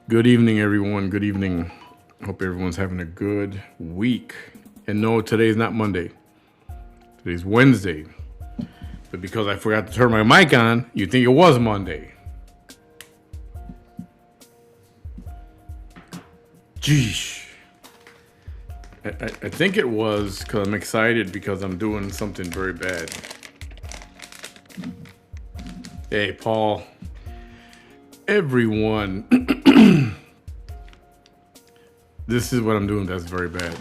Good evening, everyone. Good evening. Hope everyone's having a good week. And no, today's not Monday. Today's Wednesday. But because I forgot to turn my mic on, you think it was Monday. Jeez. I think it was because I'm excited because I'm doing something very bad. Hey, Paul. Everyone. This is what I'm doing that's very bad.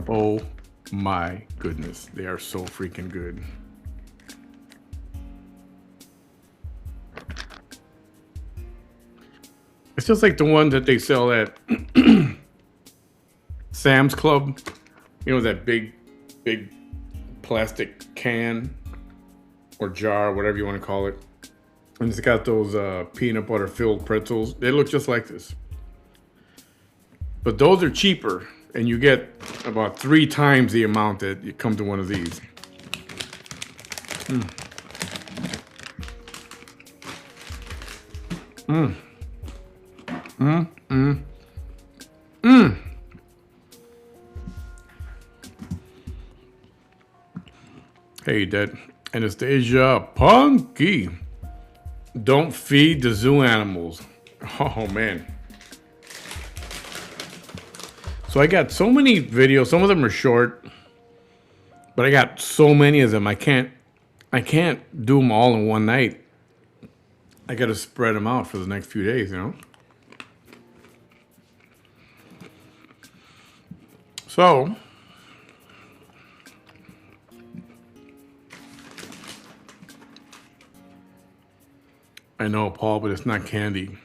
Oh my goodness. They are so freaking good. It's just like the one that they sell at Sam's Club. You know, that big plastic can or jar, whatever you want to call it. And it's got those peanut butter filled pretzels. They look just like this. But those are cheaper, and you get about 3 times the amount that you come to one of these. Hey, that Anastasia Punky. Don't feed the zoo animals. Oh, man. So I got so many videos. Some of them are short, but I got so many of them. I can't do them all in one night. I got to spread them out for the next few days, you know? So, I know, Paul, but it's not candy.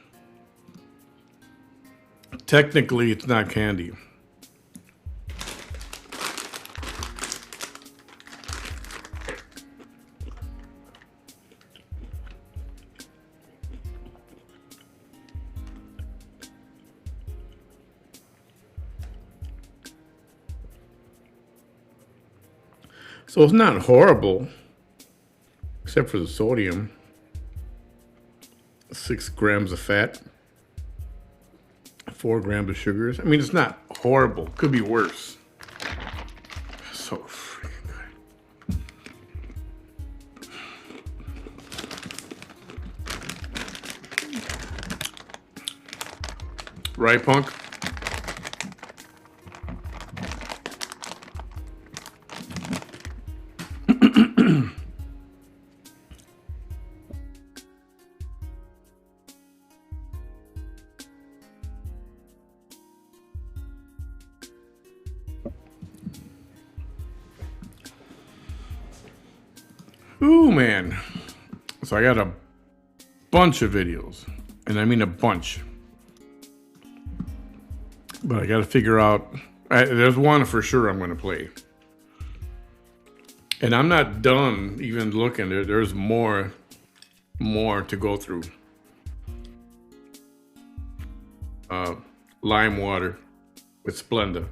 Technically, it's not candy. So it's not horrible, except for the sodium. 6 grams of fat, 4 grams of sugars. I mean, it's not horrible. Could be worse. So freaking good. Right, punk? Ooh, man. So I got a bunch of videos, and I mean a bunch. But I got to figure out, there's one for sure I'm going to play. And I'm not done even looking. There's more to go through. Lime water with Splenda.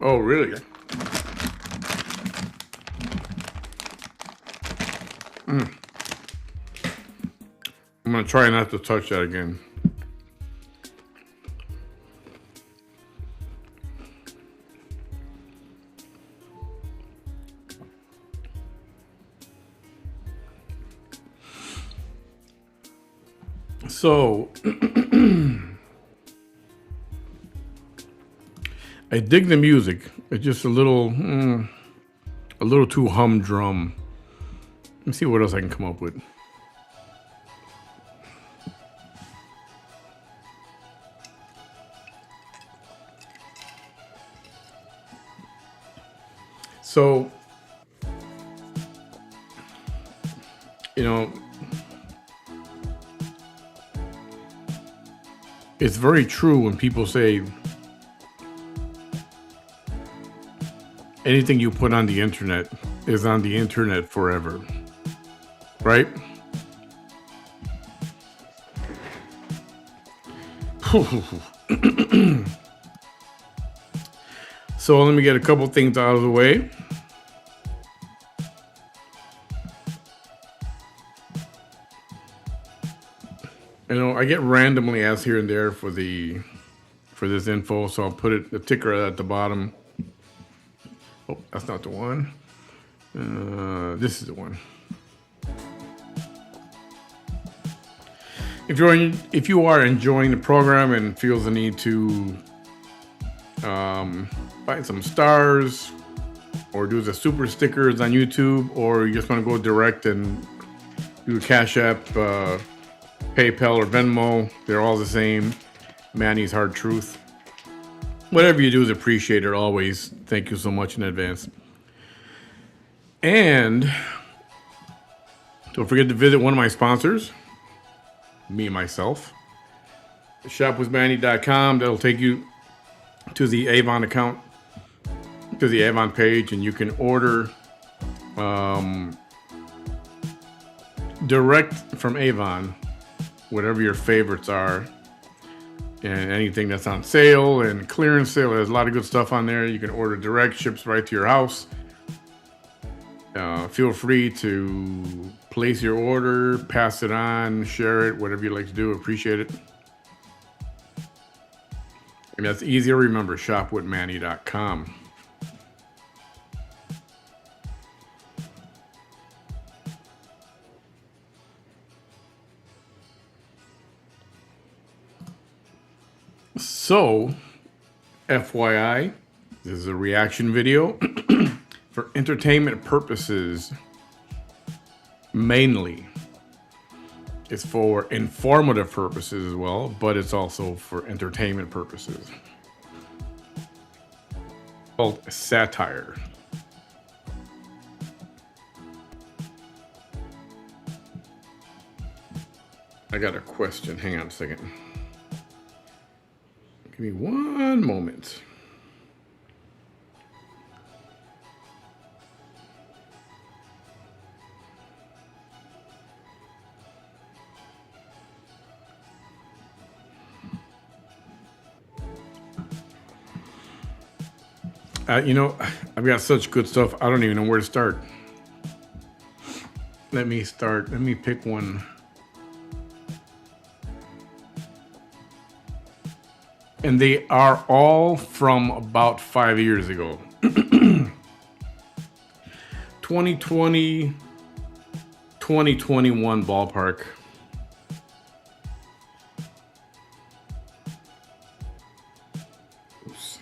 Oh, really? I'm going to try not to touch that again. So, I dig the music. It's just a little too humdrum. Let me see what else I can come up with. So, you know, it's very true when people say anything you put on the internet is on the internet forever, right? So let me get a couple things out of the way. You know, I get randomly asked here and there for this info, so I'll put the ticker at the bottom. Oh, that's not the one. This is the one. If you are enjoying the program and feels the need to buy some stars or do the super stickers on YouTube, or you just want to go direct and do a Cash App, PayPal or Venmo, they're all the same. Manny's Hard Truth. Whatever you do is appreciated always. Thank you so much in advance. And don't forget to visit one of my sponsors, me myself. Shopwithmanny.com. That'll take you to the Avon account, to the Avon page, and you can order direct from Avon whatever your favorites are, and anything that's on sale and clearance sale. There's a lot of good stuff on there. You can order direct, ships right to your house. Feel free to place your order, pass it on, share it, whatever you like to do. Appreciate it. And that's easy to remember, shopwithmanny.com. So, FYI, this is a reaction video for entertainment purposes mainly. It's for informative purposes as well, but it's also for entertainment purposes. Called Satire. I got a question. Hang on a second. Give me one moment. You know, I've got such good stuff. I don't even know where to start. Let me pick one. And they are all from about 5 years ago. 2020, 2021 ballpark. Oops.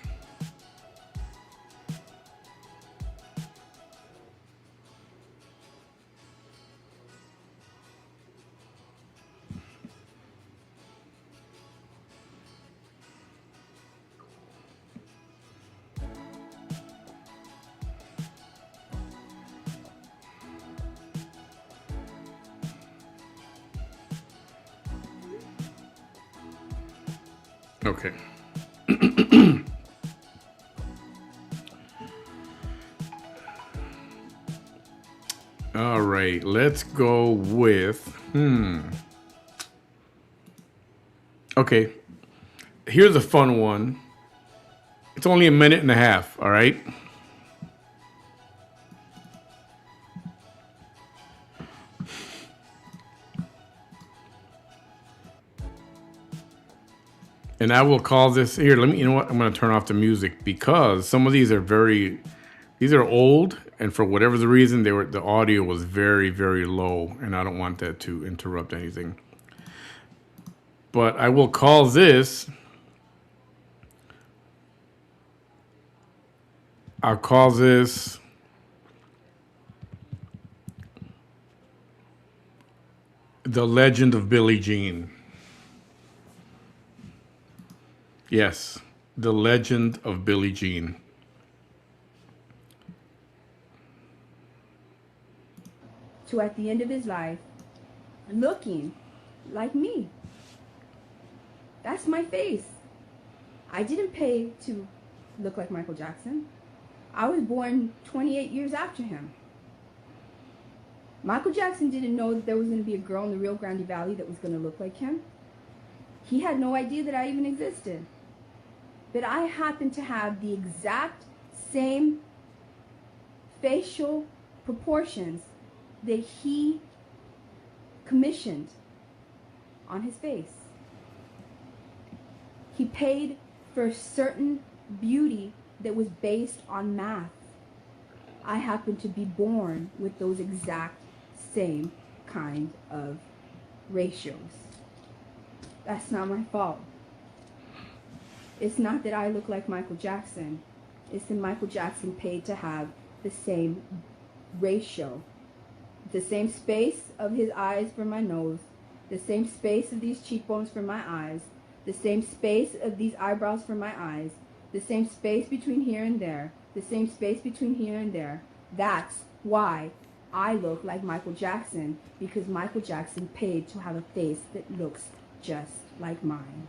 Okay. All right, let's go with, Okay, here's a fun one. It's only a minute and a half, all right? And I will call this here. You know what? I'm going to turn off the music because some of these are these are old, and for whatever the reason, the audio was very, very low, and I don't want that to interrupt anything. But I will call this. I'll call this The Legend of Billie Jean. Yes, The Legend of Billie Jean. To at the end of his life, looking like me. That's my face. I didn't pay to look like Michael Jackson. I was born 28 years after him. Michael Jackson didn't know that there was going to be a girl in the Rio Grande Valley that was going to look like him. He had no idea that I even existed. But I happen to have the exact same facial proportions that he commissioned on his face. He paid for a certain beauty that was based on math. I happen to be born with those exact same kind of ratios. That's not my fault. It's not that I look like Michael Jackson. It's that Michael Jackson paid to have the same ratio. The same space of his eyes for my nose. The same space of these cheekbones for my eyes. The same space of these eyebrows for my eyes. The same space between here and there. The same space between here and there. That's why I look like Michael Jackson, because Michael Jackson paid to have a face that looks just like mine.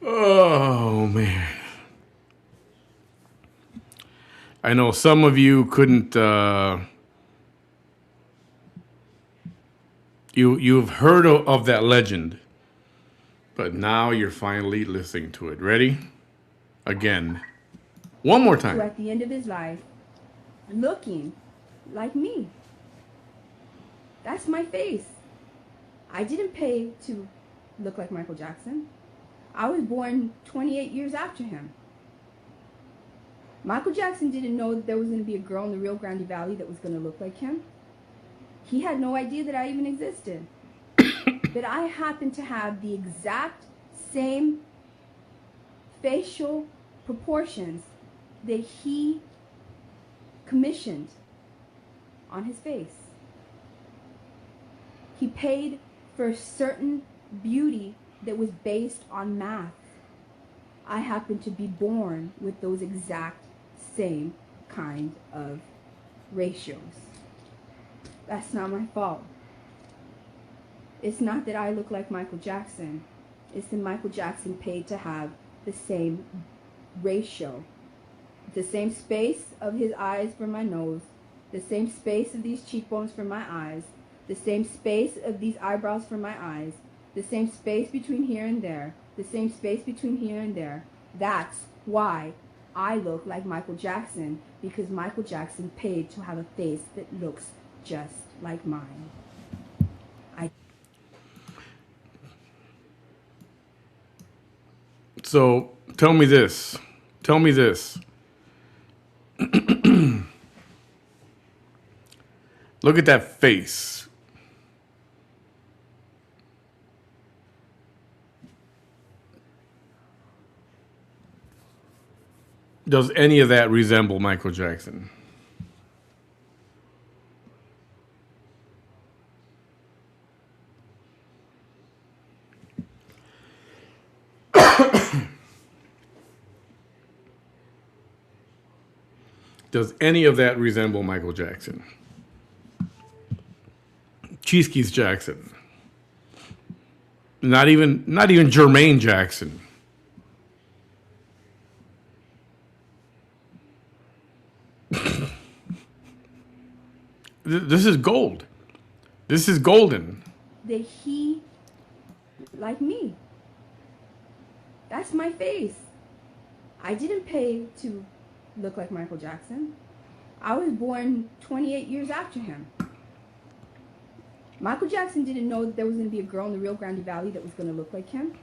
Oh, man. I know some of you couldn't, you've heard of that legend, but now you're finally listening to it. Ready? Again. One more time. So at the end of his life, looking like me. That's my face. I didn't pay to look like Michael Jackson. I was born 28 years after him. Michael Jackson didn't know that there was going to be a girl in the Rio Grande Valley that was going to look like him. He had no idea that I even existed. But I happen to have the exact same facial proportions that he commissioned on his face. He paid for a certain beauty that was based on math. I happen to be born with those exact same kind of ratios. That's not my fault. It's not that I look like Michael Jackson. It's that Michael Jackson paid to have the same ratio. The same space of his eyes for my nose. The same space of these cheekbones for my eyes. The same space of these eyebrows for my eyes. The same space between here and there. The same space between here and there. That's why I look like Michael Jackson, because Michael Jackson paid to have a face that looks just like mine. So tell me this. Tell me this. Look at that face. Does any of that resemble Michael Jackson? Does any of that resemble Michael Jackson? Cheesekeith Jackson. Not even Jermaine Jackson. This is gold. This is golden. That he, like me. That's my face. I didn't pay to look like Michael Jackson. I was born 28 years after him. Michael Jackson didn't know that there was going to be a girl in the Rio Grande Valley that was going to look like him.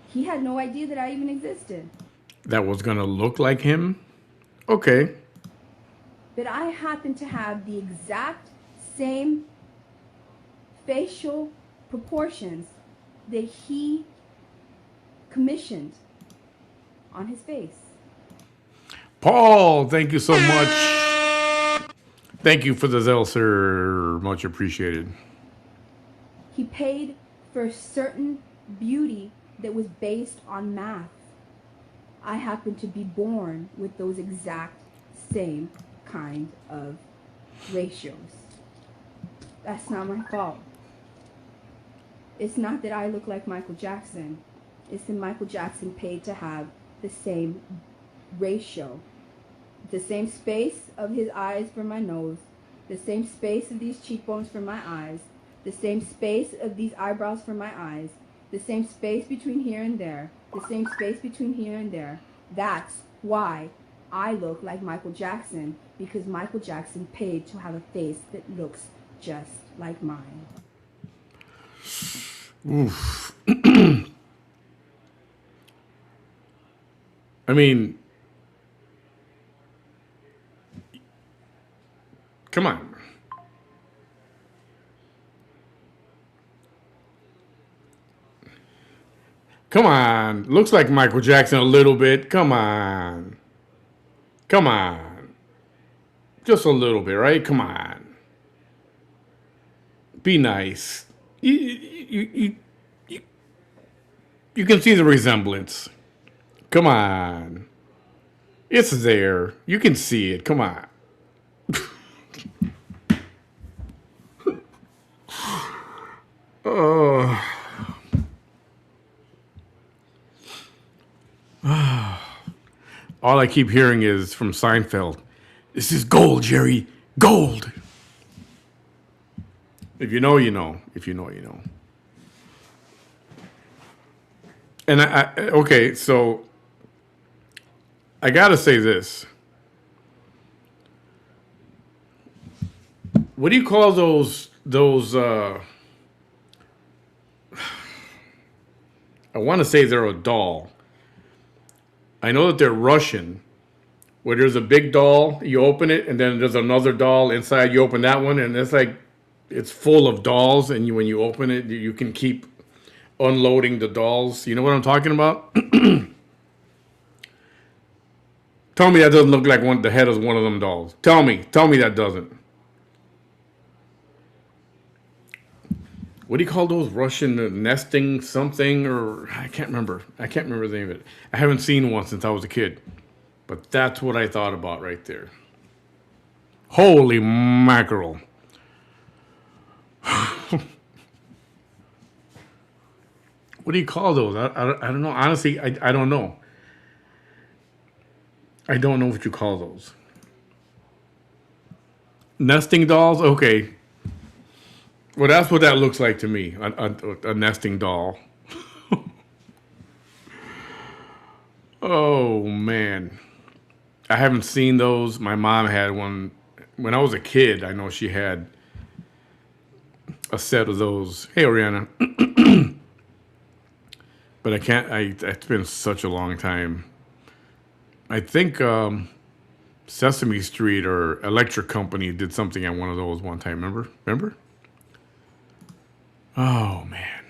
He had no idea that I even existed. That was going to look like him? Okay. But I happen to have the exact same facial proportions that he commissioned on his face. Paul, thank you so much. Thank you for the Zell, sir. Much appreciated. He paid for a certain beauty that was based on math. I happen to be born with those exact same kind of ratios. That's not my fault. It's not that I look like Michael Jackson. is that Michael Jackson paid to have the same ratio, the same space of his eyes for my nose, the same space of these cheekbones for my eyes, the same space of these eyebrows for my eyes, the same space between here and there, the same space between here and there. That's why I look like Michael Jackson, because Michael Jackson paid to have a face that looks just like mine. Oof. I mean, come on. Come on. Looks like Michael Jackson a little bit. Come on. Come on. Just a little bit, right? Come on. Be nice. You can see the resemblance. Come on. It's there. You can see it. Come on. Oh. All I keep hearing is from Seinfeld. This is gold, Jerry. Gold. If you know, you know. If you know, you know. And okay, so I gotta say this. What do you call those I want to say they're a doll. I know that they're Russian, where there's a big doll, you open it, and then there's another doll inside, you open that one, and it's like, it's full of dolls, and when you open it, you can keep unloading the dolls. You know what I'm talking about? Tell me that doesn't look like the head of one of them dolls. Tell me that doesn't. What do you call those Russian nesting something, or I can't remember. I can't remember the name of it. I haven't seen one since I was a kid, but that's what I thought about right there. Holy mackerel. What do you call those? I don't know. Honestly, I don't know. I don't know what you call those. Nesting dolls? Okay. Well, that's what that looks like to me, a nesting doll. Oh, man. I haven't seen those. My mom had one. When I was a kid, I know she had a set of those. Hey, Oriana. But I can't, it's been such a long time. I think Sesame Street or Electric Company did something at one of those one time. Remember? Oh, man.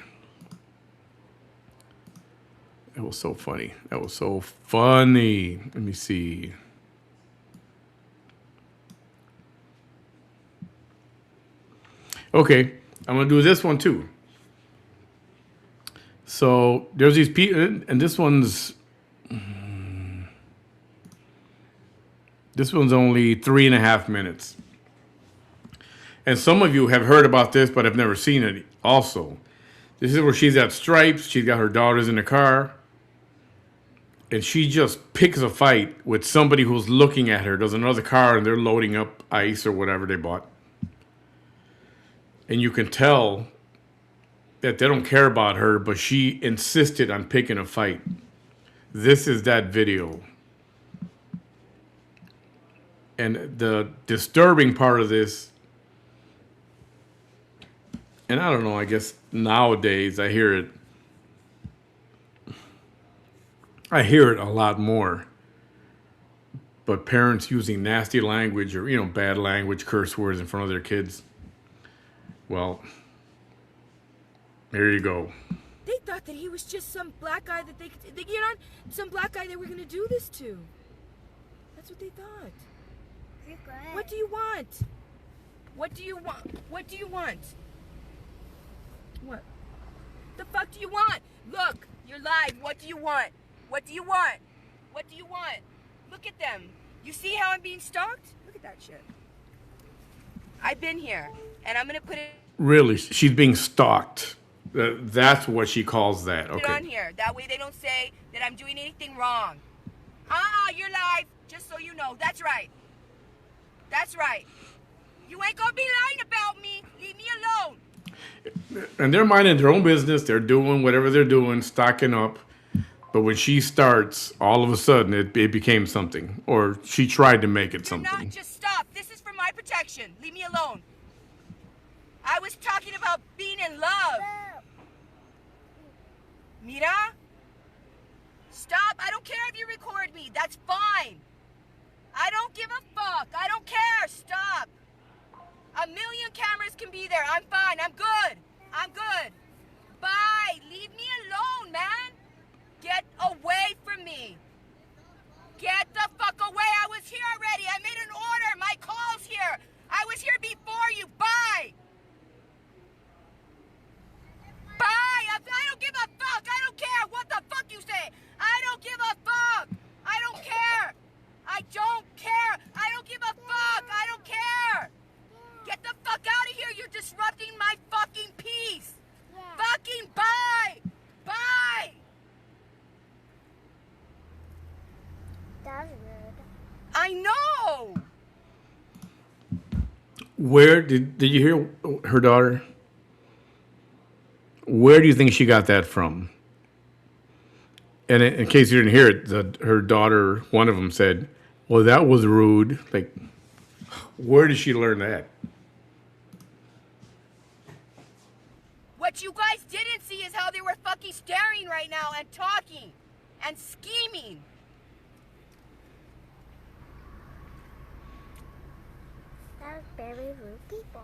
That was so funny. Let me see. Okay, I'm going to do this one too. So there's these people, and this one's only 3.5 minutes. And some of you have heard about this, but have never seen it also. This is where she's at Stripes. She's got her daughters in the car. And she just picks a fight with somebody who's looking at her. There's another car, and they're loading up ice or whatever they bought. And you can tell that they don't care about her, but she insisted on picking a fight. This is that video. And the disturbing part of this, and I don't know, I guess nowadays I hear it a lot more. But parents using nasty language or, bad language, curse words in front of their kids. Well, there you go. They thought that he was just some black guy that some black guy they were going to do this to. That's what they thought. What do you want? What do you want? What do you want? What? The fuck do you want? Look, you're live. What do you want? What do you want? What do you want? Look at them. You see how I'm being stalked? Look at that shit. I've been here, and I'm going to put it... Really? She's being stalked. That's what she calls that. Get Okay. on here. That way they don't say that I'm doing anything wrong. You're live. Just so you know. That's right. That's right. You ain't gonna be lying about me. Leave me alone. And they're minding their own business. They're doing whatever they're doing, stocking up. But when she starts, all of a sudden it became something, or she tried to make it something. Not just stop. This is for my protection. Leave me alone. I was talking about being in love. Mira? Stop. I don't care if you record me. That's fine. I don't give a fuck. I don't care. Stop. 1,000,000 cameras can be there. I'm fine. I'm good. I'm good. Bye. Leave me alone, man. Get away from me. Get the fuck away. I was here already. I made an order. My call's here. I was here before you. Bye. Bye. I don't give a fuck. I don't care what the fuck you say. I don't give a fuck. I don't care. I don't care. I don't give a fuck. I don't care. Get the fuck out of here. You're disrupting my fucking peace. Fucking bye. Bye. That's rude. I know. Where did you hear her daughter? Where do you think she got that from? And in case you didn't hear it, her daughter, one of them said, "Well, that was rude." Like, where did she learn that? What you guys didn't see is how they were fucking staring right now and talking and scheming. That was very rude people.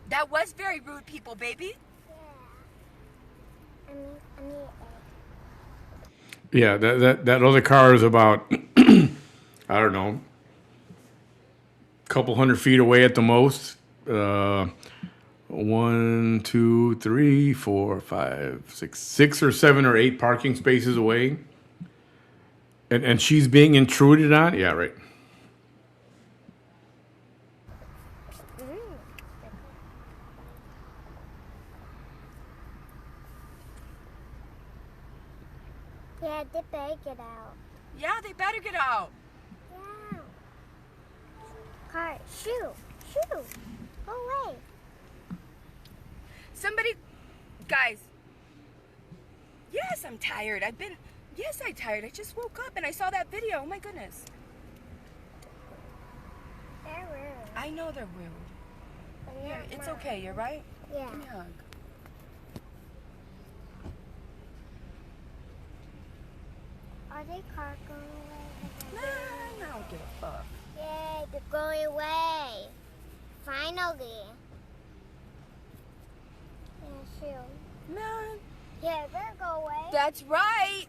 That was very rude, people, baby. Yeah. I mean, Yeah, that other car is about, I don't know, a couple 100 feet away at the most. 1, 2, 3, 4, 5, 6 or 7 or 8 parking spaces away. And she's being intruded on? Yeah, right. yeah, they better get out. Yeah, they better get out. Yeah. Car, shoo. Go away. Somebody, guys. Yes, I'm tired. Yes, I'm tired. I just woke up and I saw that video. Oh my goodness. They're rude. I know they're rude. But Yeah, not it's mine. okay. You're right. Yeah. Give me a hug. Are they car going away? Nah, I don't give a fuck. Yay, they're going away. Finally. Yeah, shoot. Man, Yeah, they're go away. that's right.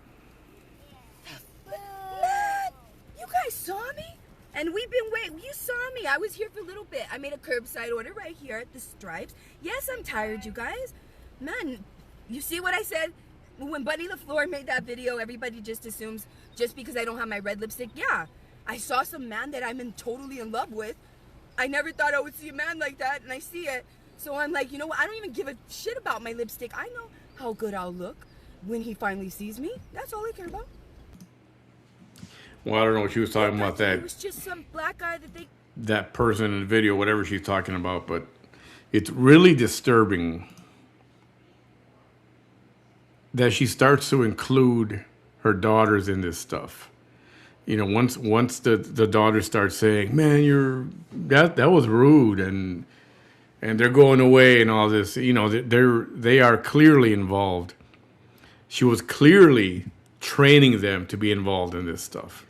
Man, you guys saw me? And we've been waiting. You saw me. I was here for a little bit. I made a curbside order right here at the Stripes. Yes, I'm tired, you guys. Man, you see what I said? When Bunny LaFleur made that video, everybody just assumes just because I don't have my red lipstick. Yeah, I saw some man that I'm totally in love with. I never thought I would see a man like that, and I see it. So I'm like, you know what? I don't even give a shit about my lipstick. I know how good I'll look when he finally sees me. That's all I care about. Well, I don't know what she was talking about that. It was just some black guy that person in the video, whatever she's talking about, but it's really disturbing that she starts to include her daughters in this stuff. You know, once the daughter starts saying, "Man, that was rude," and they're going away and all this, you know, they are clearly involved. She was clearly training them to be involved in this stuff.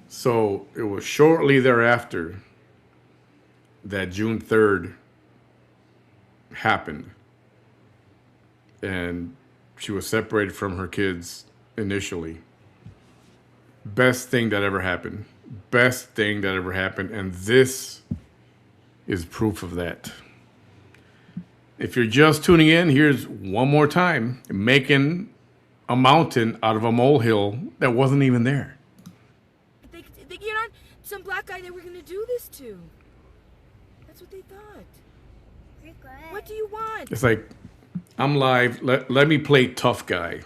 So it was shortly thereafter that June 3rd happened. And she was separated from her kids initially. Best thing that ever happened. Best thing that ever happened. And this is proof of that. If you're just tuning in, here's one more time. Making a mountain out of a molehill that wasn't even there. You're not some black guy they were gonna do this to. That's what they thought. What do you want? It's like, I'm live. Let me play tough guy.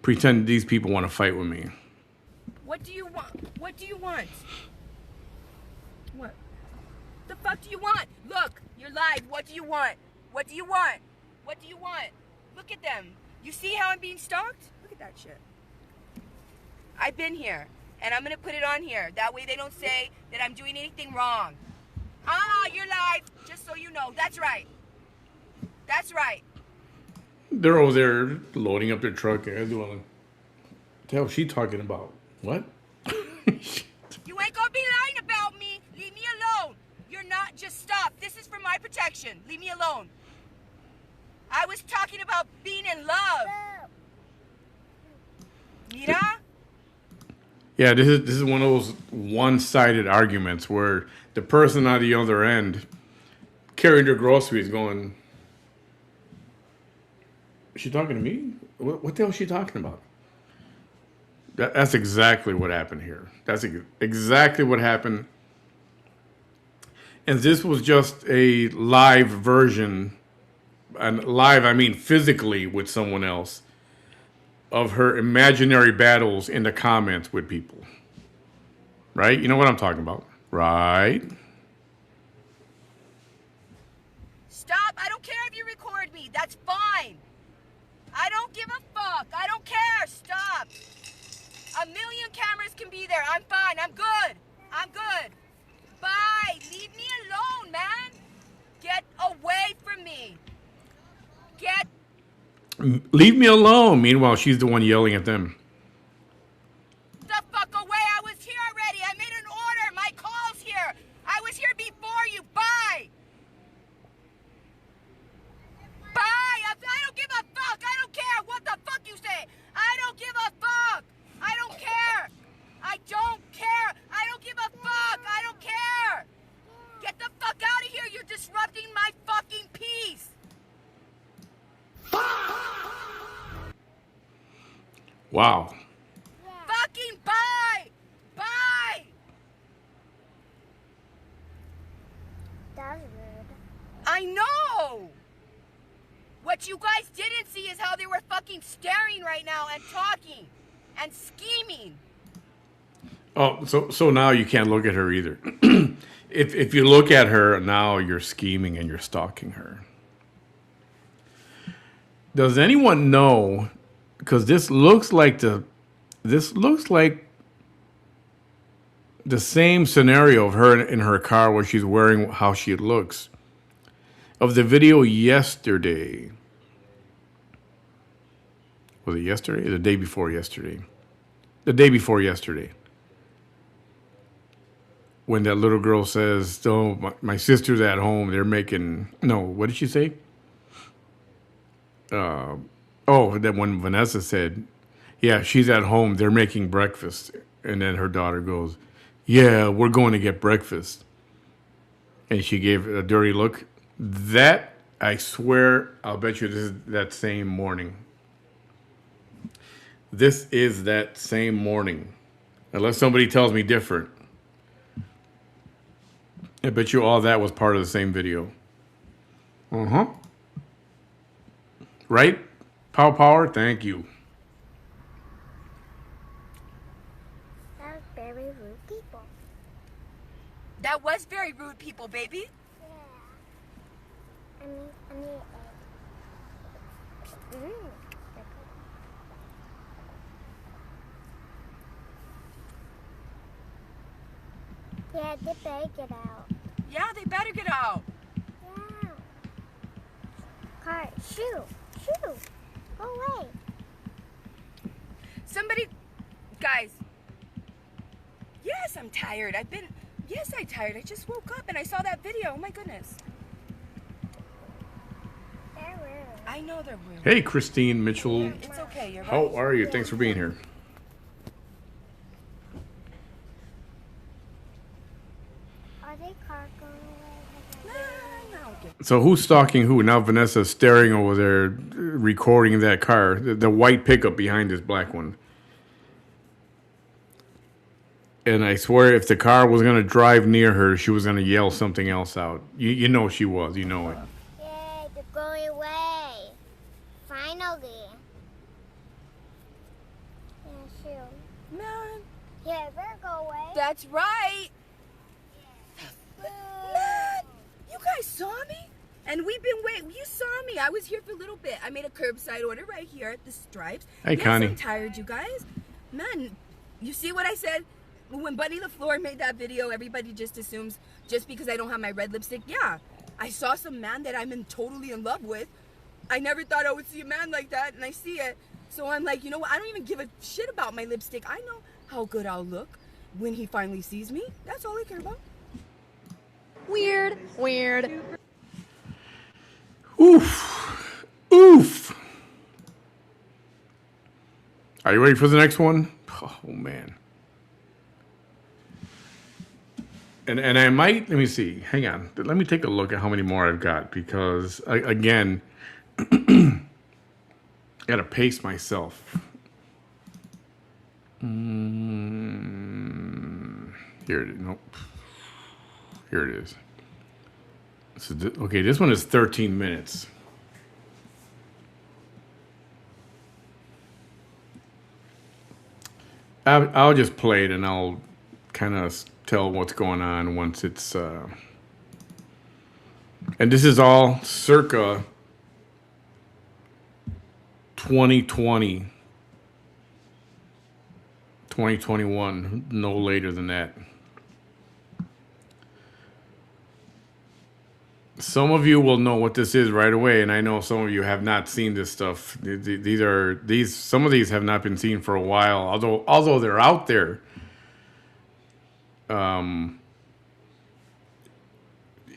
Pretend these people want to fight with me. What do you want? What do you want? What? The fuck do you want? Look, you're live. What do you want? What do you want? What do you want? Look at them. You see how I'm being stalked? Look at that shit. I've been here, and I'm gonna put it on here. That way they don't say that I'm doing anything wrong. You're live. Just so you know. That's right. That's right. They're over there loading up their truck. And doing, what the hell is she talking about? What? You ain't gonna be lying about me. Leave me alone. You're not. Just stop. This is for my protection. Leave me alone. I was talking about being in love. Mira? Yeah, this is one of those one-sided arguments where the person on the other end carrying their groceries going, is she talking to me? What the hell is she talking about? That's exactly what happened here. That's exactly what happened. And this was just a live version, and live, I mean physically with someone else, of her imaginary battles in the comments with people. Right? You know what I'm talking about. Right? Stop. I don't care if you record me. That's fine. I don't give a fuck. I don't care. Stop. A million cameras can be there. I'm fine. I'm good. I'm good. Bye. Leave me alone, man. Get away from me. Get. Leave me alone. Meanwhile, she's the one yelling at them. The fuck away. I was here already. I made an order. My call's here. I was here before you. Bye. Bye. I don't give a fuck. I don't care what the fuck you say. I don't give a fuck. I don't care. I don't care. I don't give a fuck. I don't care. Get the fuck out of here. You're disrupting my fucking peace. Wow. Fucking bye. Bye. That was rude. I know. What you guys didn't see is how they were fucking staring right now and talking and scheming. Oh, so now you can't look at her either. If you look at her now, you're scheming and you're stalking her. Does anyone know? Because this looks like the same scenario of her in her car where she's wearing how she looks. Of the video yesterday. Was it yesterday? Or the day before yesterday? The day before yesterday. When that little girl says, "Oh, my sister's at home. They're making..." No, what did she say? That when Vanessa said, "Yeah, she's at home. They're making breakfast." And then her daughter goes, "Yeah, we're going to get breakfast." And she gave a dirty look. That, I swear, I'll bet you this is that same morning. This is that same morning. Unless somebody tells me different. I bet you all that was part of the same video. Uh-huh. Right? Power, thank you. That was very rude people. That was very rude, people, baby. Yeah. I need egg. Yeah, they better get out. Yeah, they better get out. Yeah. Car, shoo. Go away. Somebody, guys. Yes, I'm tired. Yes, I'm tired. I just woke up and I saw that video. Oh my goodness. They're rude. I know they're rude. Hey, Christine Mitchell. It's okay. You're right. How are you? Thanks for being here. Are they car going away? No. So who's stalking who? Now Vanessa's staring over there, recording that car, the white pickup behind this black one. And I swear if the car was going to drive near her, she was going to yell something else out. You know she was. You know it. going away. Finally. Yeah, sure. Man, Yeah, better go away. that's right. Man, you guys saw me? And we've been waiting. You saw me. I was here for a little bit. I made a curbside order right here at the Stripes. Hey, yes, Connie. I'm tired, you guys. Man, you see what I said? When Bunny the Floor made that video, everybody just assumes just because I don't have my red lipstick. Yeah, I saw some man that I'm totally in love with. I never thought I would see a man like that, and I see it. So I'm like, you know what? I don't even give a shit about my lipstick. I know how good I'll look when he finally sees me. That's all I care about. Weird. Oof. Oof. Are you ready for the next one? Oh, man. And I might, let me see. Hang on. Let me take a look at how many more I've got because, again, I got to pace myself. Here it is. Nope. Here it is. So okay, this one is 13 minutes. I'll just play it and I'll kind of tell what's going on once it's... And this is all circa 2020, 2021, no later than that. Some of you will know what this is right away, and I know some of you have not seen this stuff. Some of these have not been seen for a while, although they're out there.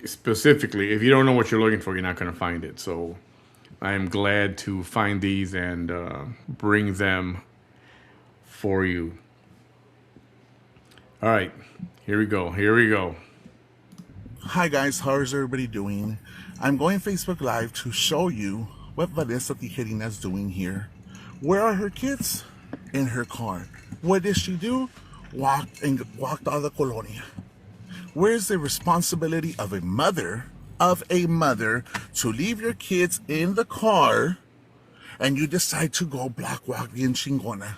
Specifically, if you don't know what you're looking for, you're not going to find it. So I am glad to find these and bring them for you. All right, here we go. Hi guys, how is everybody doing? I'm going Facebook Live to show you what Vanessa Tijerina is doing here. Where are her kids? In her car. What did she do? Walked out of the colonia. Where's the responsibility of a mother to leave your kids in the car and you decide to go block walk bien chingona?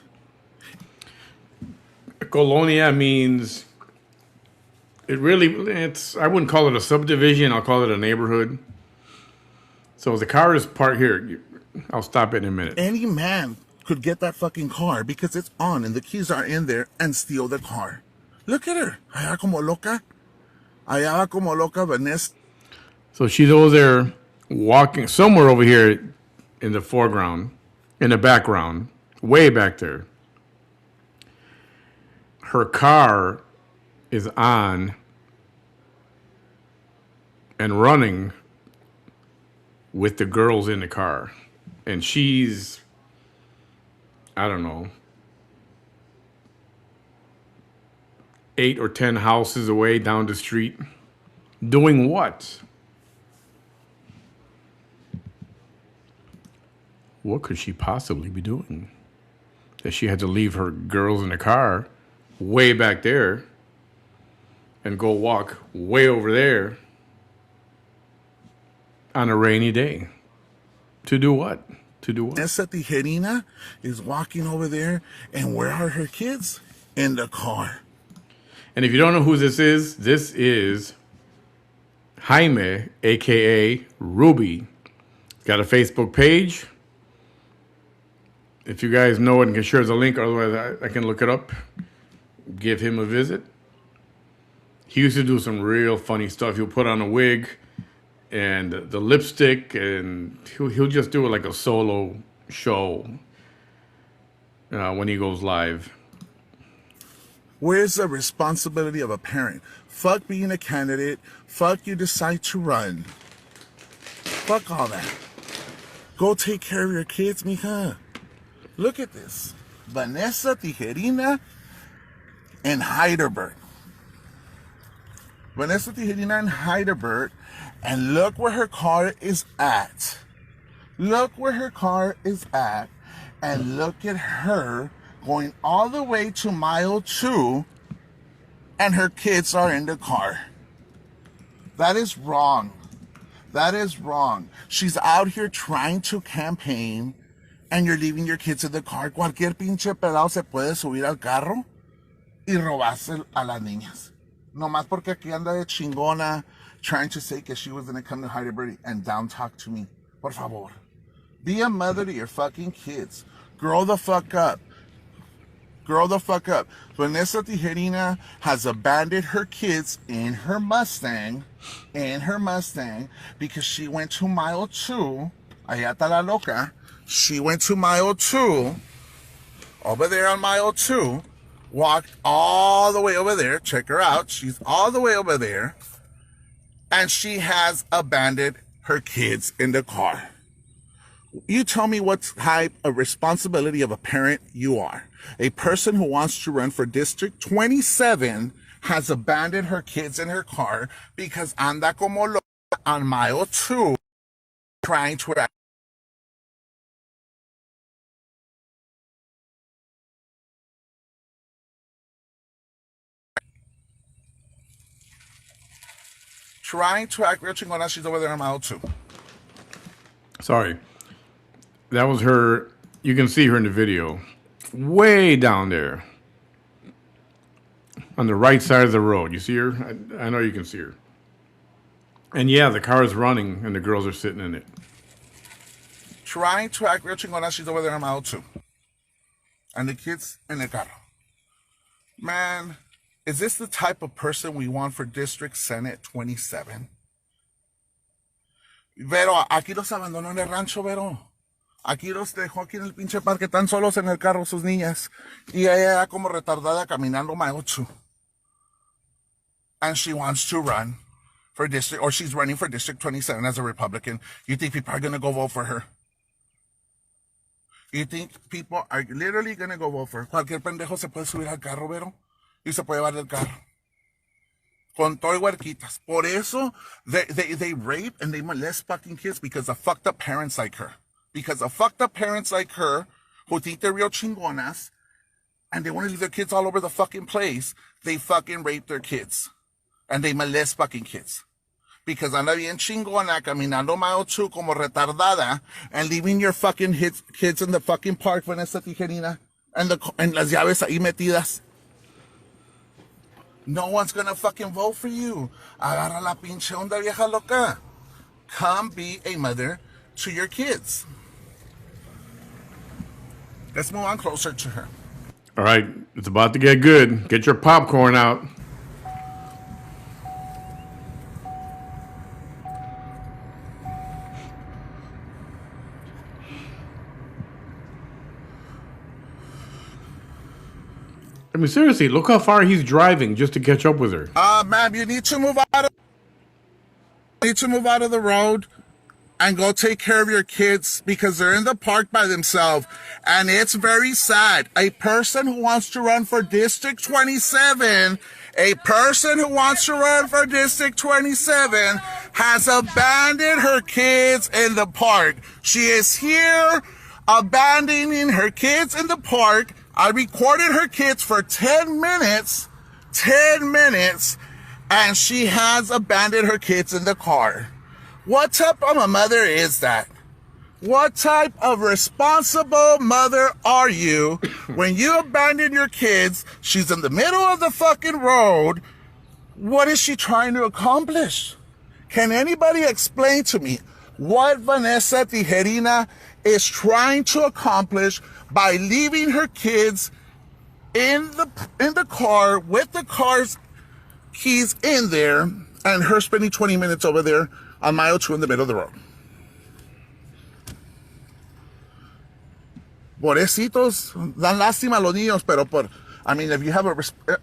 Colonia means... I wouldn't call it a subdivision. I'll call it a neighborhood. So the car is parked here. I'll stop it in a minute. Any man could get that fucking car because it's on and the keys are in there and steal the car. Look at her. Allá como loca, Vanessa. So she's over there walking somewhere over here in the foreground, in the background, way back there. Her car is on and running with the girls in the car. And she's, I don't know, 8 or 10 houses away down the street. Doing what? What could she possibly be doing? That she had to leave her girls in the car way back there and go walk way over there on a rainy day. To do what? Vanessa Tijerina is walking over there, and where are her kids? In the car. And if you don't know who this is Jaime, a.k.a. Ruby. Got a Facebook page. If you guys know it and can share the link, otherwise I can look it up. Give him a visit. He used to do some real funny stuff. He'll put on a wig and the lipstick, and he'll just do it like a solo show when he goes live. Where's the responsibility of a parent? Fuck being a candidate. Fuck you decide to run. Fuck all that. Go take care of your kids, mija. Look at this. Vanessa Tijerina and Heidelberg. Vanessa Tijerina and Heidelberg. And look where her car is at. Look where her car is at. And look at her going all the way to mile 2, and her kids are in the car. That is wrong. That is wrong. She's out here trying to campaign and you're leaving your kids in the car. Cualquier pinche pelado se puede subir al carro y robarse a las niñas. Nomás porque aquí anda de chingona trying to say que she was going to come to Heidelberg and down talk to me. Por favor. Be a mother to your fucking kids. Grow the fuck up. Grow the fuck up. Vanessa Tijerina has abandoned her kids in her Mustang, because she went to mile 2. Allá está la loca. She went to mile 2. Over there on mile 2. Walked all the way over there. Check her out. She's all the way over there. And she has abandoned her kids in the car. You tell me what type of responsibility of a parent you are. A person who wants to run for District 27 has abandoned her kids in her car because anda como loca on mile 2 trying to act real chingona. She's over there on mile 2. Sorry. That was her. You can see her in the video. Way down there. On the right side of the road. You see her? I know you can see her. And yeah, the car is running and the girls are sitting in it. Trying to act real chingona. She's over there on mile 2. And the kids in the carro. Man, is this the type of person we want for District Senate 27? Vero, aquí los abandonó en el rancho, Vero. Aquí los dejó aquí en el pinche parque, tan solos en el carro sus niñas. Y ella como retardada caminando mile 2. And she wants to run for district, or she's running for District 27 as a Republican. You think people are going to go vote for her? You think people are literally going to go vote for her? Cualquier pendejo se puede subir al carro, Vero, y se puede llevar el carro. Con todo y huerquitas. Por eso, they rape and they molest fucking kids because of fucked up parents like her. Because of fucked up parents like her who think they're real chingonas and they want to leave their kids all over the fucking place, they fucking rape their kids. And they molest fucking kids. Because anda bien chingona caminando mile 2 como retardada and leaving your fucking kids in the fucking park, Vanessa Tijerina, and las llaves ahí metidas. No one's gonna fucking vote for you. Agarra la pinche onda vieja loca. Come be a mother to your kids. Let's move on closer to her. All right, it's about to get good. Get your popcorn out. I mean, seriously, look how far he's driving just to catch up with her. Ma'am, you need to move out of the road and go take care of your kids because they're in the park by themselves. And it's very sad. A person who wants to run for District 27, has abandoned her kids in the park. She is here abandoning her kids in the park. I recorded her kids for 10 minutes, and she has abandoned her kids in the car. What type of a mother is that? What type of responsible mother are you when you abandon your kids? She's in the middle of the fucking road. What is she trying to accomplish? Can anybody explain to me what Vanessa Tijerina is trying to accomplish by leaving her kids in the car with the car's keys in there and her spending 20 minutes over there on mile 2 in the middle of the road? Pobrecitos, dan lástima a los niños, pero if you have a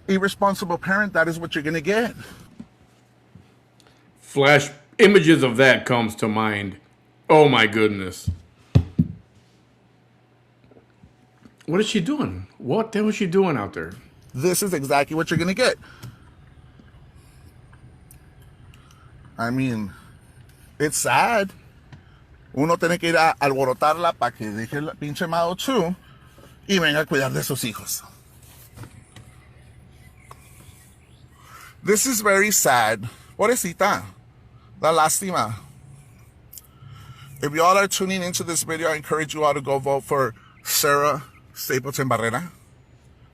irresponsible parent, that is what you're going to get. Flash images of that comes to mind. Oh my goodness. What is she doing? What the hell is she doing out there? This is exactly what you're going to get. I mean, it's sad. Uno tiene que ir a alborotarla para que deje el pinche mile 2 y venga a cuidar de sus hijos. This is very sad. Pobrecita. Da lástima. If y'all are tuning into this video, I encourage you all to go vote for Sarah Stapleton Barrera,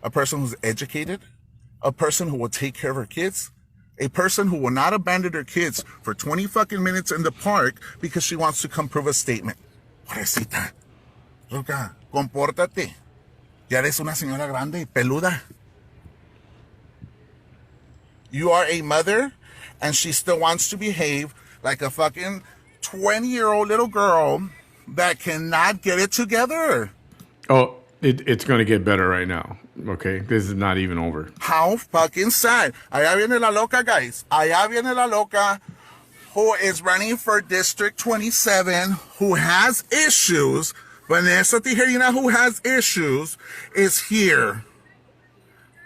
a person who's educated, a person who will take care of her kids, a person who will not abandon her kids for 20 fucking minutes in the park because she wants to come prove a statement. Pobrecita. Ruca, compórtate. Ya eres una señora grande y peluda. You are a mother, and she still wants to behave like a fucking 20-year-old little girl that cannot get it together. Oh, it's going to get better right now. Okay, this is not even over. How fucking sad. Allá viene la loca, guys. Allá viene la loca who is running for District 27, who has issues. Vanessa Tijerina, who has issues, is here.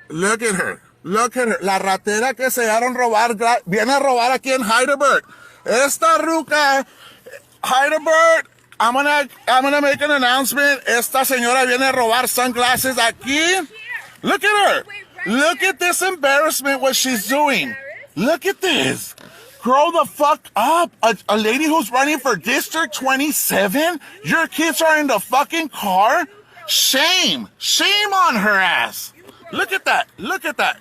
Look at her. Look at her. La ratera que se dejaron robar, viene a robar aquí en Heidelberg. Esta ruca, Heidelberg, I'm gonna make an announcement. Esta señora viene a robar sunglasses aquí. Look at her. Look at this embarrassment, what she's doing. Look at this. Grow the fuck up. A lady who's running for District 27? Your kids are in the fucking car? Shame. Shame on her ass. Look at that. Look at that.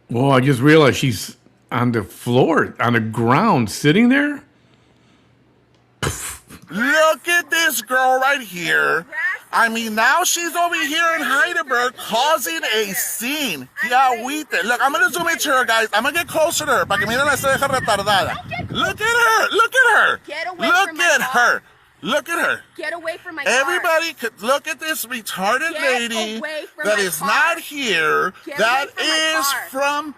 Well, I just realized she's on the floor, on the ground, sitting there. Look at this girl right here. I mean, now she's over here in Heidelberg causing a scene. Look, I'm going to zoom into her, guys. I'm going to get closer to her. Para que miren la ceja retardada. Look at her. Look at her. Look at her. Look at her. Get away from my car. Everybody could look at this retarded lady that is not here, that is from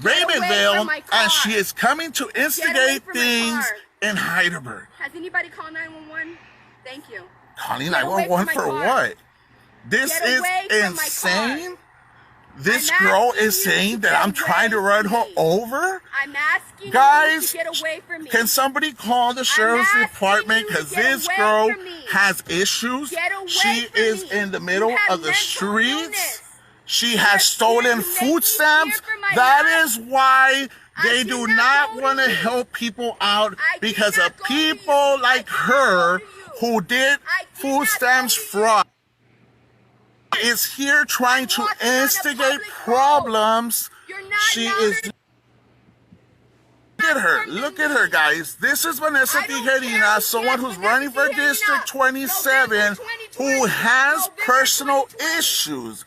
Ravenville, and she is coming to instigate things in Heidelberg. Has anybody called 911? Thank you. Calling 911 for what? This is insane. This girl is saying that I'm trying to run her over? I'm asking guys, you to get away from me. Can somebody call the sheriff's department? Because this girl has issues. She is in the middle of the streets. She has stolen food stamps. That is why they do not want to help people out, because of people like her who did food stamps fraud. Is here trying to instigate problems. She is. Look at her, guys. This is Vanessa Tijerina, someone who's running for District 27, who has personal issues.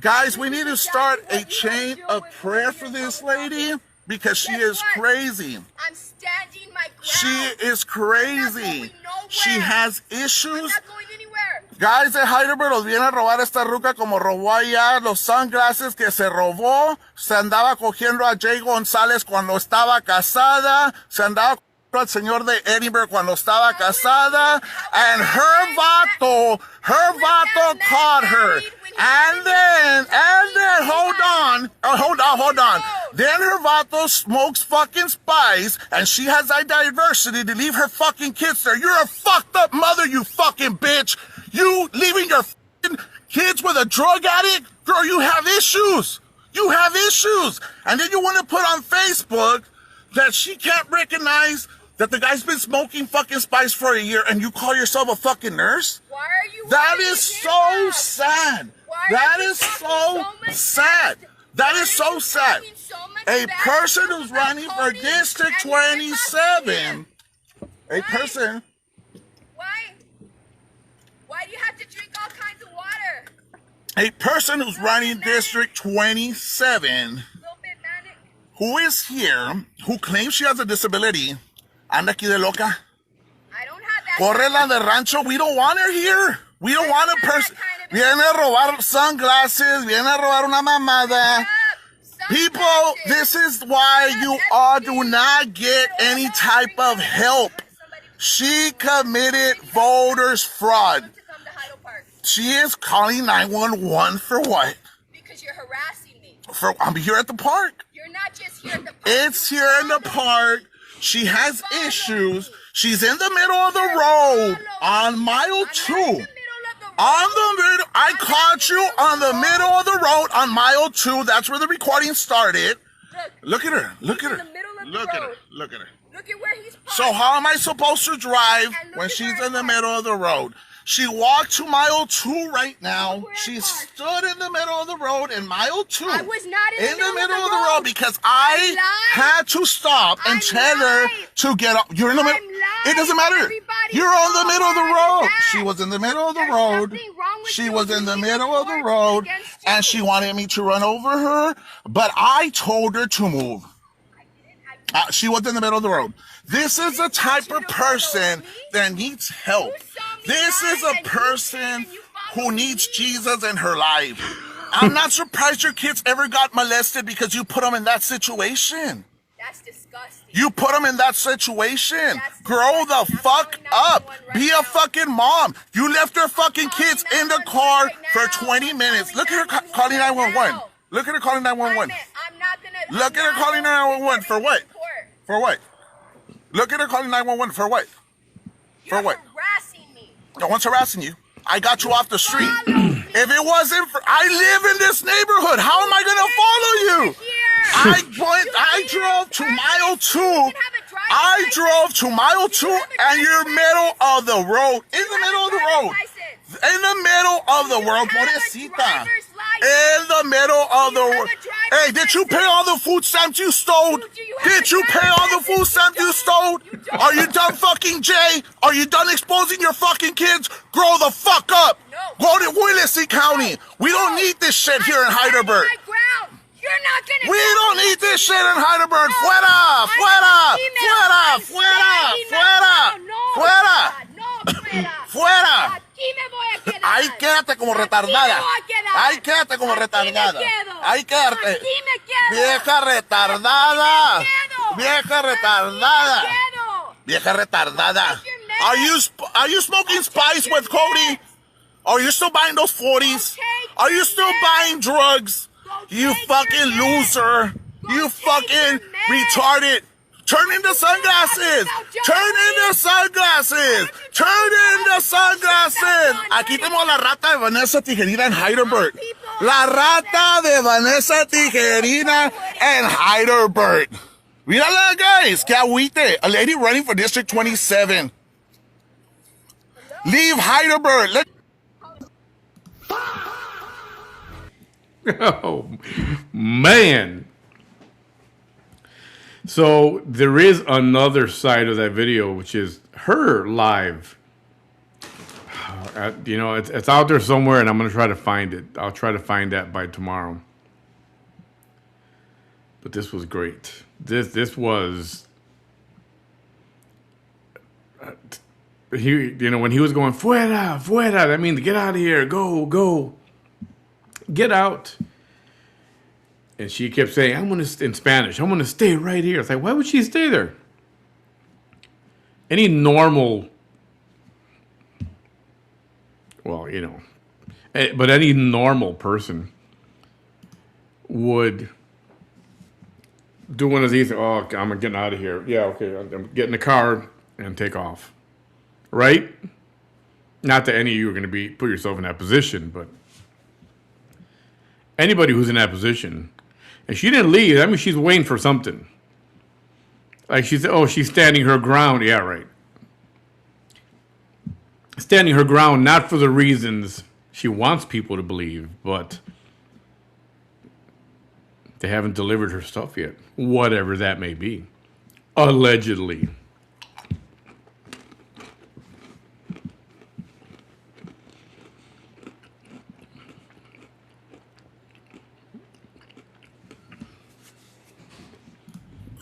Guys, we need to start a chain of prayer for this lady, because she is crazy. I'm standing my ground. She is crazy. She has issues. I'm not going anywhere. Guys de Heidelberg los viene a robar esta ruca como robó allá los sunglasses que se robó. Se andaba cogiendo a Jay González cuando estaba casada. Se andaba cogiendo al señor de Edinburgh cuando estaba casada. And her vato caught her. And then, hold on. Then her vato smokes fucking spice, and she has that diversity to leave her fucking kids there. You're a fucked up mother, you fucking bitch. You leaving your fucking kids with a drug addict? Girl, you have issues. You have issues. And then you want to put on Facebook that she can't recognize that the guy's been smoking fucking spice for a year, and you call yourself a fucking nurse? Why are you? That is so sad. That is so sad. That is so sad. A person who's running for District 27, a person. Why do you have to drink all kinds of water? A person who's running District 27, who is here, who claims she has a disability, anda aquí de loca. I don't have that. Correla de rancho, we don't want her here. We don't want a person. Viene a robar sunglasses, viene a robar una mamada. People, this is why you all do not get any type of help. She committed voters fraud. She is calling 911 for what? Because you're harassing me. I'm here at the park. You're not just here at the park. It's here in the park. She has issues. She's in the middle of the road on mile 2. I caught you on the middle of the road on mile 2. That's where the recording started. Look at her. Look at her. Look at her. Look at her. Look at where he's parked. So how am I supposed to drive And look when at she's where in the it's middle of the road? She walked to mile 2 right now. She stood in the middle of the road in mile 2. I was not in the middle of the road because I had to stop and tell her to get up. You're in the middle. It doesn't matter. You're on the middle of the road. She was in the middle of the road. She was in the middle of the road and she wanted me to run over her, but I told her to move. She was in the middle of the road. This is the type of person that needs help. This is a person who needs Jesus in her life. I'm not surprised your kids ever got molested because you put them in that situation. That's disgusting. You put them in that situation. Grow the fuck up. Be a fucking mom. You left your fucking kids in the car for 20 minutes. Look at her calling 911. Look at her calling 911. Look at her calling 911 for what? For what? Look at her calling 911 for what? For what? Harassing me. No one's harassing you. I got you off the street. If it wasn't for, I live in this neighborhood. How am I gonna follow you? I drove to mile 2. I drove to mile 2 and you're middle of the road. In the middle of the road. In the middle of the road, pobrecita. In the middle of the road. Hey, did you pay all the food stamps you stole? Did you pay all the food stamps you stole? Are you done fucking Jay? Are you done exposing your fucking kids? Grow the fuck up. Go to Willacy County. We don't need this shit here in Heidelberg. We don't need this shit in Heidelberg. Fuera, fuera, fuera, fuera, fuera, fuera, fuera. Ahí quédate como retardada. Ahí quédate como retardada. Ahí quédate. Vieja retardada. Vieja retardada. Vieja retardada. Are you smoking spice with Cody? Are you still buying those 40s? Are you still buying drugs? You fucking loser. You fucking retarded. Turn into sunglasses. Turn into sunglasses. Turn into sunglasses. Aquí tenemos la rata de Vanessa Tijerina en Heidelberg. La rata de Vanessa Tijerina en Heidelberg. Mírala, guys. Que agüite. A lady running for District 27. Leave Heidelberg. Oh, man. So there is another side of that video, which is her live. You know, it's out there somewhere, and I'm going to try to find it. I'll try to find that by tomorrow. But this was great. This was... when he was going, fuera, fuera, that means get out of here, go. Get out. And she kept saying, in Spanish, I'm going to stay right here. It's like, why would she stay there? Any normal, well, but any normal person would do one of these. Oh, I'm getting out of here. Yeah, okay, I'm getting in the car and take off. Right? Not that any of you are going to put yourself in that position, but anybody who's in that position. And she didn't leave. I mean, she's waiting for something. Like she's standing her ground. Yeah, right. Standing her ground, not for the reasons she wants people to believe, but they haven't delivered her stuff yet. Whatever that may be. Allegedly.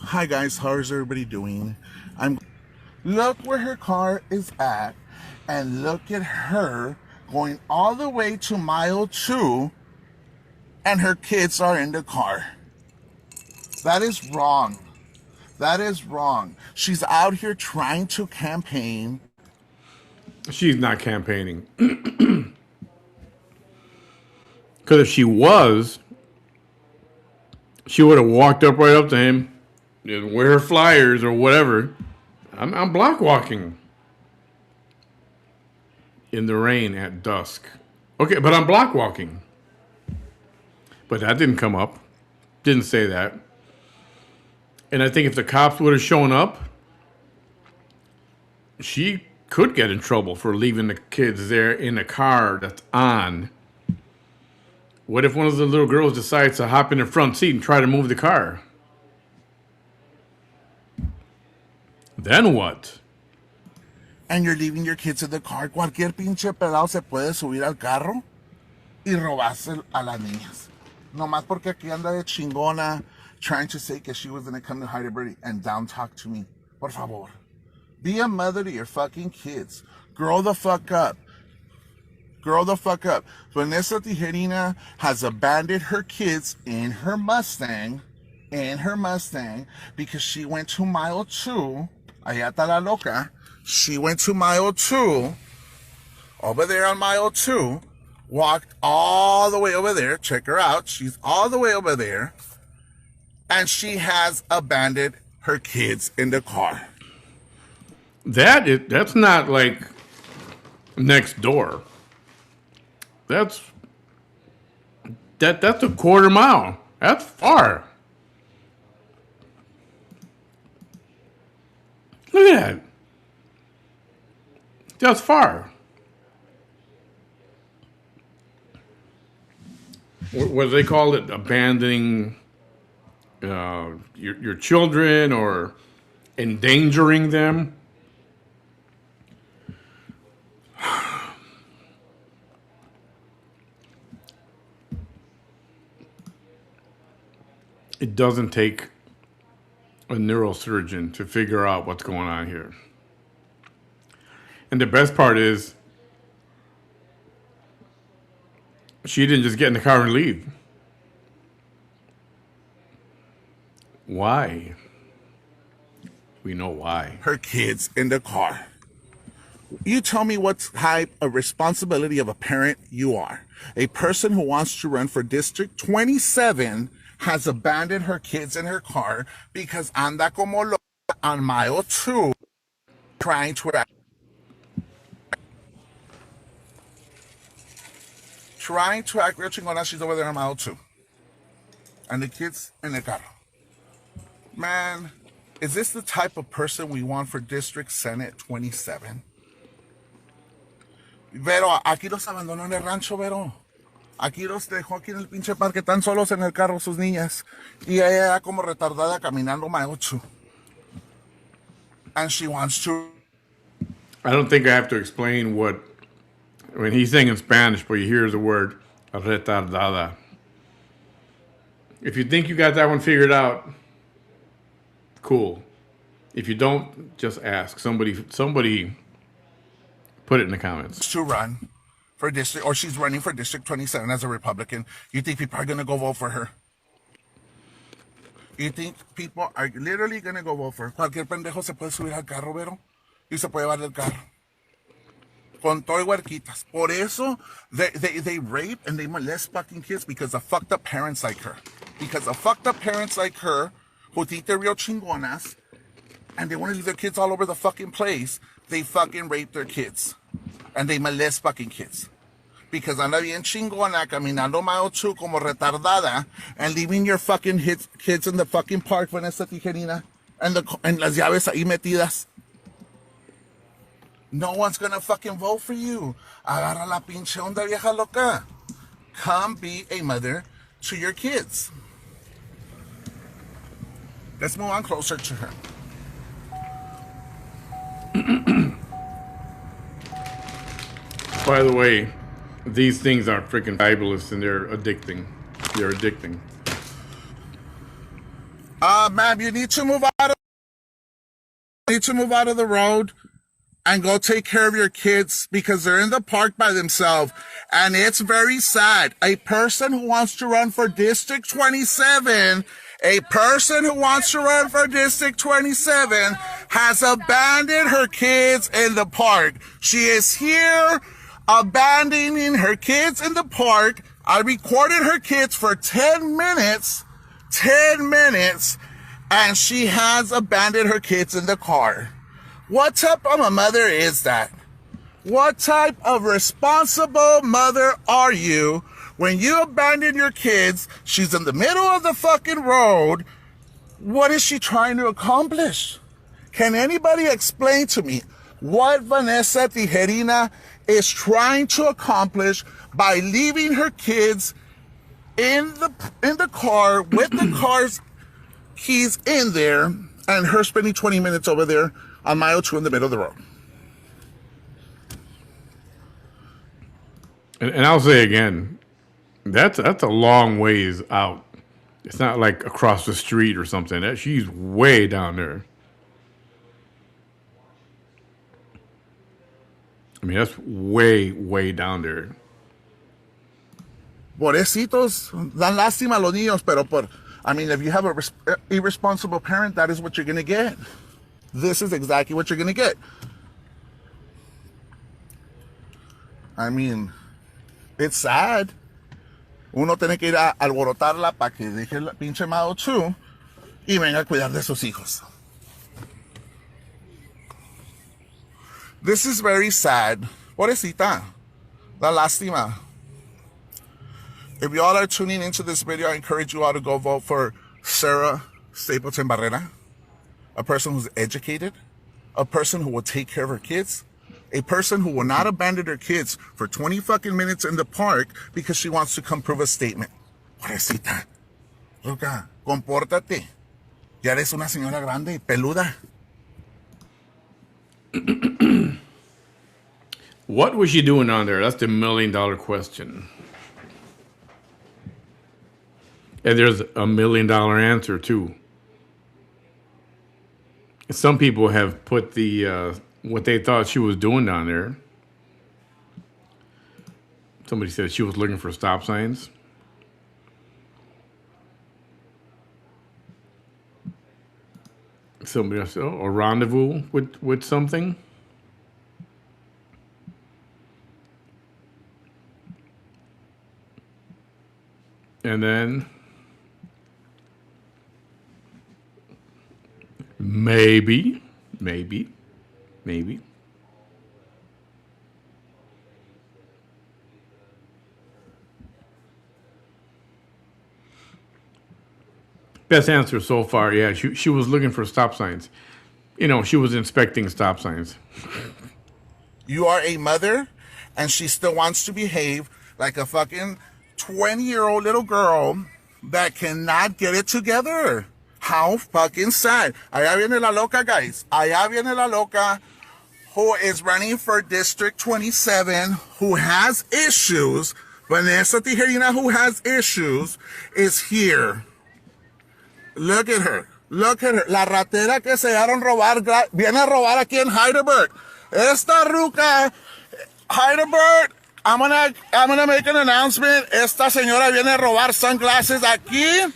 Hi guys, how's everybody doing? Look where her car is at, and look at her going all the way to mile 2, and her kids are in the car. That is wrong. That is wrong. She's out here trying to campaign. She's not campaigning. Because if she was, she would have walked up right up to him. Wear her flyers or whatever. I'm block walking in the rain at dusk. Okay, but I'm block walking. But that didn't come up. Didn't say that. And I think if the cops would have shown up, she could get in trouble for leaving the kids there in a car that's on. What if one of the little girls decides to hop in the front seat and try to move the car? Then what? And you're leaving your kids in the car. Cualquier pinche pelado se puede subir al carro y robarse a las niñas. Nomás porque aquí anda de chingona trying to say que she was going to come to Heidelberg and down talk to me. Por favor. Be a mother to your fucking kids. Grow the fuck up. Grow the fuck up. Vanessa Tijerina has abandoned her kids in her Mustang, because she went to mile 2. Allá está la loca. She went to mile 2. Over there on mile 2. Walked all the way over there. Check her out. She's all the way over there. And she has abandoned her kids in the car. That's not like next door. That's a quarter mile. That's far. Look at that. That's far. What do they call it? Abandoning your children or endangering them? It doesn't take a neurosurgeon to figure out what's going on here. And the best part is, she didn't just get in the car and leave. Why? We know why. Her kids in the car. You tell me what type of responsibility of a parent you are. A person who wants to run for District 27 has abandoned her kids in her car because anda como loca on mile 2 trying to act real chingona. She's over there on mile 2. And the kids in the car. Man, is this the type of person we want for District Senate 27? Vero, aquí los abandonó en el rancho, Vero. Aquí los dejó aquí en el pinche parque, tan solos en el carro sus niñas. Y ella como retardada caminando mile 2. And she wants to... I don't think I have to explain what... When he's saying in Spanish, but you hear the word retardada. If you think you got that one figured out, cool. If you don't, just ask. Somebody put it in the comments. To run for district, or she's running for District 27 as a Republican. You think people are going to go vote for her? You think people are literally going to go vote for her? Cualquier pendejo se puede subir al carro, Vero, y se puede llevar el carro. Con todo y huerquitas. Por eso, they rape and they molest fucking kids because of fucked up parents like her. Because of fucked up parents like her who think they're real chingonas and they want to leave their kids all over the fucking place. They fucking rape their kids. And they molest fucking kids. Because anda bien chingona, caminando mile 2 como retardada, and leaving your fucking kids in the fucking park, Vanessa Tijerina, and las llaves ahí metidas. No one's gonna fucking vote for you. Agarra la pinche onda, vieja loca. Come be a mother to your kids. Let's move on closer to her. By the way, these things are freaking fabulous and they're addicting. They're addicting. Ma'am, you need to move out of the road and go take care of your kids because they're in the park by themselves. And it's very sad. A person who wants to run for District 27, has abandoned her kids in the park. She is here abandoning her kids in the park. I recorded her kids for 10 minutes, and she has abandoned her kids in the car. What type of a mother is that? What type of responsible mother are you when you abandon your kids? She's in the middle of the fucking road. What is she trying to accomplish? Can anybody explain to me? what Vanessa Tijerina is trying to accomplish by leaving her kids in the car with the car's keys in there and her spending 20 minutes over there on mile 2 in the middle of the road. And I'll say again, that's a long ways out. It's not like across the street or something. She's way down there. I mean, that's way, way down there. Pobrecitos, dan lástima a los niños, pero if you have a irresponsible parent, that is what you're going to get. This is exactly what you're going to get. I mean, it's sad. Uno tiene que ir a alborotarla para que deje el pinche Mao 2 y venga a cuidar de sus hijos. This is very sad. Pobrecita. La lástima. If y'all are tuning into this video, I encourage you all to go vote for Sarah Stapleton Barrera, a person who's educated, a person who will take care of her kids, a person who will not abandon her kids for 20 fucking minutes in the park because she wants to come prove a statement. Pobrecita. Luca, compórtate. Ya eres una señora grande y peluda. What was she doing down there? That's the $1 million question. And there's a $1 million answer too. Some people have put the what they thought she was doing down there. Somebody said she was looking for stop signs. Somebody else, a rendezvous with something. And then maybe. Best answer so far, yeah. She was looking for stop signs. You know, she was inspecting stop signs. You are a mother, and she still wants to behave like a fucking 20-year-old little girl that cannot get it together. How fucking sad. Allá viene la loca, guys. Allá viene la loca who is running for District 27, who has issues. Vanessa Tijerina, who has issues, is here. Look at her. Look at her. La ratera que se dejaron robar, viene a robar aquí en Heidelberg. Esta ruca, Heidelberg, I'm gonna make an announcement. Esta señora viene a robar sunglasses aquí.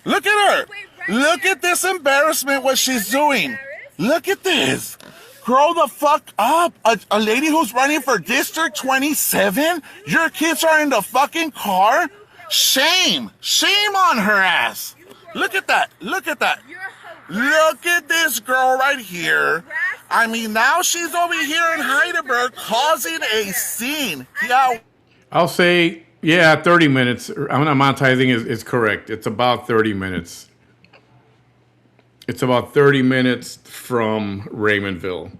Look at her. Look at this embarrassment, what she's doing. Look at this. Grow the fuck up. A lady who's running for District 27? Your kids are in the fucking car? Shame. Shame on her ass. Look at that. Look at that. Look at this girl right here. I mean, now she's over here in Heidelberg causing a scene. Yeah. I'll say, yeah, 30 minutes. I'm not monetizing is correct. It's about 30 minutes. It's about 30 minutes from Raymondville.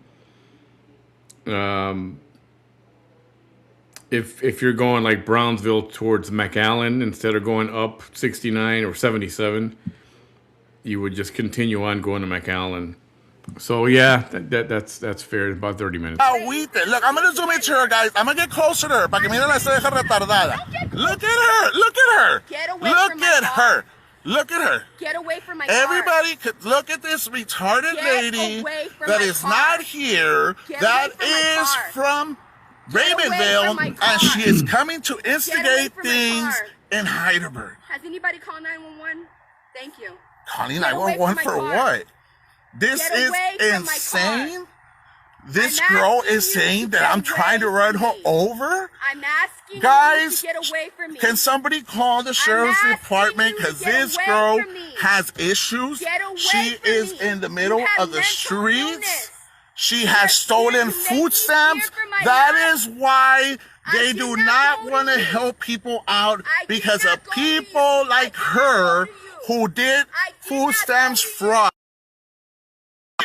If you're going like Brownsville towards McAllen, instead of going up 69 or 77, you would just continue on going to McAllen. So yeah, that's fair. About 30 minutes. Look, I'm gonna zoom into her, guys. I'm gonna get closer to her para que miren la ceja retardada. Look at her. Look at her. Get away look from my at car. her. Look at her. Get away from my car. Everybody could look at this retarded lady that is not here. That is from Raymondville, and she is coming to instigate things in Heidelberg. Has anybody called 911? Thank you. Calling 911 for what? This is insane. This girl is saying that I'm trying to run her over? I'm asking guys, you to get away from me. Can somebody call the sheriff's department? Because this girl has issues. She is in the middle of the streets. She has stolen food stamps. That is why they do not want to help people out, because of people like her who did food stamps fraud.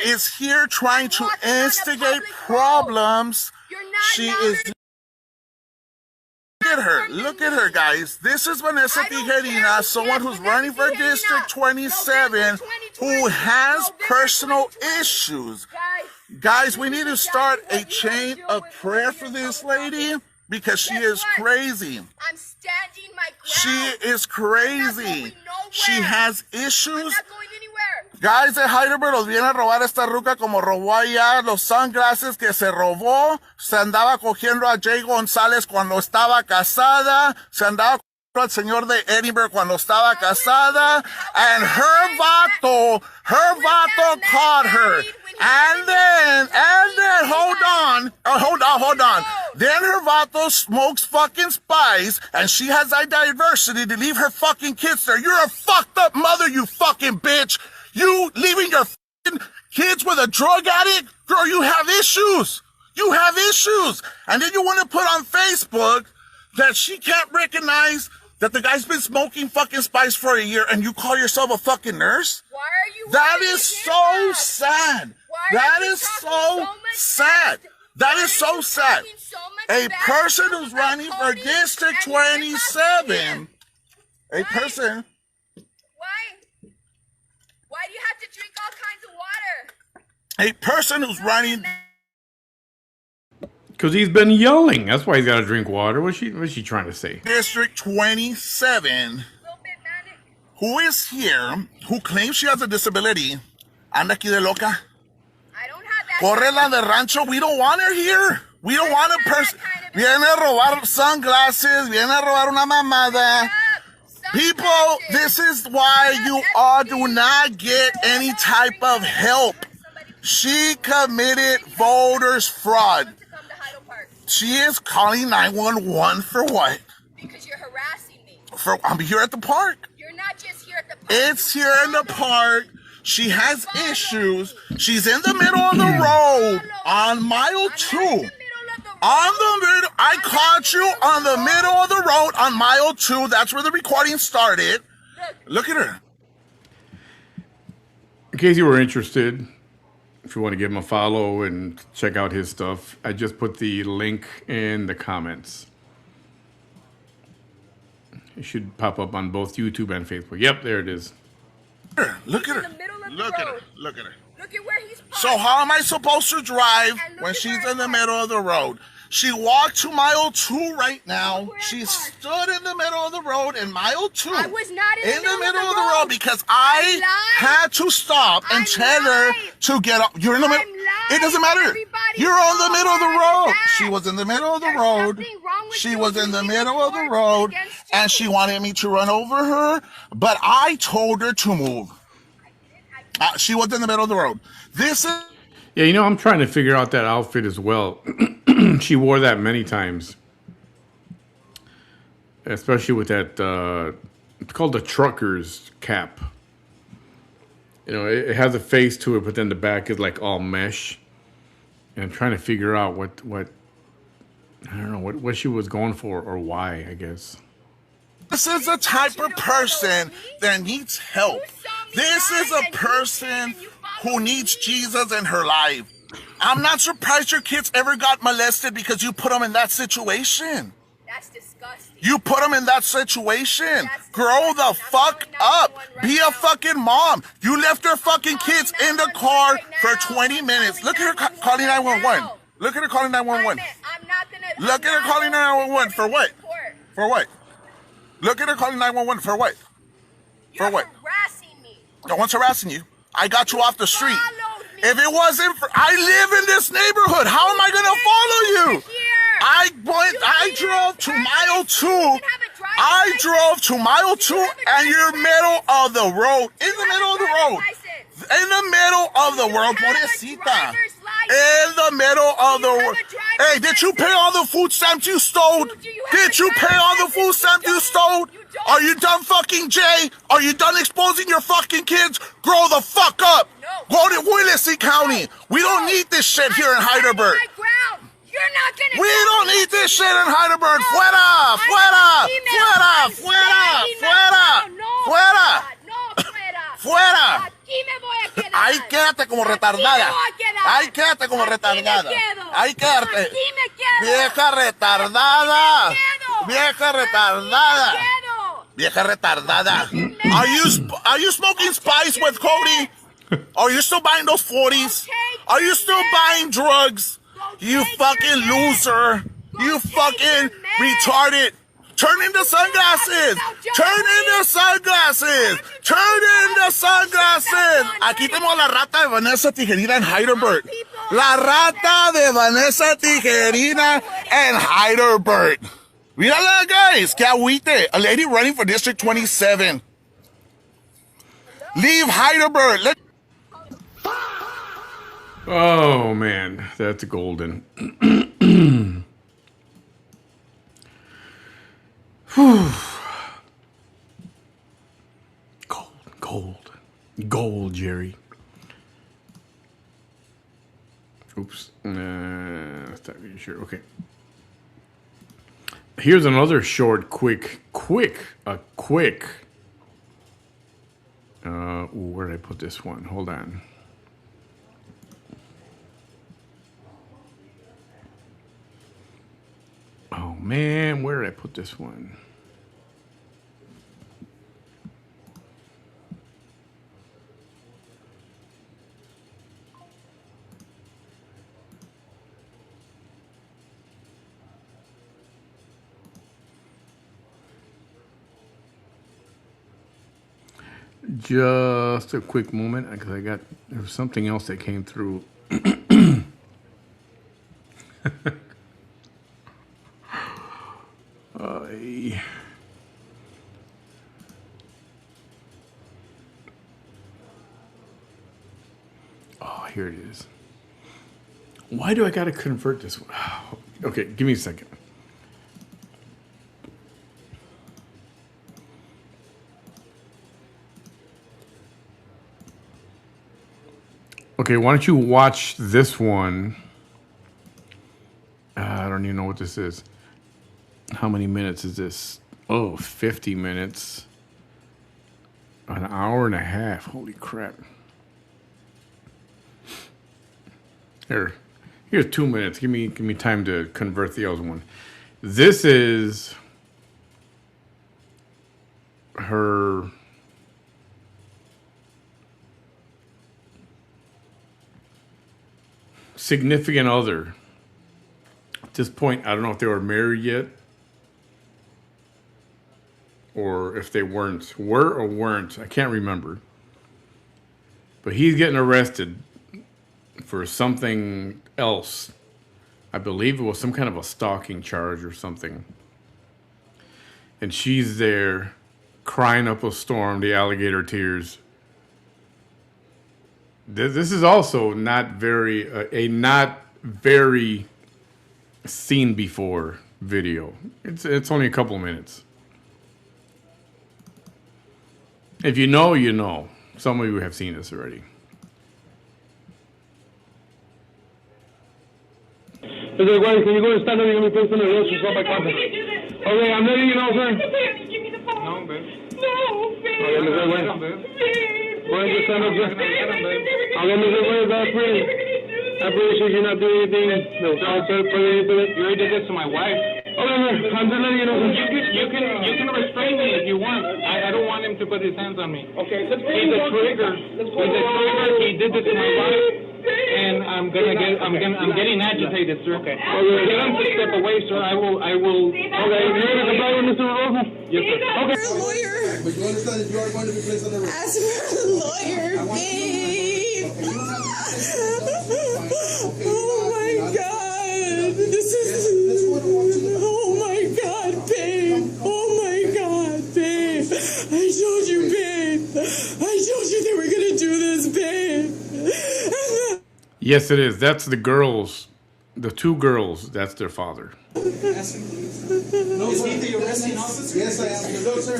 is here trying to instigate problems. You're not She louder is. Look at her, guys. This is Vanessa Tijerina, someone who's running for District 27, who has personal issues. Guys, we need to start a chain of prayer for this lady because she is crazy. I'm standing my ground. She is crazy. She has I'm issues. not going anywhere. Guys de Heidelberg los viene a robar esta ruca como robó allá los sunglasses que se robó. Se andaba cogiendo a Jay González cuando estaba casada. Se andaba cogiendo al señor de Edinburgh cuando estaba casada. And her vato caught her. And then, hold on. Then her vato smokes fucking spice, and she has a diversity to leave her fucking kids there. You're a fucked up mother, you fucking bitch. You leaving your fucking kids with a drug addict? Girl, you have issues. You have issues. And then you want to put on Facebook that she can't recognize that the guy's been smoking fucking spice for a year, and you call yourself a fucking nurse? Why are you That wearing is a so hijab? sad. Why That are you is talking so much sad. bad? That Why is are so you sad. talking so much A bad person stuff who's about running for Cody District and you're talking 27, a Why? person, Why do you have to drink all kinds of water? a person who's running. Because he's been yelling. That's why he's got to drink water. What's she trying to say? District 27, A little bit manic. who is here, who claims she has a disability, anda aquí de loca. I don't have that. Corre la de rancho, we don't want her here. We don't want a person. Viene a robar sunglasses, viene a robar una mamada. People, this is why you all do not get any type of help. She committed voters fraud. She is calling 911 for what? Because you're harassing me. I'm here at the park. You're not just here at the park. It's here in the park. She has issues. She's in the middle of the road on mile 2. On the middle, I caught you on the middle of the road on mile 2. That's where the recording started. Look at her. In case you were interested, if you want to give him a follow and check out his stuff, I just put the link in the comments. It should pop up on both YouTube and Facebook. Yep, there it is. Look at her. In the middle of the Look at her. road. Look at her. Look at where he's parked. So how am I supposed to drive And look when at she's where in the I'm middle of the road? She walked to mile 2 right now. where I'm She parked. stood in the middle of the road in mile 2. I was not in the middle of the road because I lied. had to stop and I'm tell her lied. to get up. You're in the middle. I'm It lied. doesn't matter. Everybody You're on the knows middle of the where road. I'm at. She was in the middle of the There's road. something wrong with She you. was in the You middle of the report road against and you. she wanted me to run over her, but I told her to move. She was in the middle of the road. This is Yeah, you know, I'm trying to figure out that outfit as well. She wore that many times. Especially with that, it's called the trucker's cap. You know, it has a face to it, but then the back is like all mesh. And I'm trying to figure out what I don't know, what she was going for or why, I guess. This is a type of person that needs help. This is a person who needs Jesus in her life. I'm not surprised your kids ever got molested because you put them in that situation. That's disgusting. You put them in that situation. Grow the fuck up. Be a fucking mom. You left your fucking kids in the car for 20 minutes. Look at her calling 911. Look at her calling 911. I'm not gonna. Look at her calling 911 for what? For what? Look at her calling 911 for what? For what? Harassing me. No one's harassing you. I got you off the street. Followed me. If it wasn't for, I live in this neighborhood. How am I gonna follow you? I drove to mile 2. I drove to mile 2 and you're middle of the road. In the middle of the road. In the middle of the road, pobrecita. In the middle of the road. Hey, did you pay all the food stamps you stole? Did you pay all the food stamps you stole? Are you done fucking Jay? Are you done exposing your fucking kids? Grow the fuck up. Go to Willacy County. We don't need this shit here in Heidelberg. You're not gonna. We don't need this shit in Heidelberg. Fuera, fuera, fuera, fuera, fuera, fuera, fuera. me voy a quedar. Ahí quédate como retardada. Aquí me voy a quedar. Ahí quédate como Aquí retardada. me quedo. Ahí quédate. Aquí me quedo. Vieja retardada. Aquí me quedo. Vieja retardada. Aquí me quedo. Vieja retardada. Are you smoking spice with Cody? Are you still buying those 40s? Are you still buying drugs? You fucking loser. You fucking retarded. Turn into sunglasses. Turn into sunglasses. Turn into sunglasses. Aquí tenemos la rata de Vanessa Tijerina en Heidelberg. La rata de Vanessa Tijerina en Heidelberg. Mírala, guys. Que agüite. A lady running for District 27. Leave Heidelberg. Oh man, that's golden. Gold, Jerry. Oops. That's not really sure. Okay. Here's another short, quick. Where did I put this one? Hold on. Oh man, where did I put this one? Just a quick moment, because there was something else that came through. Oh, here it is. Why do I got to convert this one? Okay, give me a second. Okay, why don't you watch this one? I don't even know what this is. How many minutes is this? Oh, 50 minutes. An hour and a half. Holy crap. Here's 2 minutes. Give me time to convert the other one. This is her significant other. At this point, I don't know if they were married yet, or if they were or weren't. I can't remember. But he's getting arrested for something else. I believe it was some kind of a stalking charge or something. And she's there crying up a storm, the alligator tears. This is also not very seen before video. It's only a couple minutes. If you know, you know. Some of you have seen this already. Can you go and stand there? You're going to put some of those yourself by contact. Okay, I'm letting you know, sir. Give me the phone. No, babe. No, babe. Okay, Mr. Wayne. Why don't you stand up, sir? Okay, Mr. Wayne, I appreciate you not doing anything. No, I'll say for you. You already did this to my wife. Okay, man, I'm just letting you know. You can restrain me if you want. I don't want him to put his hands on me. Okay, let's go. He's a trigger. He did this to my wife. And I'm getting agitated, sir. Okay. Get him to step away, sir. I will. Okay, you're going to comply with Mr. Rosa? Yes, sir. Okay. A lawyer. But you understand that you are going to be placed on the Ask for a lawyer, babe. Oh my God. This is. Oh my God, babe. Oh my God, babe. I told you, babe. I told you they were gonna do this, babe. Yes, it is. That's the girls. The two girls. That's their father. No, is he the arresting officer? Yes, I am. No, sir.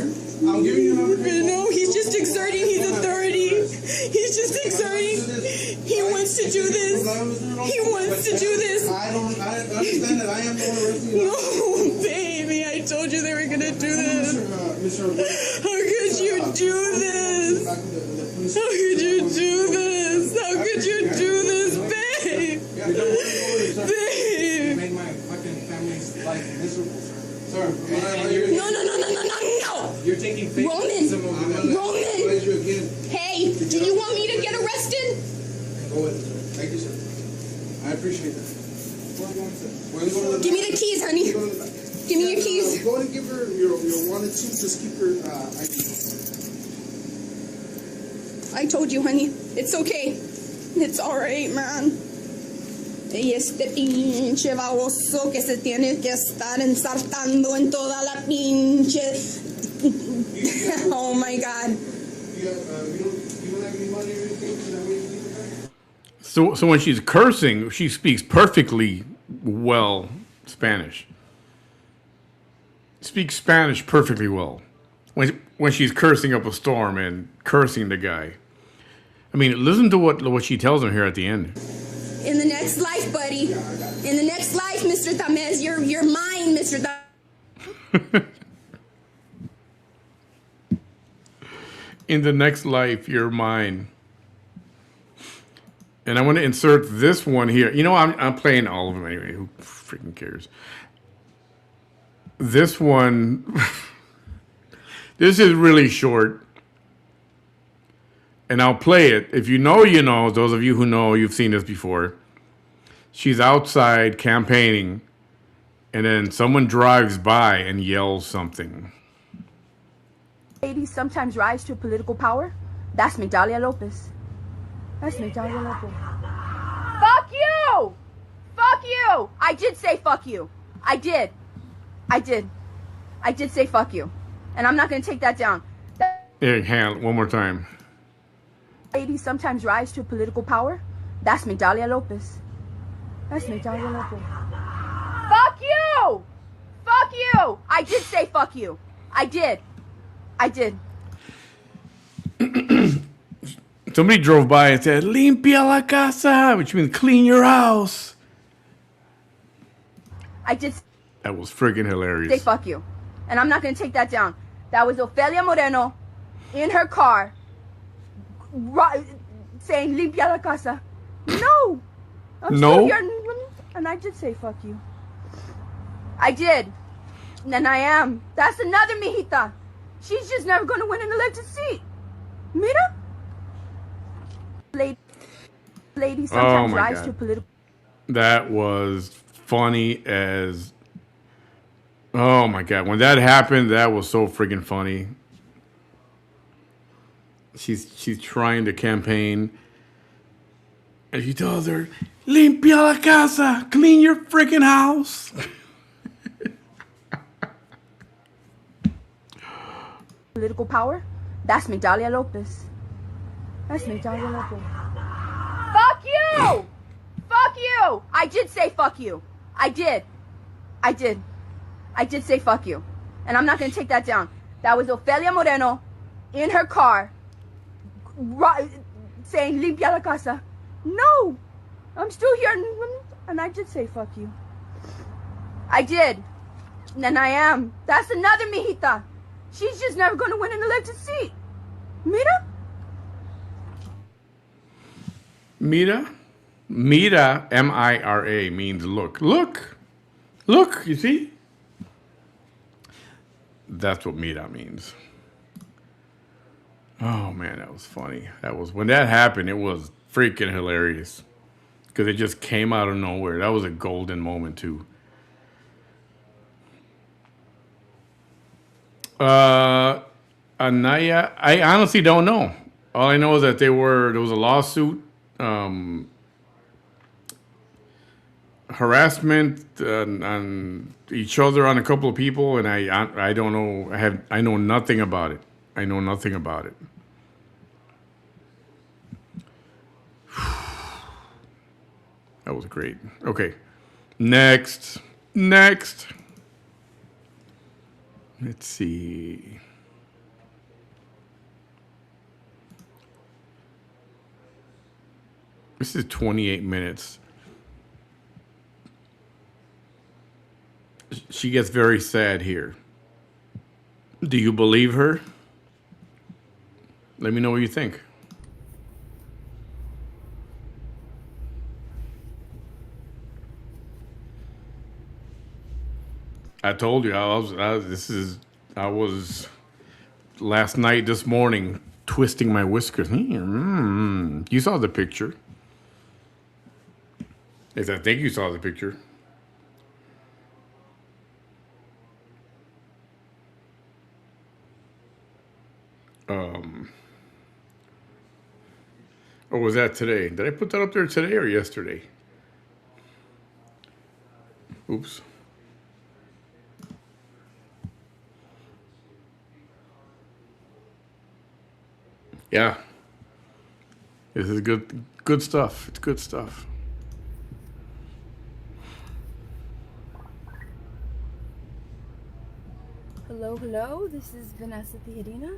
I'm giving you an opportunity. No, he's just exerting his authority. He's just exerting. He wants to do this. He wants to do this. I understand that I am the one arresting you. No, baby, I told you they were gonna do this. How could you do this? How could you do this? How could you do this, babe? Babe. You made my fucking family's life miserable, sir. Sir, No. you're taking fake Roman. Roman. Hey, do you want me to get arrested? Go with it, sir. Thank you, sir. I appreciate that. Where are you going, sir? We're gonna go to the Give me the keys, honey. Go to the back. Give me your keys. Go and give her your wallet too. Just keep her ID. I told you, honey. It's okay. It's alright, man. Y este pinche baboso que se tiene que estar ensartando en toda la pinche... Oh my God. You don't have any money or anything? Is that where you leave it at? So when she's cursing, she speaks perfectly well Spanish. Speaks Spanish perfectly well. When she's cursing up a storm and cursing the guy. I mean, listen to what she tells him here at the end. In the next life, buddy. In the next life, Mr. Tamez, you're mine, Mr. Tamez. In the next life, you're mine. And I want to insert this one here. You know, I'm playing all of them anyway. Who freaking cares? This one, this is really short. And I'll play it. If you know, you know. Those of you who know, you've seen this before. She's outside campaigning. And then someone drives by and yells something. Ladies sometimes rise to political power. That's Migdalia Lopez. That's Migdalia Lopez. Fuck you! Fuck you! I did say fuck you. I did say fuck you. And I'm not going to take that down. Hey, hand, one more time. Ladies sometimes rise to political power. That's Migdalia Lopez. That's Migdalia Lopez. Fuck you! Fuck you! I did say fuck you. I did. Somebody drove by and said, "Limpia la casa," which means clean your house. I did That was friggin' hilarious. say fuck you. And I'm not going to take that down. That was Ofelia Moreno in her car saying, "Limpia la casa." No. I'm No? still here. And I did say fuck you. I did. And I am. That's another mijita. She's just never going to win an elected seat. Mira. Ladies sometimes rise God. to political... That was funny as... Oh, my God. When that happened, that was so friggin' funny. She's trying to campaign. And she tells her, "Limpia la casa. Clean your friggin' house." Political power. That's Migdalia Lopez. That's Migdalia Lopez. Fuck you! Fuck you! I did say fuck you. I did say fuck you. And I'm not going to take that down. That was Ofelia Moreno in her car saying, "Limpia la casa." No! I'm still here. And I did say fuck you. I did. And I am. That's another mijita. She's just never going to win an elected seat. Mira? Mira? Mira, M-I-R-A, means look. Look! Look, you see? That's what mira means. Oh, man, that was funny. When that happened, it was freaking hilarious. Because it just came out of nowhere. That was a golden moment, too. Anaya, I honestly don't know. All I know is that there was a lawsuit, harassment on each other on a couple of people, and I don't know. I know nothing about it. I know nothing about it. That was great. Okay, next. Let's see. This is 28 minutes. She gets very sad here. Do you believe her? Let me know what you think. I told you I was last night, this morning, twisting my whiskers. You saw the picture. Yes, I think you saw the picture. Or was that today? Did I put that up there today or yesterday? Oops. Yeah. This is good stuff. It's good stuff. Hello, hello. This is Vanessa Tijerina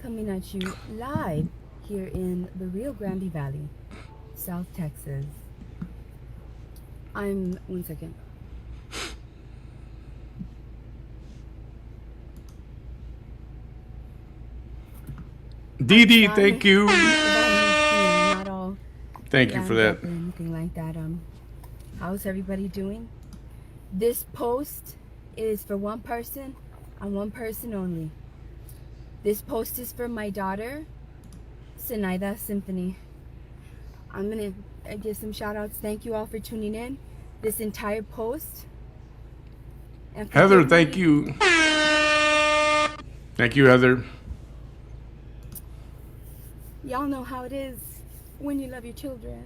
coming at you live here in the Rio Grande Valley, South Texas. One second. Dee, thank you. Not all Thank you for that. or anything like that. How's everybody doing? This post is for one person and one person only. This post is for my daughter, Sinaida Symphony. I'm gonna give some shout outs. Thank you all for tuning in this entire post. And Heather, thank you. Thank you, Heather. Y'all know how it is when you love your children.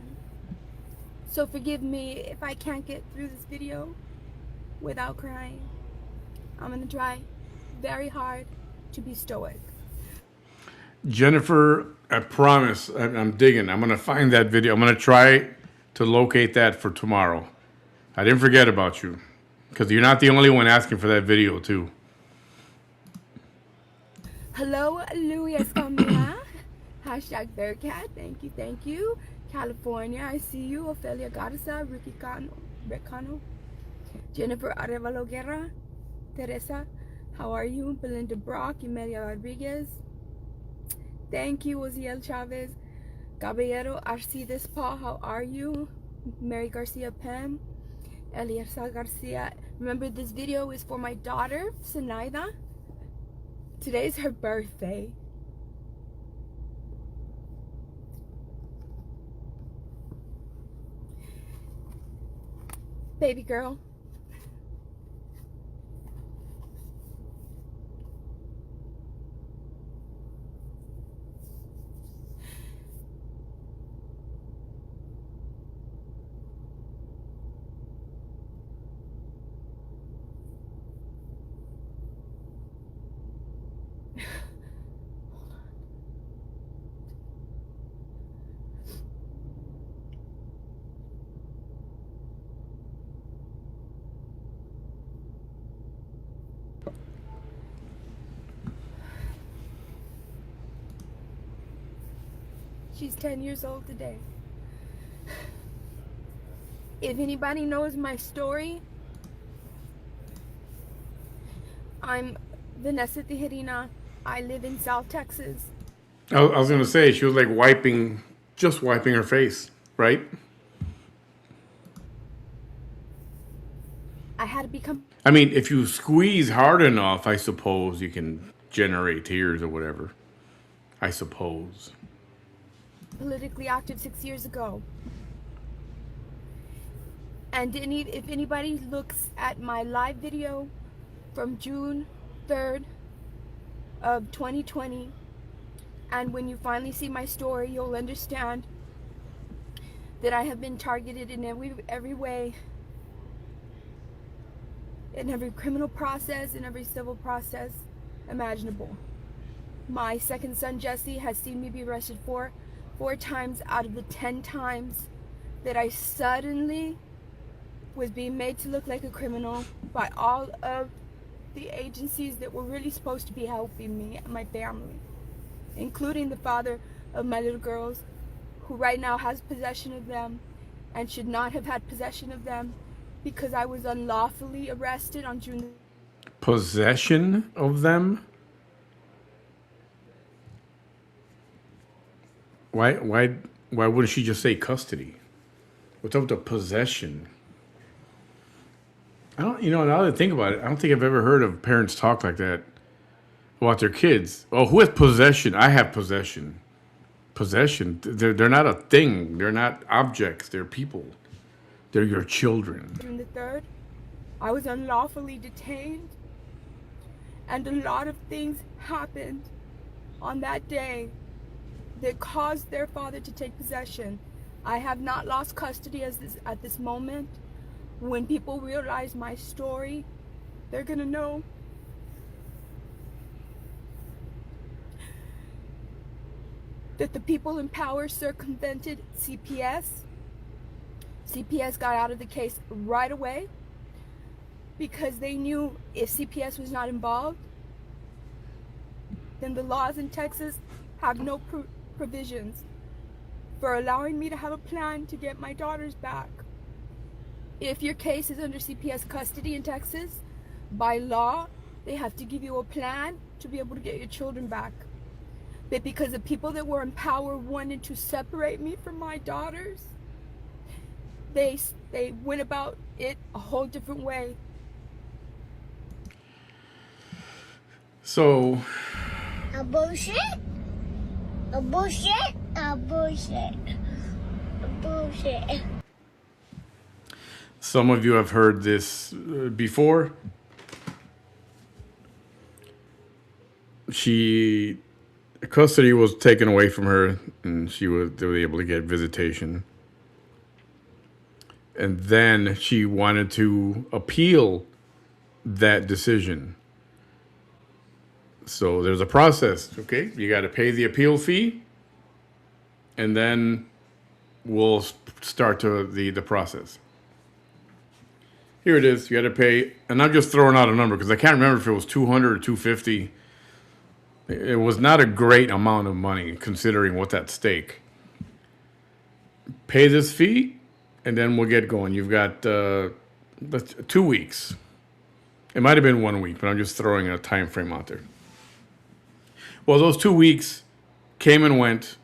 So forgive me if I can't get through this video without crying. I'm gonna try very hard to be stoic. Jennifer, I promise, I'm digging. I'm going to find that video. I'm going to try to locate that for tomorrow. I didn't forget about you, because you're not the only one asking for that video, too. Hello, Louis Escamilla. Hashtag Bearcat. Thank you, thank you. California, I see you. Ophelia Garza, Ricky Recano, Jennifer Arevalo Guerra, Teresa, how are you? Belinda Brock, Imelia Rodriguez. Thank you, Oziel Chavez. Caballero Arcides Paul, how are you? Mary Garcia Pam. Eliasa Garcia. Remember, this video is for my daughter, Sinaida. Today's her birthday. Baby girl. She's 10 years old today. If anybody knows my story, I'm Vanessa Tijerina. I live in South Texas. I was going to say, she was like just wiping her face, right? I had to become... I mean, if you squeeze hard enough, I suppose you can generate tears or whatever. I suppose. Politically active 6 years ago. And if anybody looks at my live video from June 3rd of 2020, and when you finally see my story, you'll understand that I have been targeted in every way, in every criminal process, in every civil process imaginable. My second son, Jesse, has seen me be arrested four times out of the 10 times that I suddenly was being made to look like a criminal by all of the agencies that were really supposed to be helping me and my family, including the father of my little girls, who right now has possession of them and should not have had possession of them because I was unlawfully arrested on June. Possession of them? Why wouldn't she just say custody? What's up with the possession? I don't, you know, now that I think about it, I don't think I've ever heard of parents talk like that about their kids. Oh, who has possession? I have possession. Possession. They're not a thing. They're not objects. They're people. They're your children. On the 3rd, I was unlawfully detained, and a lot of things happened on that day that caused their father to take possession. I have not lost custody at this moment. When people realize my story, they're gonna know that the people in power circumvented CPS. CPS got out of the case right away because they knew if CPS was not involved, then the laws in Texas have no provisions for allowing me to have a plan to get my daughters back. If your case is under CPS custody in Texas, by law, they have to give you a plan to be able to get your children back. But because the people that were in power wanted to separate me from my daughters, they went about it a whole different way. So... A bullshit? A bullshit? A bullshit? A bullshit? Some of you have heard this before. Custody was taken away from her, and they were able to get visitation. And then she wanted to appeal that decision. So there's a process, okay? You got to pay the appeal fee, and then we'll start the process. Here it is. You got to pay, and I'm just throwing out a number because I can't remember if it was $200 or $250. It was not a great amount of money considering what's at stake. Pay this fee, and then we'll get going. You've got 2 weeks. It might have been 1 week, but I'm just throwing a time frame out there. Well, those 2 weeks came and went.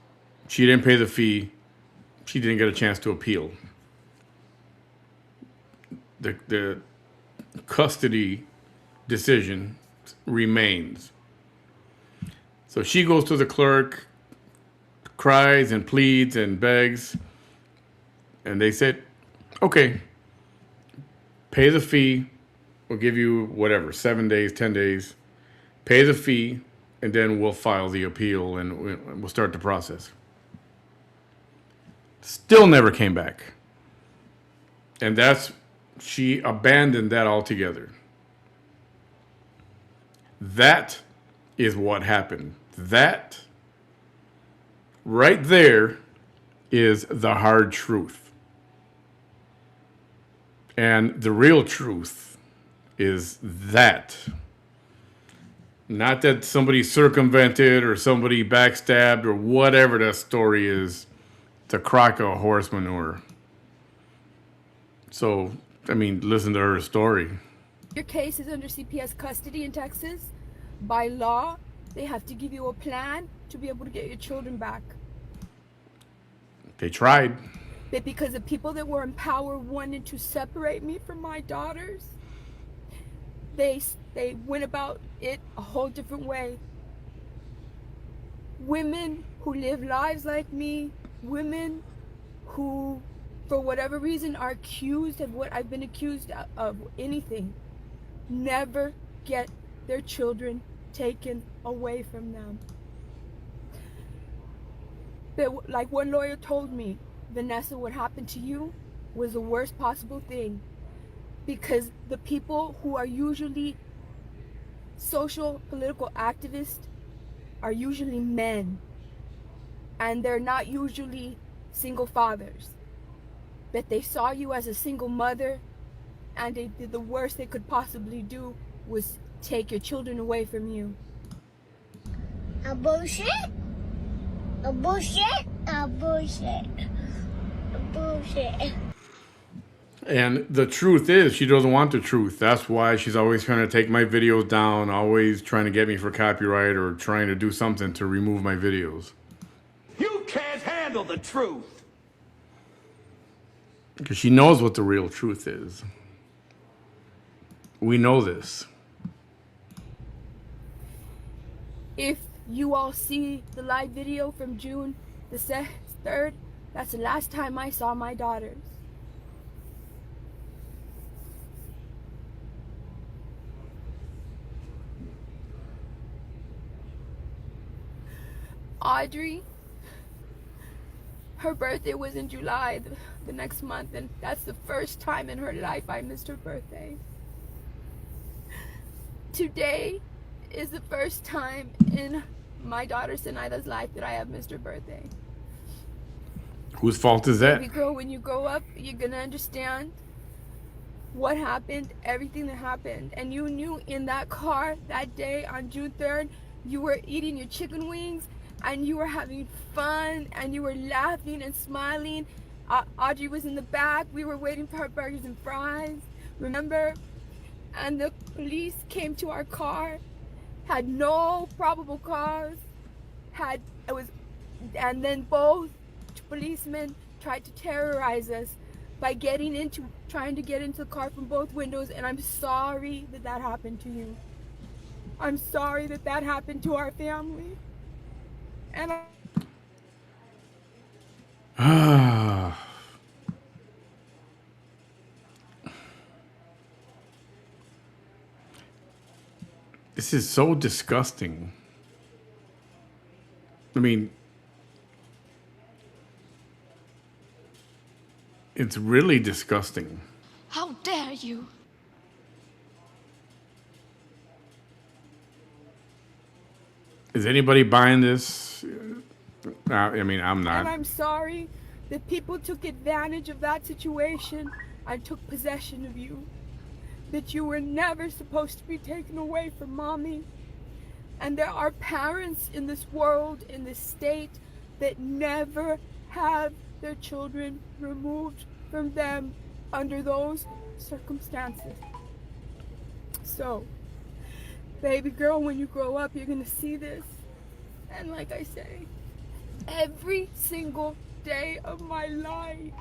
She didn't pay the fee. She didn't get a chance to appeal. The custody decision remains. So she goes to the clerk, cries and pleads and begs, and they said, okay, pay the fee. We'll give you whatever, 7 days, 10 days. Pay the fee, and then we'll file the appeal and we'll start the process. Still never came back. And she abandoned that altogether. That is what happened. That right there is the hard truth. And the real truth is that. Not that somebody circumvented or somebody backstabbed or whatever that story is. It's a crock of horse manure. So, I mean, listen to her story. Your case is under CPS custody in Texas. By law, they have to give you a plan to be able to get your children back. They tried. But because the people that were in power wanted to separate me from my daughters, they went about it a whole different way. Women who live lives like me, women who, for whatever reason, are accused of what I've been accused of, anything, never get their children taken away from them. But like one lawyer told me, Vanessa, what happened to you was the worst possible thing, because the people who are usually social political activists are usually men, and they're not usually single fathers. But they saw you as a single mother, and they did the worst they could possibly do was take your children away from you. A bullshit? A bullshit? A bullshit? A bullshit? And the truth is, she doesn't want the truth. That's why she's always trying to take my videos down, always trying to get me for copyright or trying to do something to remove my videos. You can't handle the truth. Because she knows what the real truth is. We know this. If you all see the live video from June the 3rd, that's the last time I saw my daughters. Audrey, her birthday was in July, the next month, and that's the first time in her life I missed her birthday. Today is the first time in my daughter Senaida's life that I have missed her birthday. Whose fault is that? Baby girl, when you grow up, you're gonna understand what happened, everything that happened. And you knew in that car that day on June 3rd, you were eating your chicken wings and you were having fun and you were laughing and smiling. Audrey was in the back. We were waiting for her burgers and fries. Remember? And the police came to our car, had no probable cause, and then both policemen tried to terrorize us by trying to get into the car from both windows, and I'm sorry that that happened to you. I'm sorry that that happened to our family. And This is so disgusting. I mean, it's really disgusting. How dare you? Is anybody buying this? I mean, I'm not. And I'm sorry that people took advantage of that situation and took possession of you. That you were never supposed to be taken away from mommy. And there are parents in this world, in this state, that never have their children removed from them under those circumstances. So, baby girl, when you grow up, you're gonna see this. And like I say, every single day of my life,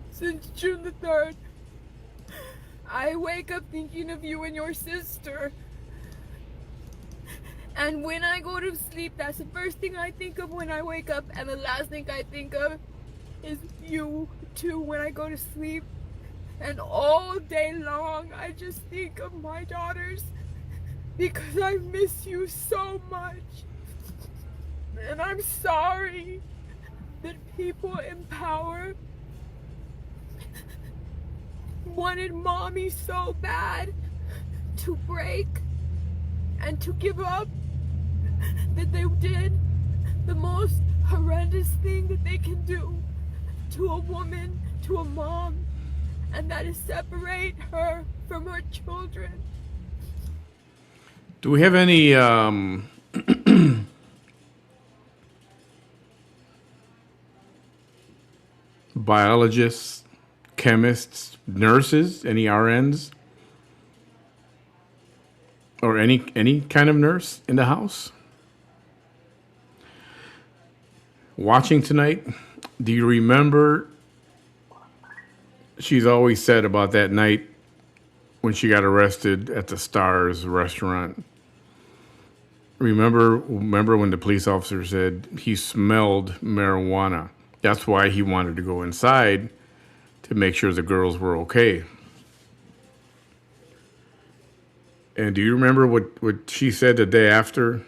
since June the 3rd, I wake up thinking of you and your sister. And when I go to sleep, that's the first thing I think of when I wake up, and the last thing I think of is you too when I go to sleep. And all day long, I just think of my daughters because I miss you so much. And I'm sorry that people in power wanted mommy so bad to break and to give up that they did the most horrendous thing that they can do to a woman, to a mom, and that is separate her from her children. Do we have any biologists, chemists, nurses, any RNs, or any kind of nurse in the house watching tonight? Do you remember she's always said about that night when she got arrested at the Stars restaurant? Remember when the police officer said he smelled marijuana? That's why he wanted to go inside to make sure the girls were okay. And do you remember what she said the day after?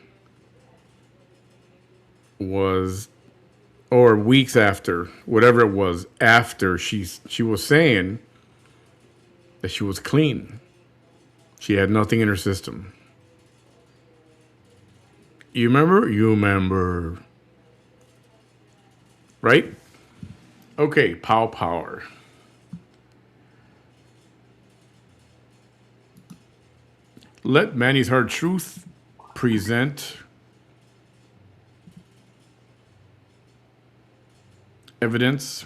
Or weeks after, whatever it was, after she was saying that she was clean. She had nothing in her system. You remember? You remember. Right? Okay, power. Let Manny's Hard Truth present evidence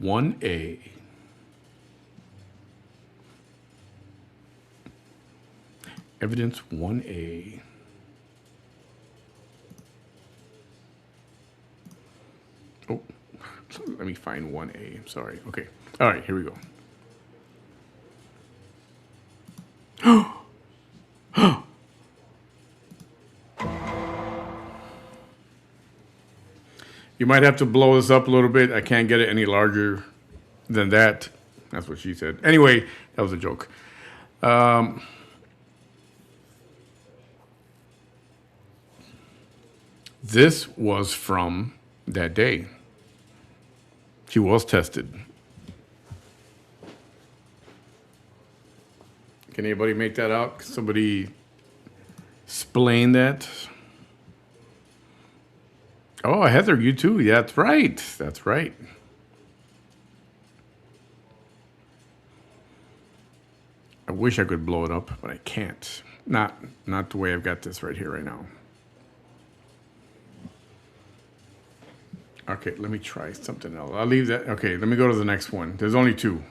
1A. Evidence 1A. Oh, let me find 1A. I'm sorry. Okay. All right, here we go. You might have to blow this up a little bit. I can't get it any larger than that. That's what she said. Anyway, that was a joke. This was from that day. She was tested. Can anybody make that out? Can somebody explain that? Oh, Heather, you too. Yeah, that's right. That's right. I wish I could blow it up, but I can't. Not the way I've got this right here right now. Okay, let me try something else. I'll leave that. Okay, let me go to the next one. There's only two.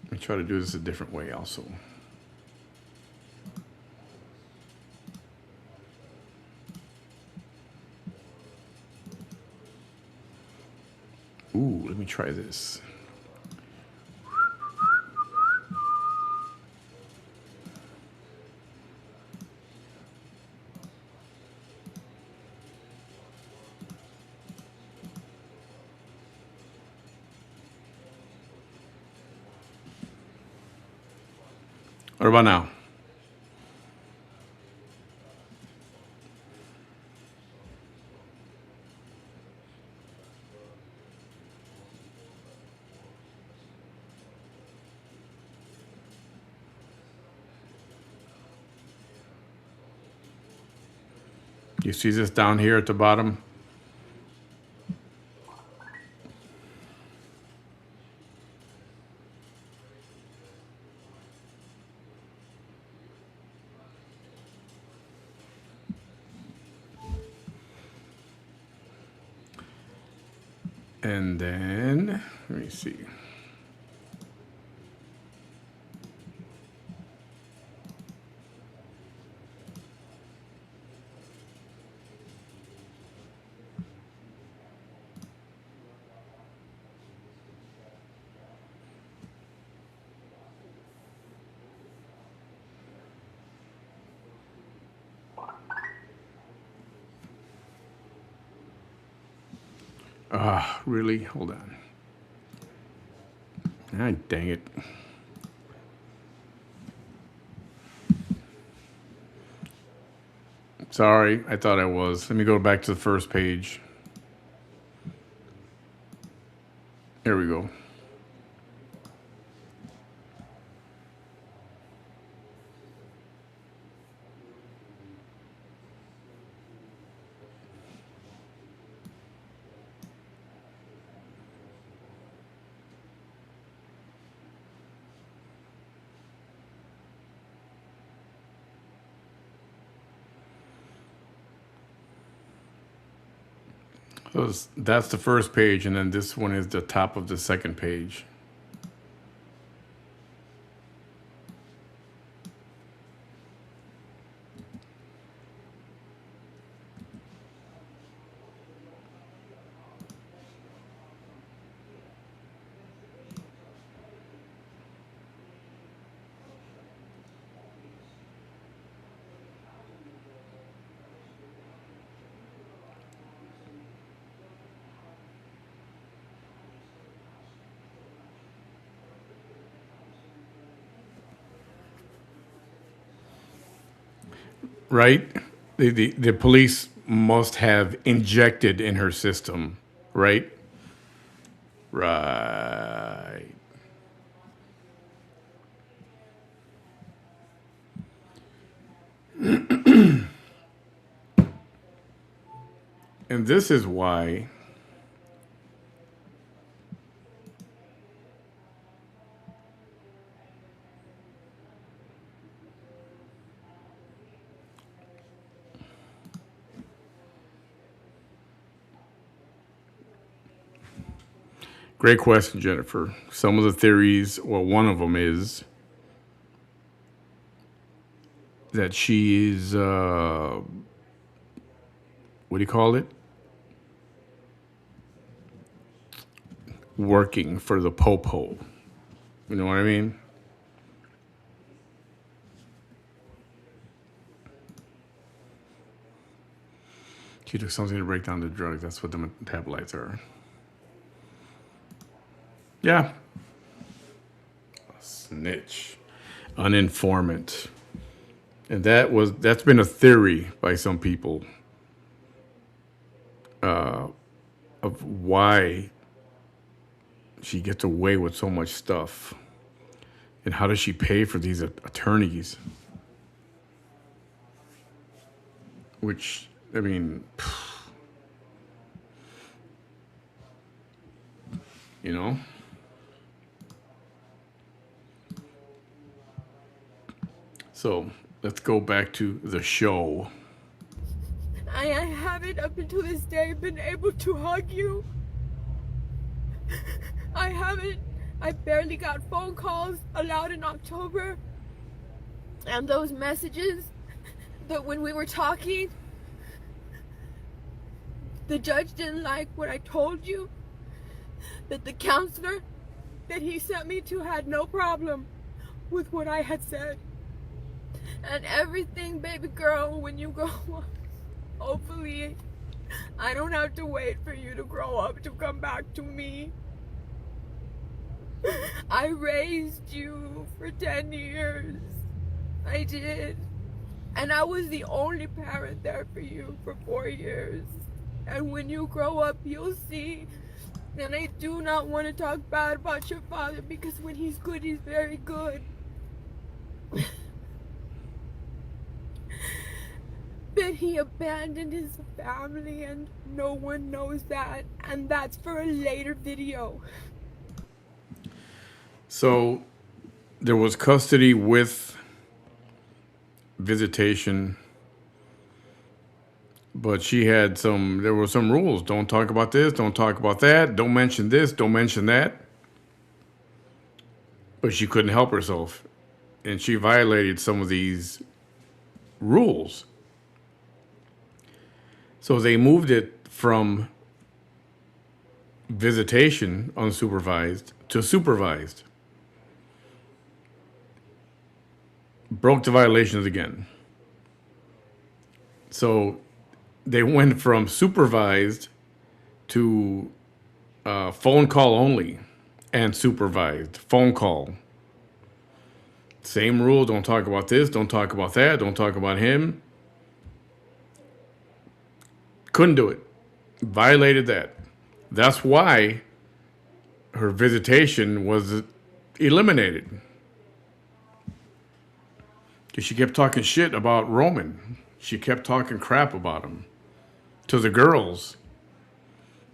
Let me try to do this a different way also. Ooh, let me try this. What about now? You see this down here at the bottom? And then, let me see. Really? Hold on. Ah, dang it. Sorry, I thought I was. Let me go back to the first page. There we go. So that's the first page, and then this one is the top of the second page. Right? The police must have injected in her system, right? Right. And this is why great question, Jennifer. Some of the theories, well, one of them is that she is, what do you call it? Working for the Popo. You know what I mean? She took something to break down the drugs. That's what the metabolites are. Yeah. A snitch. An informant. And that's been a theory by some people of why she gets away with so much stuff. And how does she pay for these attorneys? Which, I mean, you know? So let's go back to the show. I haven't up until this day been able to hug you. I barely got phone calls allowed in October. And those messages that when we were talking, the judge didn't like what I told you. That the counselor that he sent me to had no problem with what I had said. And everything, baby girl, when you grow up, hopefully, I don't have to wait for you to grow up to come back to me. I raised you for 10 years. I did. And I was the only parent there for you for 4 years. And when you grow up, you'll see. And I do not want to talk bad about your father because when he's good, he's very good. But he abandoned his family and no one knows that. And that's for a later video. So there was custody with visitation, but there were some rules. Don't talk about this, don't talk about that, don't mention this, don't mention that. But she couldn't help herself. And she violated some of these rules. So they moved it from visitation, unsupervised, to supervised. Broke the violations again. So they went from supervised to phone call only and supervised phone call. Same rule, don't talk about this, don't talk about that, don't talk about him. Couldn't do it. Violated that. That's why her visitation was eliminated. Because she kept talking shit about Roman. She kept talking crap about him to the girls.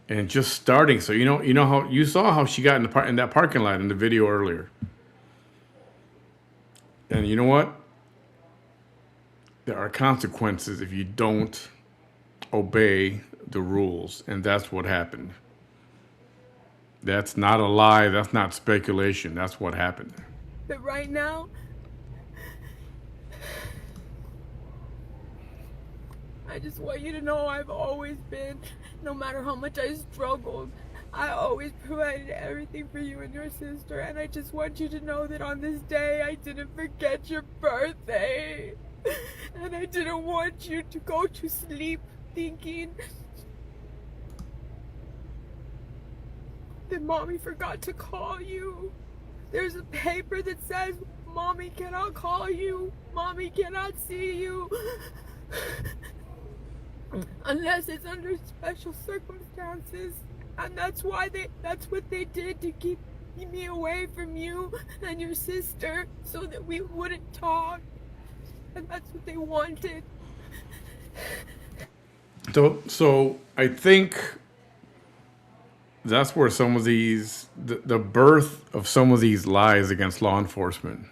And just starting, so you know how you saw how she got in that parking lot in the video earlier. And you know what? There are consequences if you don't obey the rules, and that's what happened. That's not a lie, that's not speculation, that's what happened. But right now, I just want you to know I've always been, no matter how much I struggled, I always provided everything for you and your sister, and I just want you to know that on this day I didn't forget your birthday. And I didn't want you to go to sleep thinking that Mommy forgot to call you. There's a paper that says Mommy cannot call you, Mommy cannot see you, unless it's under special circumstances. And that's what they did to keep me away from you and your sister, so that we wouldn't talk. And that's what they wanted. So I think that's where some of these, the birth of some of these lies against law enforcement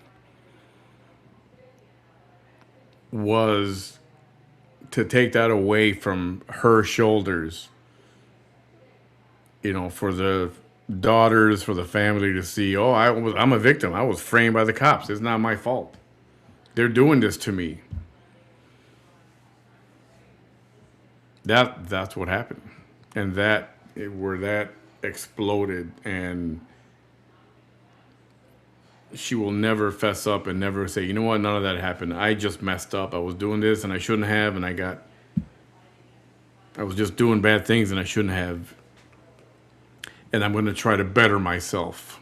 was to take that away from her shoulders, for the daughters, for the family to see, I'm a victim. I was framed by the cops. It's not my fault. They're doing this to me. That's what happened. And where that exploded, and she will never fess up and never say, you know what, none of that happened. I just messed up. I was doing this and I shouldn't have, and I was just doing bad things and I shouldn't have. And I'm going to try to better myself.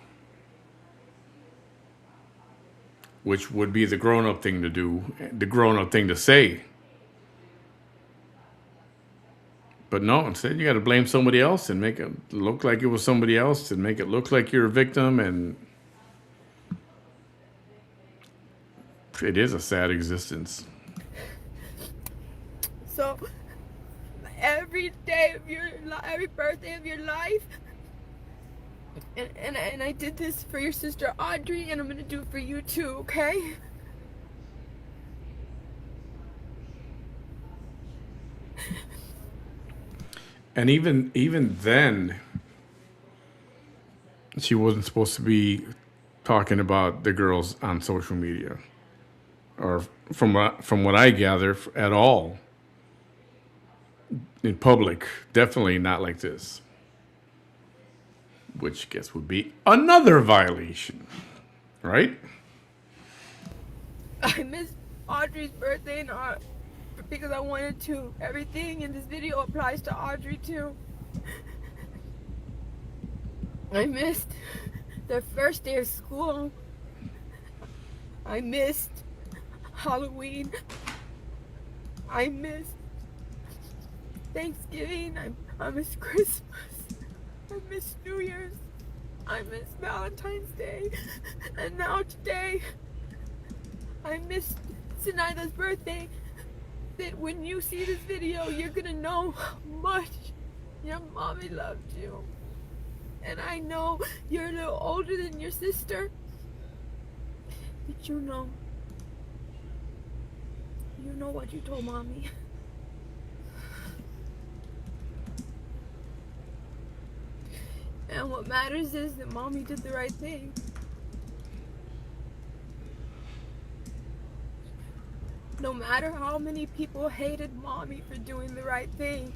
Which would be the grown-up thing to do, the grown-up thing to say. But no, instead you got to blame somebody else and make it look like it was somebody else and make it look like you're a victim, and it is a sad existence. So every day of every birthday of your life, and I did this for your sister Audrey, and I'm gonna do it for you too, okay? And even then, she wasn't supposed to be talking about the girls on social media, or from what I gather, at all. In public, definitely not like this. Which I guess would be another violation, right? I missed Audrey's birthday not because I wanted to. Everything in this video applies to Audrey too. I missed their first day of school. I missed Halloween. I missed Thanksgiving. I miss Christmas. I miss New Year's. I miss Valentine's Day. And now today, I miss Sinaida's birthday. That when you see this video, you're gonna know how much your mommy loved you. And I know you're a little older than your sister. But you know what you told mommy. And what matters is that mommy did the right thing. No matter how many people hated mommy for doing the right thing.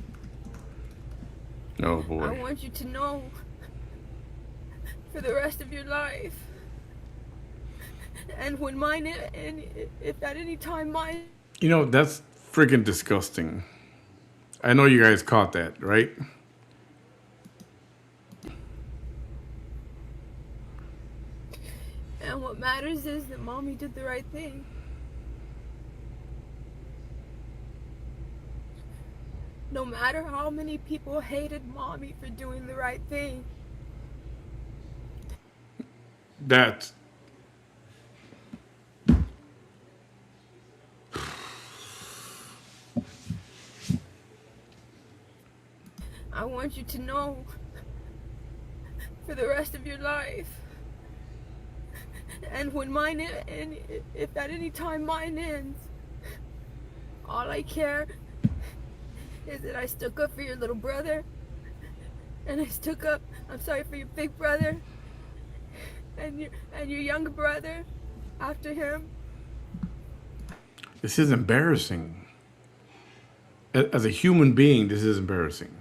Oh boy. I want you to know for the rest of your life. And when mine, and if at any time mine... You know, that's freaking disgusting. I know you guys caught that, right? And what matters is that mommy did the right thing. No matter how many people hated mommy for doing the right thing. That's... I want you to know for the rest of your life. And when mine, and if at any time mine ends, all I care is that I stuck up for your little brother, and I stuck up, for your big brother, and your younger brother after him. This is embarrassing. As a human being, this is embarrassing.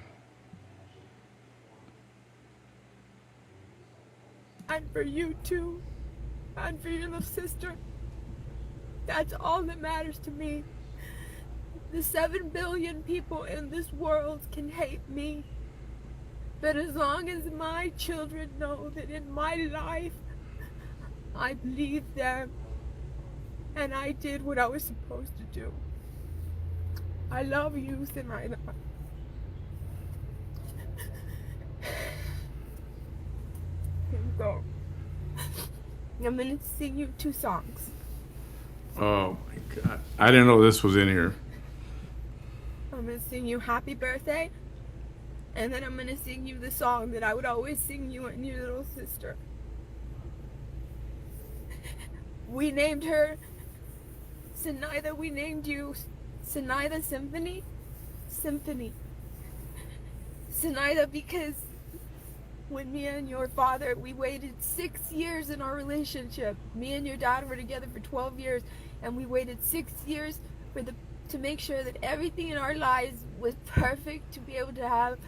And for you too. And for your little sister. That's all that matters to me. The 7 billion people in this world can hate me. But as long as my children know that in my life, I believed them and I did what I was supposed to do. I love you, Sinaida. Here we go. I'm gonna sing you 2 songs. Oh my God. I didn't know this was in here. I'm gonna sing you Happy Birthday, and then I'm gonna sing you the song that I would always sing you and your little sister. We named her Sinaida. We named you Sinaida Symphony. Sinaida, because when me and your father, we waited 6 years in our relationship. Me and your dad were together for 12 years, and we waited 6 years to make sure that everything in our lives was perfect, to be able to have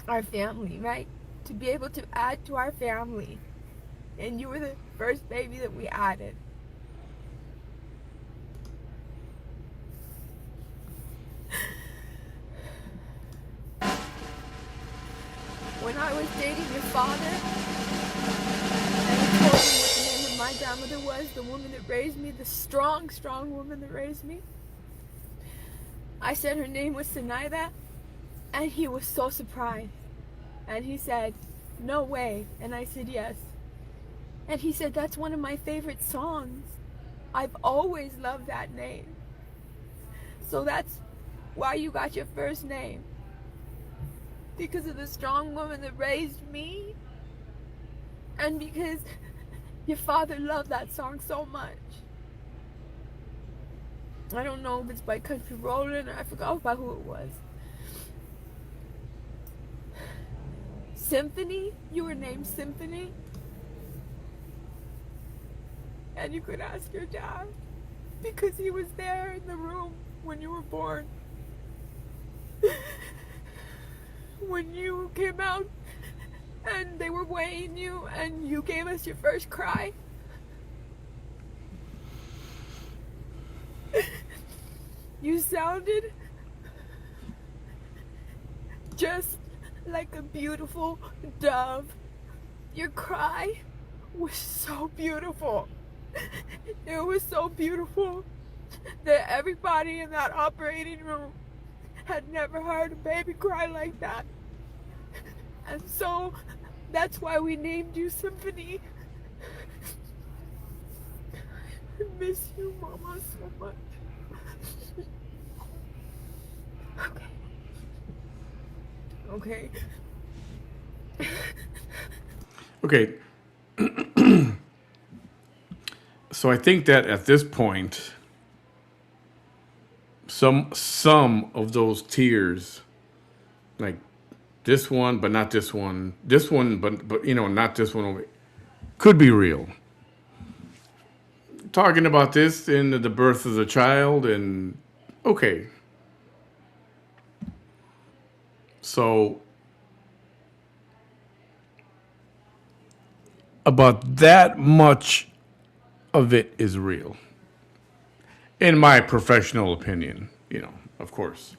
our family, right? To be able to add to our family. And you were the first baby that we added. When I was dating your father, and he told me what the name of my grandmother was, the woman that raised me, the strong, strong woman that raised me, I said her name was Sinaida, and he was so surprised. And he said, "No way." And I said, "Yes." And he said, "That's one of my favorite songs. I've always loved that name." So that's why you got your first name. Because of the strong woman that raised me, and because your father loved that song so much. I don't know if it's by Country Rollin', or I forgot by who it was. Symphony, you were named Symphony. And you could ask your dad, because he was there in the room when you were born. When you came out and they were weighing you and you gave us your first cry. You sounded just like a beautiful dove. Your cry was so beautiful. It was so beautiful that everybody in that operating room had never heard a baby cry like that. And so that's why we named you Symphony. I miss you, Mama, so much. Okay. Okay. So I think that at this point, some of those tears, like this one, but not this one, but you know, not this one over, could be real. Talking about this in the birth of the child, and okay. So about that much of it is real. In my professional opinion, you know, of course.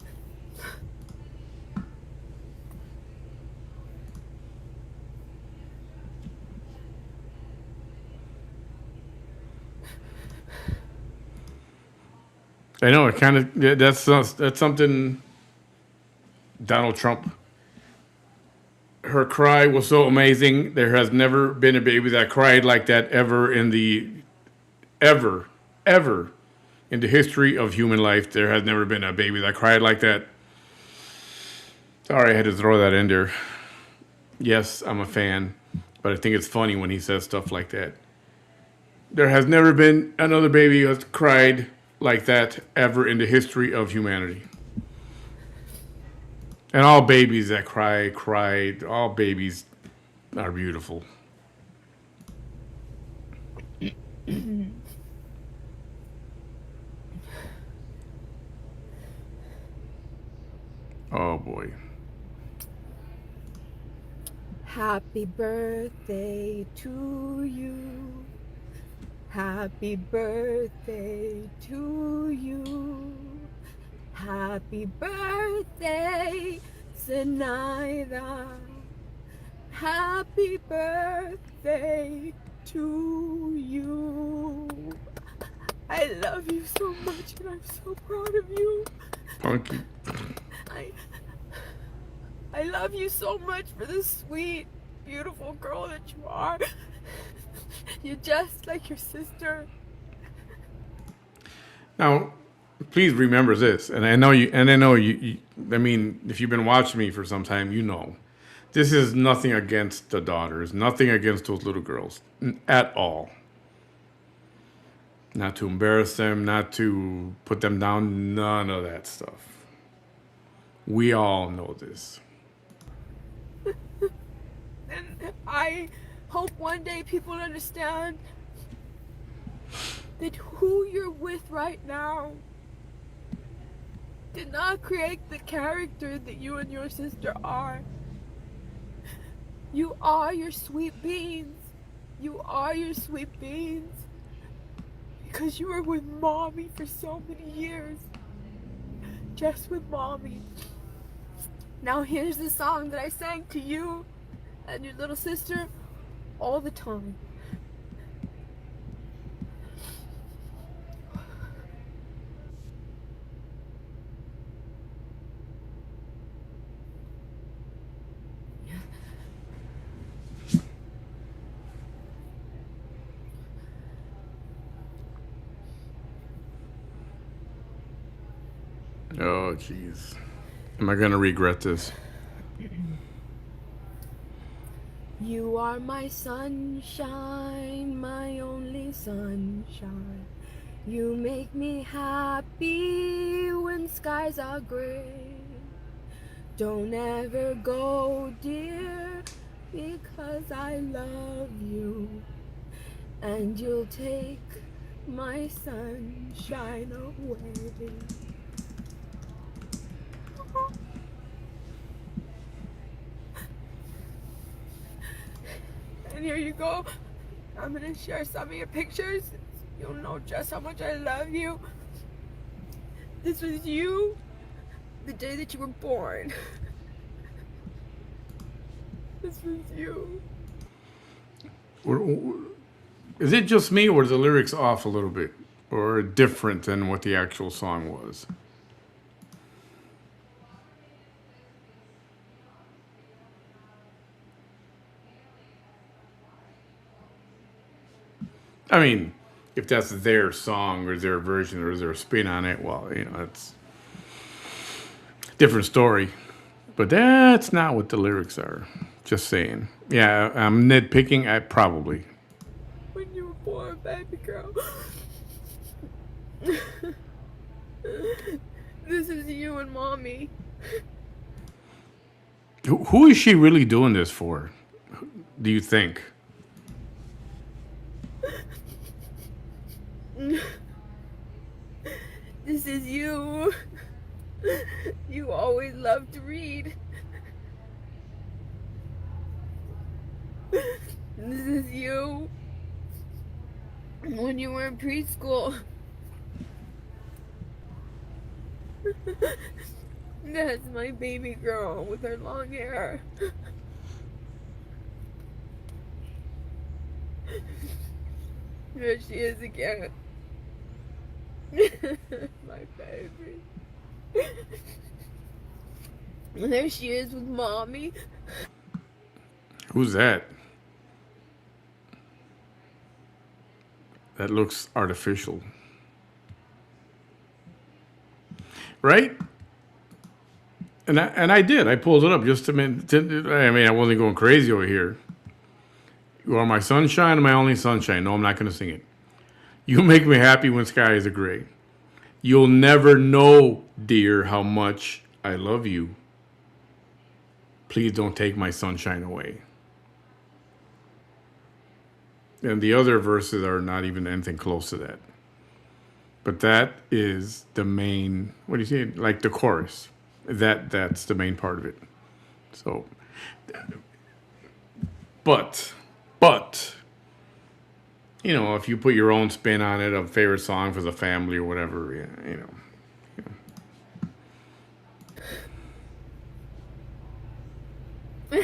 I know it kind of, that's something Donald Trump. Her cry was so amazing. There has never been a baby that cried like that ever in the history of human life. There has never been a baby that cried like that. Sorry, I had to throw that in there. Yes, I'm a fan, but I think it's funny when he says stuff like that. There has never been another baby that's cried like that ever in the history of humanity. And all babies that cried. All babies are beautiful. Oh boy. Happy birthday to you. Happy birthday to you. Happy birthday, Zenaida. Happy birthday to you. I love you so much, and I'm so proud of you. Thank you. I love you so much for the sweet, beautiful girl that you are. You're just like your sister. Now, please remember this, and I know you. I mean, if you've been watching me for some time, you know, this is nothing against the daughters, nothing against those little girls at all. Not to embarrass them, not to put them down, none of that stuff. We all know this. And I hope one day people understand that who you're with right now did not create the character that you and your sister are. You are your sweet beings. You are your sweet beans. Because you were with Mommy for so many years. Just with Mommy. Now here's the song that I sang to you and your little sister all the time. Oh, jeez. Am I gonna regret this? You are my sunshine, my only sunshine. You make me happy when skies are gray. Don't ever go, dear, because I love you. And you'll take my sunshine away. And here you go. I'm gonna share some of your pictures. You'll know just how much I love you. This was you the day that you were born. This was you. Is it just me, or is the lyrics off a little bit? Or different than what the actual song was? I mean, if that's their song or their version or their spin on it, well, you know, it's a different story. But that's not what the lyrics are. Just saying. Yeah, I'm nitpicking. I probably. When you were born, baby girl. This is you and Mommy. Who is she really doing this for? Do you think? This is you. You always loved to read. This is you when you were in preschool. That's my baby girl with her long hair. There she is again. My baby. And there she is with Mommy. Who's that? That looks artificial. Right? And I did. I pulled it up just to minute. I mean, I wasn't going crazy over here. You are my sunshine and my only sunshine. No, I'm not going to sing it. You make me happy when skies are gray. You'll never know, dear, how much I love you. Please don't take my sunshine away. And the other verses are not even anything close to that. But that is the main, what do you say? Like the chorus. That's the main part of it. So, but, you know, if you put your own spin on it, a favorite song for the family or whatever, you know.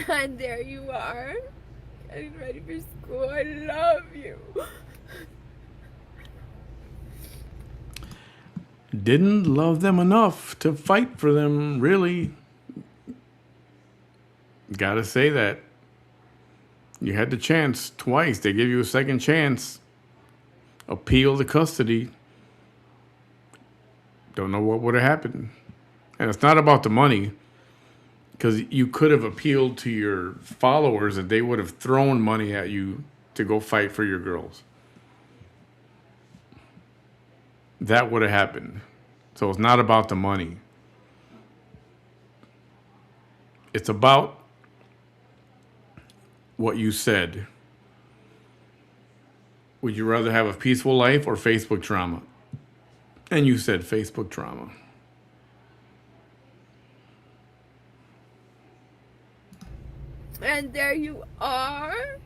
And there you are, getting ready for school. I love you. Didn't love them enough to fight for them, really. Gotta say that. You had the chance twice. They gave you a second chance. Appeal the custody. Don't know what would have happened. And it's not about the money. Because you could have appealed to your followers and they would have thrown money at you to go fight for your girls. That would have happened. So it's not about the money. It's about what you said. Would you rather have a peaceful life or Facebook drama? And you said Facebook drama. And there you are.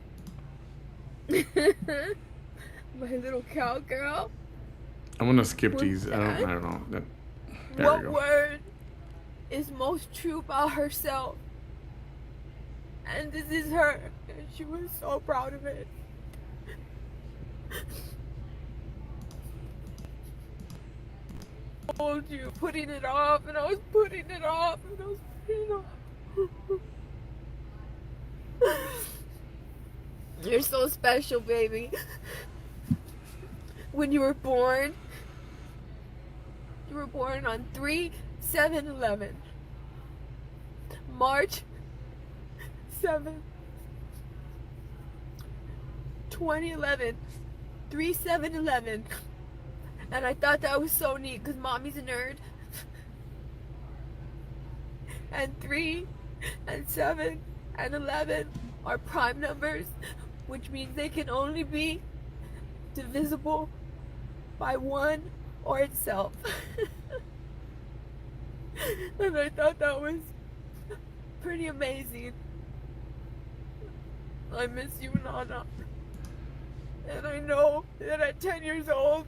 My little cowgirl. I'm gonna skip these. I don't know. There we What go. word is most true about herself? And this is her. And she was so proud of it. I told you, putting it off, and I was putting it off, and I was putting it off. You're so special, baby. When you were born on 3/7/11. March 7th, 2011. 3/7/11. And I thought that was so neat because mommy's a nerd. And 3 and 7 and 11 are prime numbers, which means they can only be divisible by 1 or itself. And I thought that was pretty amazing. I miss you, Nana. And I know that at 10 years old,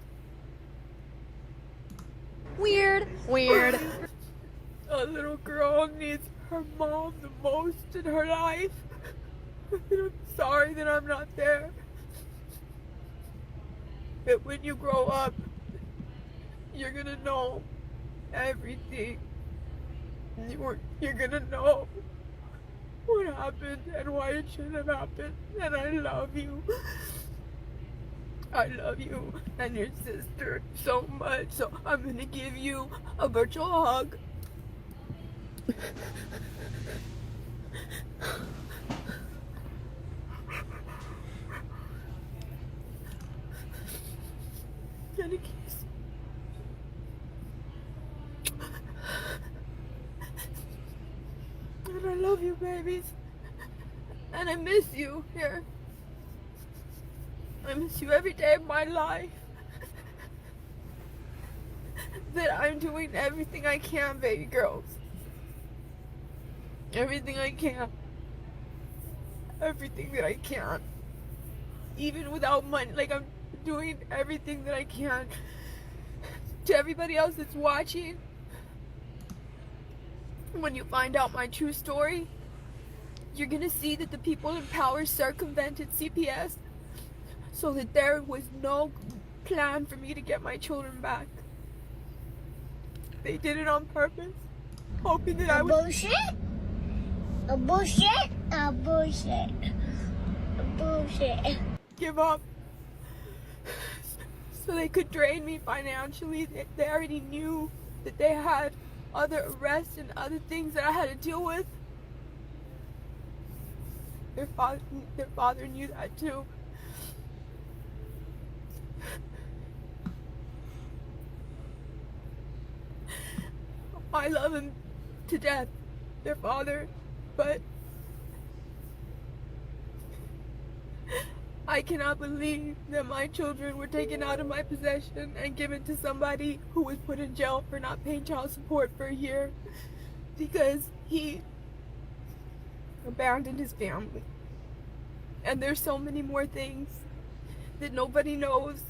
Weird. a little girl needs her mom the most in her life. I'm sorry that I'm not there. But when you grow up, you're gonna know everything. You're gonna know what happened and why it shouldn't have happened. And I love you. I love you and your sister so much. So I'm gonna give you a virtual hug. And a kiss. And I love you, babies. And I miss you here. I miss you every day of my life. That I'm doing everything I can, baby girls. Everything I can. Everything that I can. Even without money. Like, I'm doing everything that I can. To everybody else that's watching, when you find out my true story, you're gonna see that the people in power circumvented CPS so that there was no plan for me to get my children back. They did it on purpose, hoping that I would bullshit. give up so they could drain me financially. They already knew that they had other arrests and other things that I had to deal with. Their father knew that too. I love him to death, their father, but I cannot believe that my children were taken out of my possession and given to somebody who was put in jail for not paying child support for a year because he abandoned his family. And there's so many more things that nobody knows.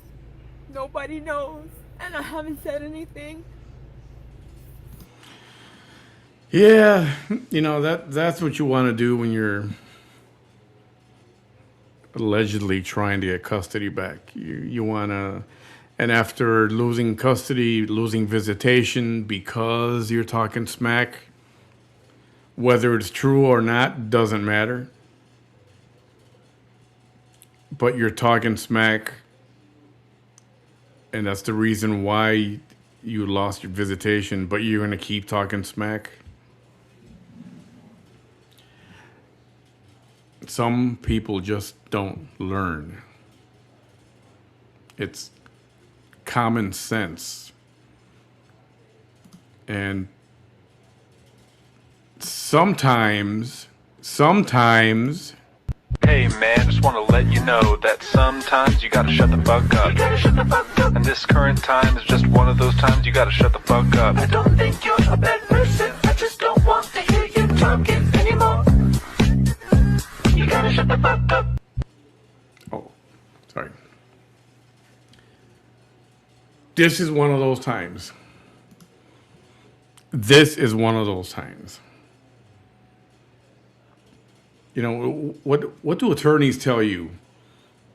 Nobody knows. And I haven't said anything. Yeah, you know, that's what you want to do when you're allegedly trying to get custody back. You want to, and after losing custody, losing visitation because you're talking smack, whether it's true or not, doesn't matter. But you're talking smack, and that's the reason why you lost your visitation, but you're going to keep talking smack. Some people just don't learn. It's common sense. And sometimes hey man, just want to let you know that sometimes you gotta shut the fuck up. And this current time is just one of those times you gotta shut the fuck up. I don't think you're a bad person. I just don't want to hear you talking anymore. You gotta shut the fuck up. Oh, Sorry. This is one of those times. This is one of those times. You know, what do attorneys tell you?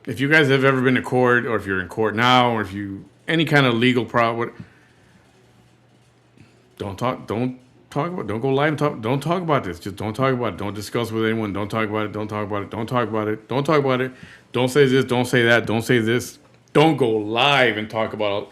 If you guys have ever been to court, or if you're in court now, or if you, any kind of legal problem, don't talk about, don't go live and talk, don't talk about this. Just don't talk about it. Don't discuss with anyone. Don't talk about it. Don't talk about it. Don't talk about it. Don't talk about it. Don't say this. Don't say that. Don't say this. Don't go live and talk about it.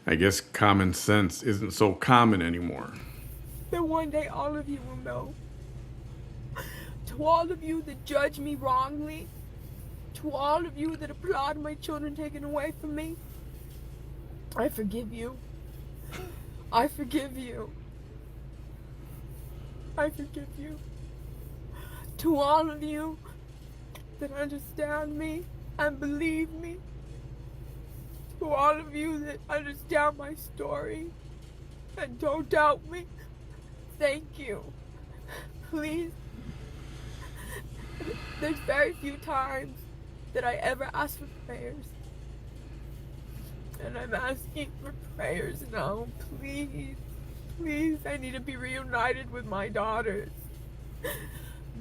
I guess common sense isn't so common anymore. Then one day all of you will know. To all of you that judge me wrongly, to all of you that applaud my children taken away from me, I forgive you. I forgive you. I forgive you. To all of you that understand me and believe me, to all of you that understand my story and don't doubt me, thank you. Please. There's very few times that I ever ask for prayers. And I'm asking for prayers now. Please, please, I need to be reunited with my daughters.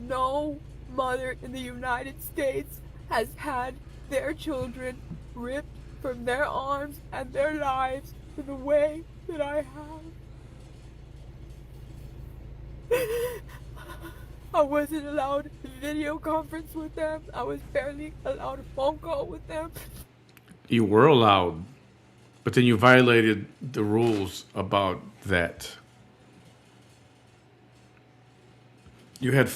No mother in the United States has had their children ripped from their arms and their lives in the way that I have. I wasn't allowed a video conference with them. I was barely allowed a phone call with them. You were allowed, but then you violated the rules about that. You had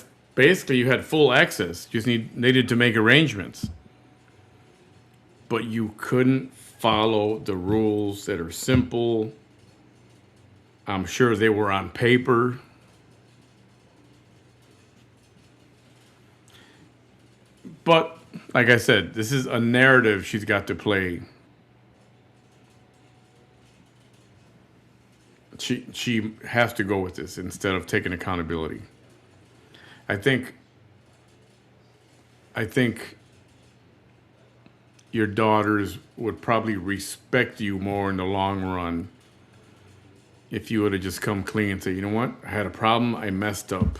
full access. You just needed to make arrangements. But you couldn't follow the rules that are simple. I'm sure they were on paper. But, like I said, this is a narrative she's got to play. She has to go with this instead of taking accountability. I think your daughters would probably respect you more in the long run if you would have just come clean and say, you know what, I had a problem, I messed up.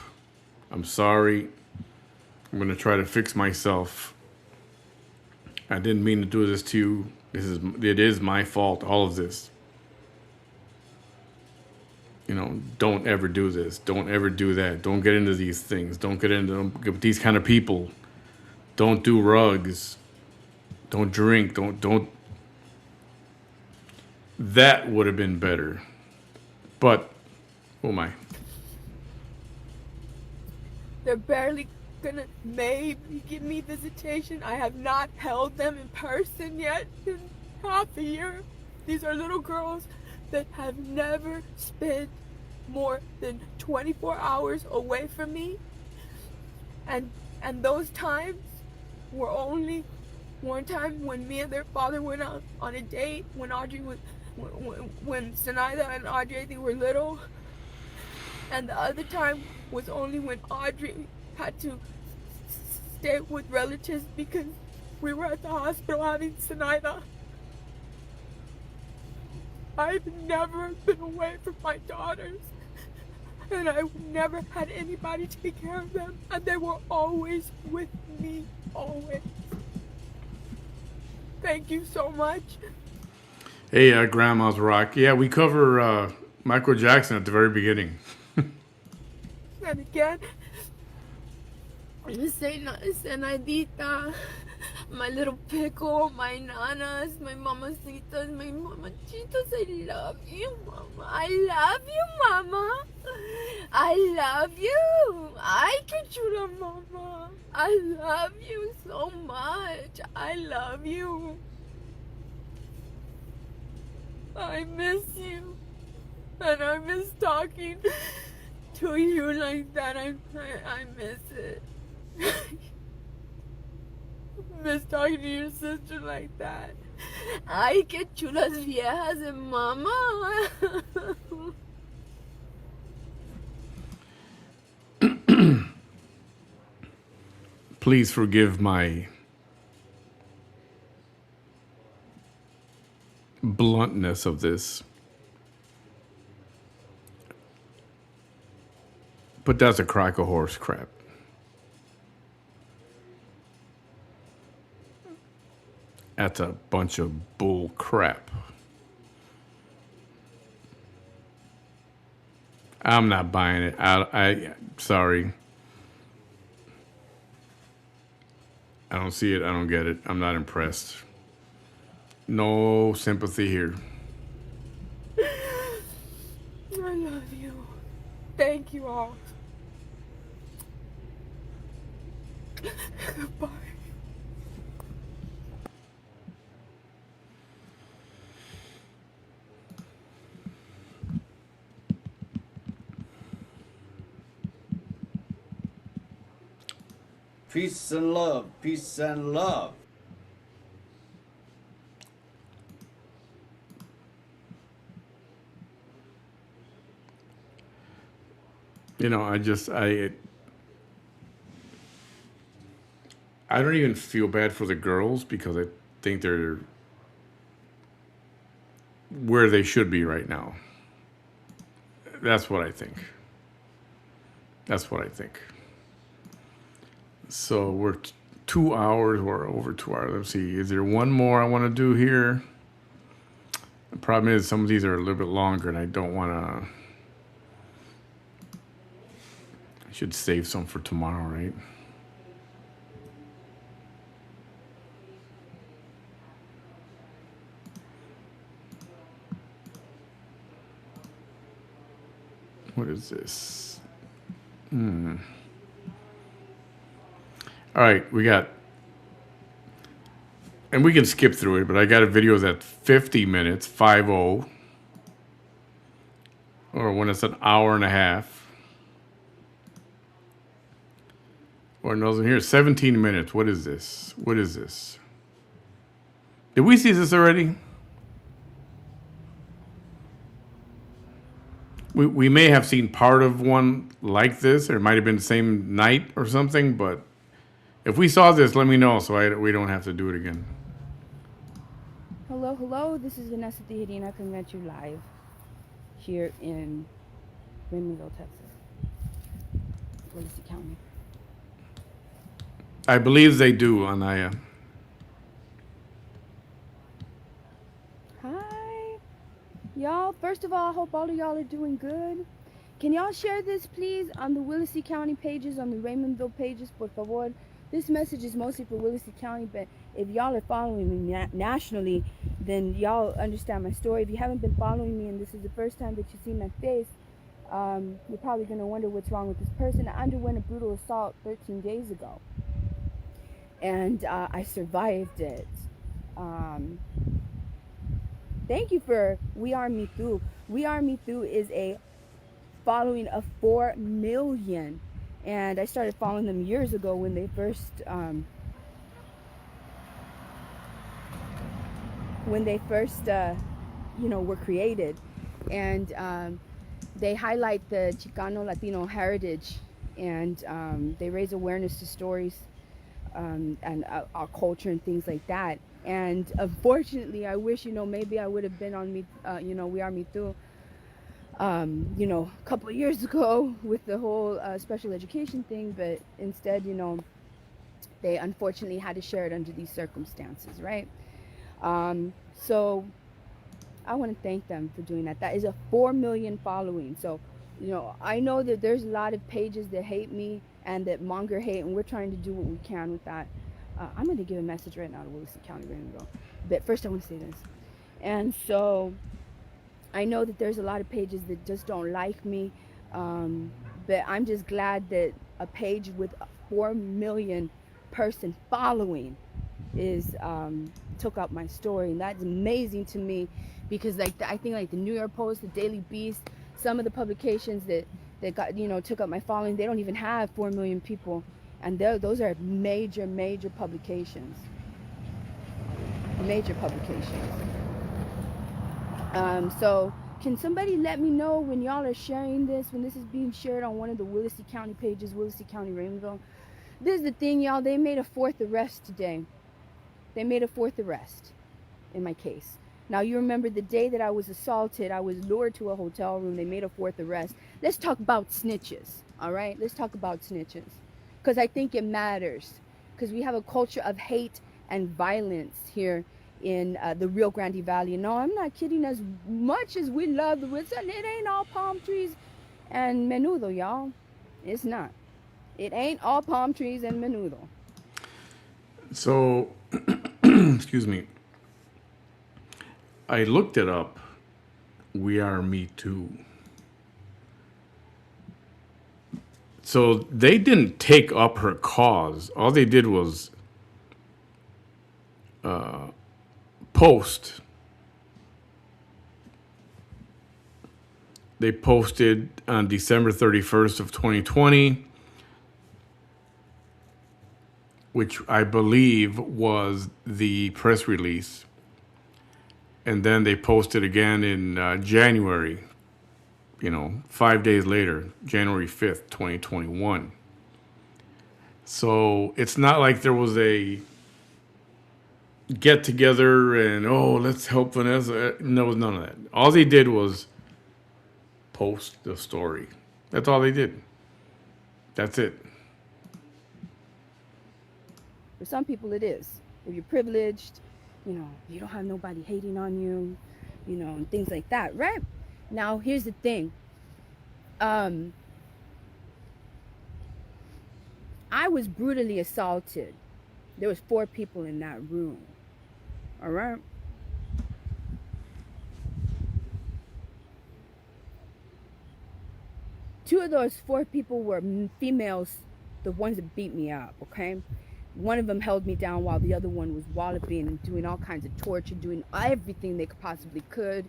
I'm sorry. I'm going to try to fix myself. I didn't mean to do this to you. It is my fault, all of this. You know, don't ever do this. Don't ever do that. Don't get into these things. Don't get these kind of people. Don't do rugs. Don't drink. Don't. That would have been better. But, oh my. They're barely gonna maybe give me visitation. I have not held them in person yet in half a year. These are little girls that have never spent more than 24 hours away from me. And those times were only one time when me and their father went out on a date when Audrey was, when Sinaida and Audrey, they were little. And the other time was only when Audrey had to stay with relatives because we were at the hospital having Sinaida. I've never been away from my daughters, and I've never had anybody take care of them, and they were always with me, always. Thank you so much. Hey, Grandma's Rock. Yeah, we cover Michael Jackson at the very beginning. And again, Zenaidita, my little pickle, my nanas, my mamacitas, my mamachitos, I love you, Mama. I love you, Mama. I love you. Ay, qué chula, Mama. I love you so much. I love you. I miss you. And I miss talking to you like that. I miss it. miss talking to your sister like that. Ay, qué chulas viejas de mama. Please forgive my bluntness of this. But that's a crock of horse crap. That's a bunch of bull crap. I'm not buying it. I sorry. I don't see it. I don't get it. I'm not impressed. No sympathy here. I love you. Thank you all. Goodbye. Peace and love. Peace and love. You know, I don't even feel bad for the girls because I think they're where they should be right now. That's what I think. That's what I think. So we're 2 hours, we're over 2 hours. Let's see, is there one more I want to do here? The problem is some of these are a little bit longer and I don't want to. I should save some for tomorrow, right? What is this? All right, we got, and we can skip through it, but I got a video that's 50 minutes, 50, or when it's an hour and a half. Or no, here, 17 minutes. What is this? What is this? Did we see this already? We may have seen part of one like this, or it might have been the same night or something, but if we saw this, let me know so we don't have to do it again. Hello, hello. This is Vanessa Tijerina coming at you live here in Raymondville, Texas, Williston County. I believe they do, Anaya. Hi. Y'all, first of all, I hope all of y'all are doing good. Can y'all share this, please, on the Williston County pages, on the Raymondville pages, por favor? This message is mostly for Williston County, but if y'all are following me nationally, then y'all understand my story. If you haven't been following me and this is the first time that you see my face, you're probably going to wonder what's wrong with this person. I underwent a brutal assault 13 days ago, and I survived it. Thank you for We Are Me Too. We Are Me Too is a following of 4 million. And I started following them years ago when they first were created. And they highlight the Chicano Latino heritage, and they raise awareness to stories and our culture and things like that. And unfortunately, I wish, maybe I would have been on We Are Me Too, a couple of years ago with the whole special education thing, but instead, they unfortunately had to share it under these circumstances, right? So I want to thank them for doing that. That is a 4 million following. So, I know that there's a lot of pages that hate me and that monger hate, and we're trying to do what we can with that. I'm going to give a message right now to Williston County, Raymondville. But first I want to say this. And so I know that there's a lot of pages that just don't like me, but I'm just glad that a page with a 4 million person following is took up my story, and that's amazing to me, because I think the New York Post, the Daily Beast, some of the publications that got took up my following, they don't even have 4 million people, And those are major, major publications. Major publications. So can somebody let me know when y'all are sharing this, when this is being shared on one of the Willacy County pages, Willacy County, Raymondville? This is the thing, y'all. They made a 4th arrest today. They made a 4th arrest in my case. Now, you remember the day that I was assaulted, I was lured to a hotel room. They made a 4th arrest. Let's talk about snitches, all right? Let's talk about snitches. Because I think it matters. Because we have a culture of hate and violence here in the Rio Grande Valley. No, I'm not kidding. As much as we love the Wilson, it ain't all palm trees and menudo, y'all. It's not. It ain't all palm trees and menudo. So, excuse me. I looked it up. We Are Me Too. So they didn't take up her cause. All they did was post. They posted on December 31st of 2020, which I believe was the press release. And then they posted again in January, 5 days later, January 5th, 2021. So it's not like there was a get together and, let's help Vanessa. No, was none of that. All they did was post the story. That's all they did. That's it. For some people it is. If you're privileged, you don't have nobody hating on you, and things like that, right? Now, here's the thing. I was brutally assaulted. There was 4 people in that room. All right? Two of those 4 people were females, the ones that beat me up, okay? One of them held me down while the other one was walloping and doing all kinds of torture, doing everything they possibly could,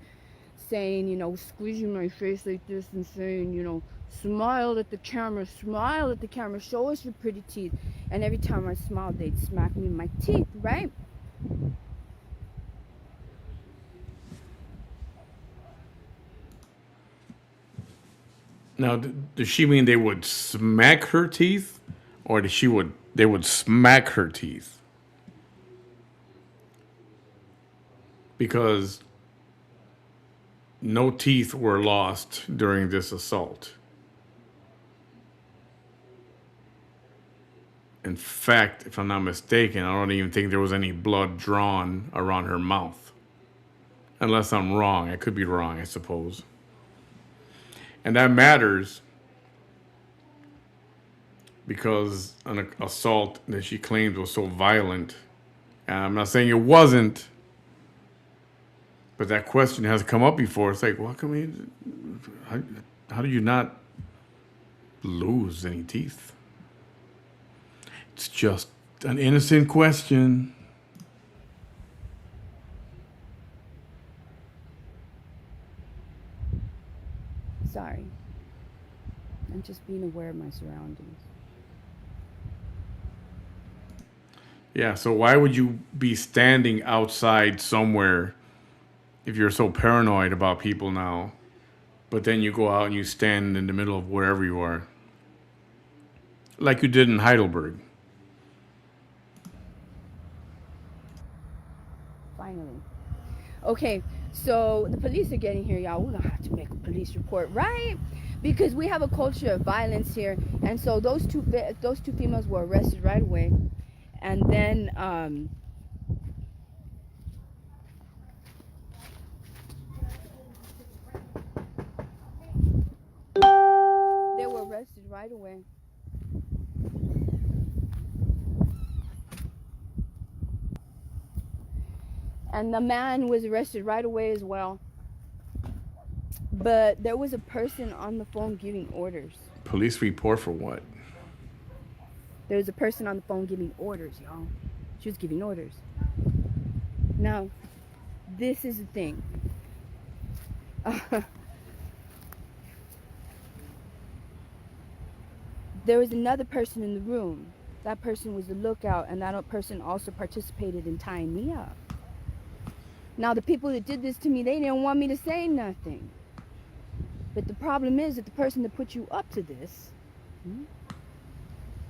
saying, squeezing my face like this and saying, smile at the camera, show us your pretty teeth. And every time I smiled, they'd smack me in my teeth, right? Now, does she mean they would smack her teeth, or they would smack her teeth? Because no teeth were lost during this assault. In fact, if I'm not mistaken, I don't even think there was any blood drawn around her mouth. Unless I'm wrong. I could be wrong, I suppose. And that matters because an assault that she claimed was so violent. And I'm not saying it wasn't, but that question has come up before. It's like, well, how do you not lose any teeth? It's just an innocent question. Sorry. I'm just being aware of my surroundings. Yeah, so why would you be standing outside somewhere if you're so paranoid about people now, but then you go out and you stand in the middle of wherever you are, like you did in Heidelberg? Finally. Okay, so the police are getting here, y'all. We're gonna have to make a police report, right? Because we have a culture of violence here, and so those two females were arrested right away, and then they were arrested right away. And the man was arrested right away as well. But there was a person on the phone giving orders. Police report for what? There was a person on the phone giving orders, y'all. She was giving orders. Now, this is the thing. There was another person in the room That person was the lookout, and that person also participated in tying me up. Now, the people that did this to me, they didn't want me to say nothing. But the problem is that the person that put you up to this,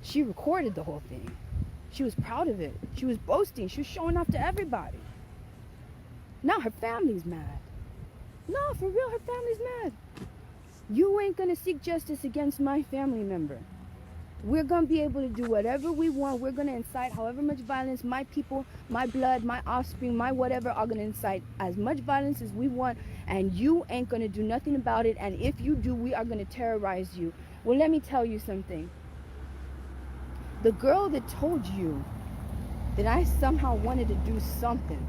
she recorded the whole thing. She was proud of it. She was boasting. She was showing off to everybody. Now her family's mad. No, for real, her family's mad. You ain't gonna seek justice against my family member. We're gonna be able to do whatever we want. We're gonna incite however much violence. My people, my blood, my offspring, my whatever are gonna incite as much violence as we want, and you ain't gonna do nothing about it. And if you do, we are gonna terrorize you. Well, let me tell you something. The girl that told you that I somehow wanted to do something,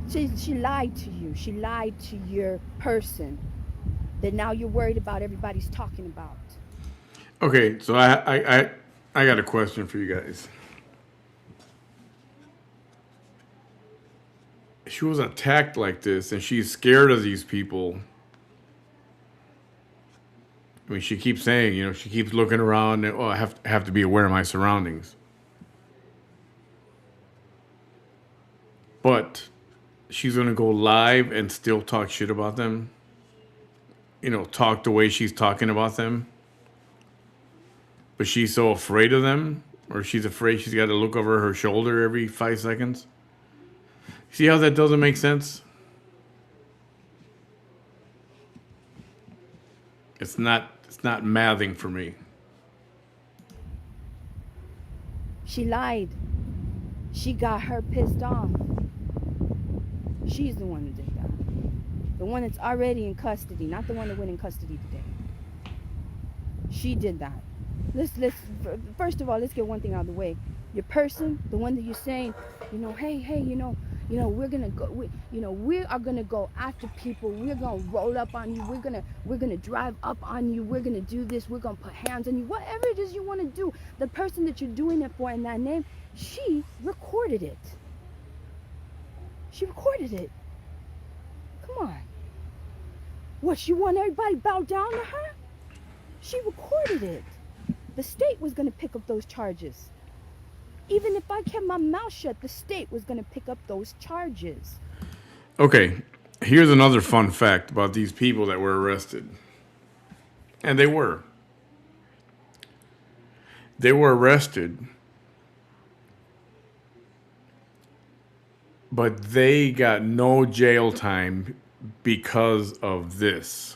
she lied to you. She lied to your person that now you're worried about everybody's talking about. Okay, so I got a question for you guys. She was attacked like this, and she's scared of these people. I mean, she keeps saying, you know, she keeps looking around and, oh, I have to be aware of my surroundings. But she's going to go live and still talk shit about them. You know, talk the way she's talking about them. But she's so afraid of them, or she's afraid she's got to look over her shoulder every 5 seconds. See how that doesn't make sense? It's not mathing for me. She lied. She got her pissed off. She's the one that did that. The one that's already in custody, not the one that went in custody today. She did that. Let's first of all, let's get one thing out of the way. Your person, the one that you're saying, you know, hey, we're gonna go. We are gonna go after people. We're gonna roll up on you. We're gonna drive up on you. We're gonna do this. We're gonna put hands on you. Whatever it is you want to do, the person that you're doing it for in that name, she recorded it. She recorded it. Come on. What, she want everybody to bow down to her? She recorded it. The state was going to pick up those charges. Even if I kept my mouth shut, the state was going to pick up those charges. Okay, here's another fun fact about these people that were arrested. And they were. They were arrested, but they got no jail time because of this.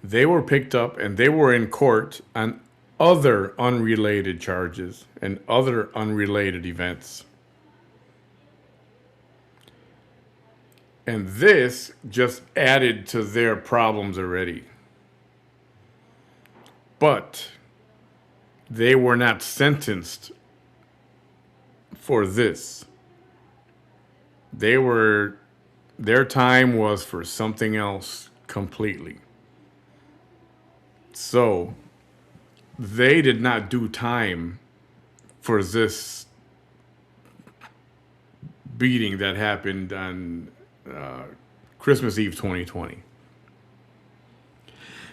They were picked up and they were in court on other unrelated charges and other unrelated events. And this just added to their problems already. But they were not sentenced for this. Their time was for something else completely. So they did not do time for this beating that happened on Christmas Eve 2020.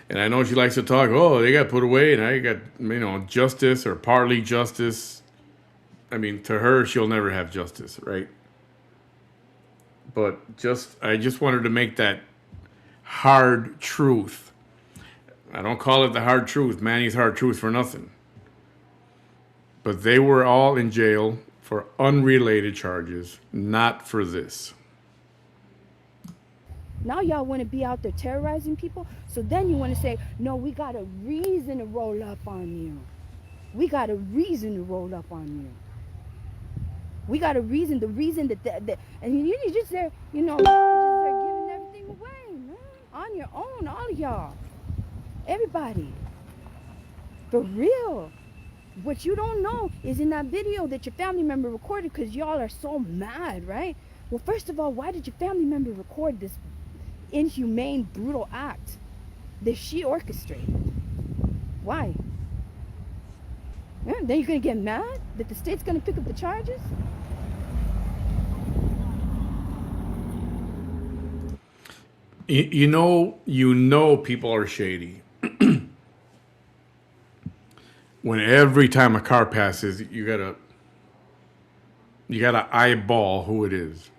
And I know she likes to talk, oh, they got put away and I got, justice or partly justice. I mean, to her, she'll never have justice, right? But I just wanted to make that hard truth. I don't call it the hard truth, Manny's hard truth for nothing. But they were all in jail for unrelated charges, not for this. Now y'all want to be out there terrorizing people? So then you want to say, no, we got a reason to roll up on you. We got a reason to roll up on you. We got a reason, the reason that and you just there, y'all just there giving everything away, man. On your own, all of y'all. Everybody. For real. What you don't know is in that video that your family member recorded, because y'all are so mad, right? Well, first of all, why did your family member record this inhumane, brutal act that she orchestrated? Why? Yeah, then you're going to get mad that the state's going to pick up the charges? You know people are shady. when every time a car passes, you gotta eyeball who it is.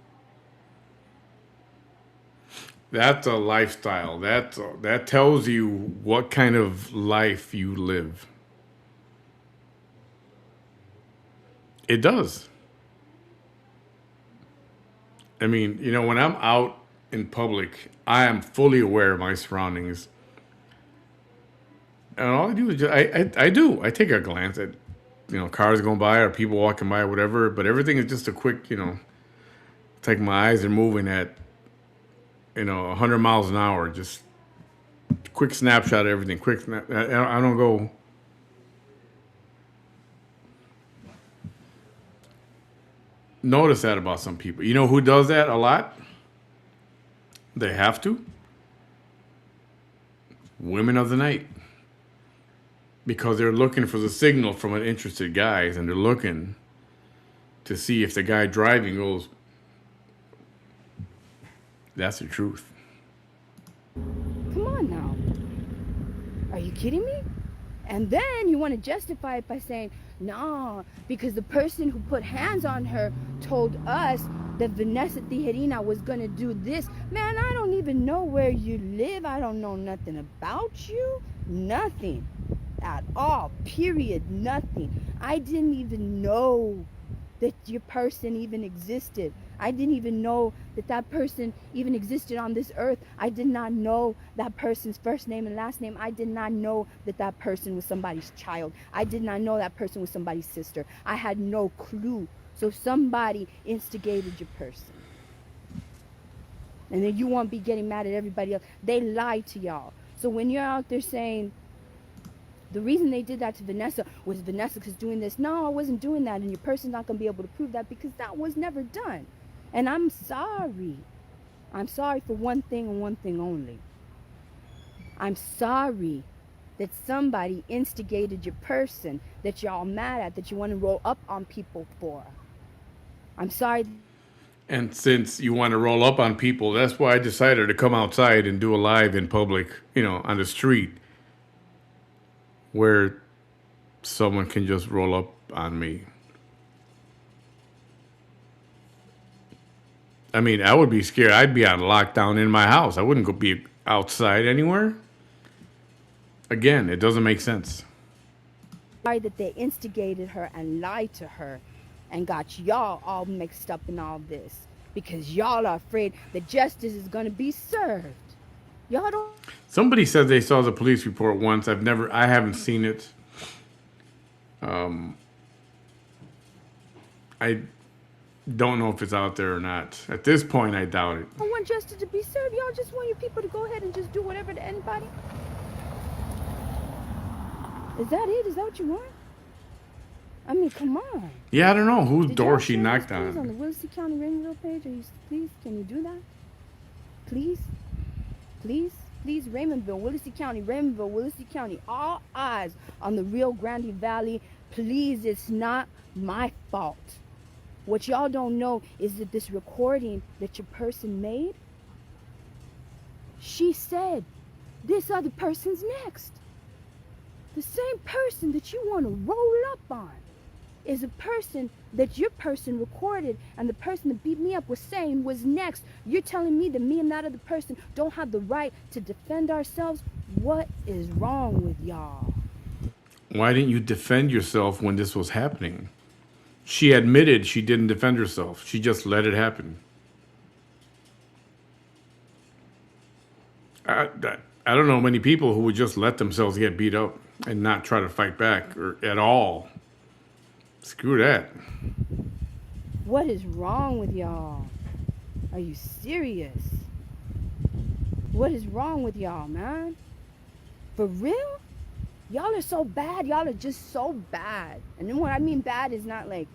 That's a lifestyle. That tells you what kind of life you live. It does. I mean, when I'm out in public, I am fully aware of my surroundings. And all I do is I take a glance at, cars going by or people walking by or whatever, but everything is just a quick, it's like my eyes are moving at, 100 miles an hour, just quick snapshot of everything. I don't go. Notice that about some people. You know who does that a lot? They have to. Women of the night. Because they're looking for the signal from an interested guy, and they're looking to see if the guy driving goes, that's the truth. Come on now. Are you kidding me? And then you want to justify it by saying, no, because the person who put hands on her told us that Vanessa Tijerina was going to do this. Man, I don't even know where you live. I don't know nothing about you. Nothing at all. Period. Nothing. I didn't even know that your person even existed. I didn't even know that person even existed on this earth. I did not know that person's first name and last name. I did not know that person was somebody's child. I did not know that person was somebody's sister. I had no clue. So somebody instigated your person. And then you won't be getting mad at everybody else. They lied to y'all. So when you're out there saying, the reason they did that to Vanessa was Vanessa's doing this. No, I wasn't doing that. And your person's not going to be able to prove that because that was never done. And I'm sorry. I'm sorry for one thing and one thing only. I'm sorry that somebody instigated your person that y'all mad at, that you want to roll up on people for. I'm sorry. And since you want to roll up on people, that's why I decided to come outside and do a live in public, on the street, where someone can just roll up on me. I mean, I would be scared. I'd be on lockdown in my house. I wouldn't go be outside anywhere. Again, it doesn't make sense. Sorry that they instigated her and lied to her and got y'all all mixed up in all this because y'all are afraid that justice is going to be served. Y'all don't. Somebody said they saw the police report once. I haven't seen it. I don't know if it's out there or not. At this point, I doubt it. I want justice to be served. Y'all just want your people to go ahead and just do whatever to anybody. Is that it? Is that what you want? I mean, come on. Yeah, I don't know whose door y'all she share knocked this, please, on. On the Williston County Raymondville page, please, can you do that? Please, please, please, Raymondville, Williston County, Raymondville, Williston County, all eyes on the Rio Grande Valley. Please, it's not my fault. What y'all don't know is that this recording that your person made, she said, this other person's next. The same person that you want to roll up on is a person that your person recorded, and the person that beat me up was saying was next. You're telling me that me and that other person don't have the right to defend ourselves? What is wrong with y'all? Why didn't you defend yourself when this was happening? She admitted she didn't defend herself. She just let it happen. I don't know many people who would just let themselves get beat up and not try to fight back or at all. Screw that. What is wrong with y'all? Are you serious? What is wrong with y'all, man? For real? Y'all are so bad. Y'all are just so bad. And then what I mean bad is not like,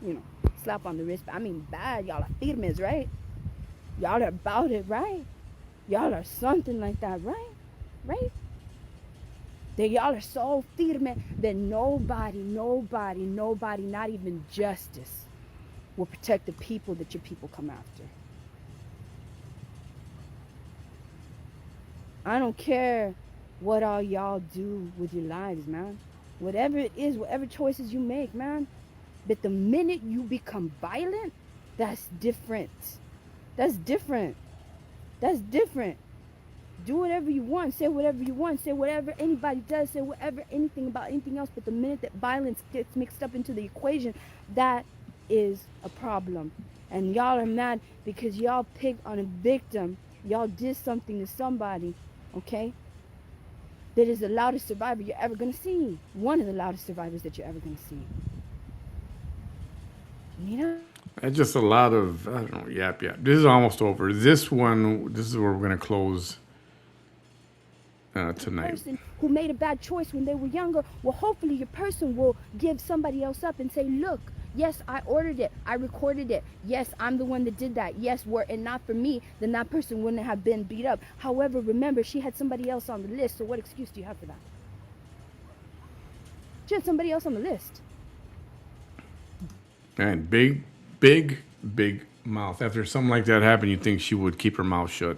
slap on the wrist. I mean bad. Y'all are firmes, right? Y'all are about it, right? Y'all are something like that, right? Right? That y'all are so firme that nobody, not even justice, will protect the people that your people come after. I don't care what all y'all do with your lives, man. whatever it is, whatever choices you make, man. But the minute you become violent, that's different. That's different. That's different. Do whatever you want, say whatever you want, say whatever anybody does, say whatever, anything about anything else. But the minute that violence gets mixed up into the equation, that is a problem. And y'all are mad because y'all picked on a victim. Y'all did something to somebody, okay? That is the loudest survivor you're ever gonna see. One of the loudest survivors that you're ever gonna see. You know? That's just a lot of, I don't know, yap. This is almost over. This is where we're going to close tonight. Person who made a bad choice when they were younger, well, hopefully your person will give somebody else up and say, look, yes, I ordered it. I recorded it. Yes, I'm the one that did that. Yes, were it not for me, then that person wouldn't have been beat up. However, remember, she had somebody else on the list. So what excuse do you have for that? She had somebody else on the list. And big mouth. After something like that happened, you'd think she would keep her mouth shut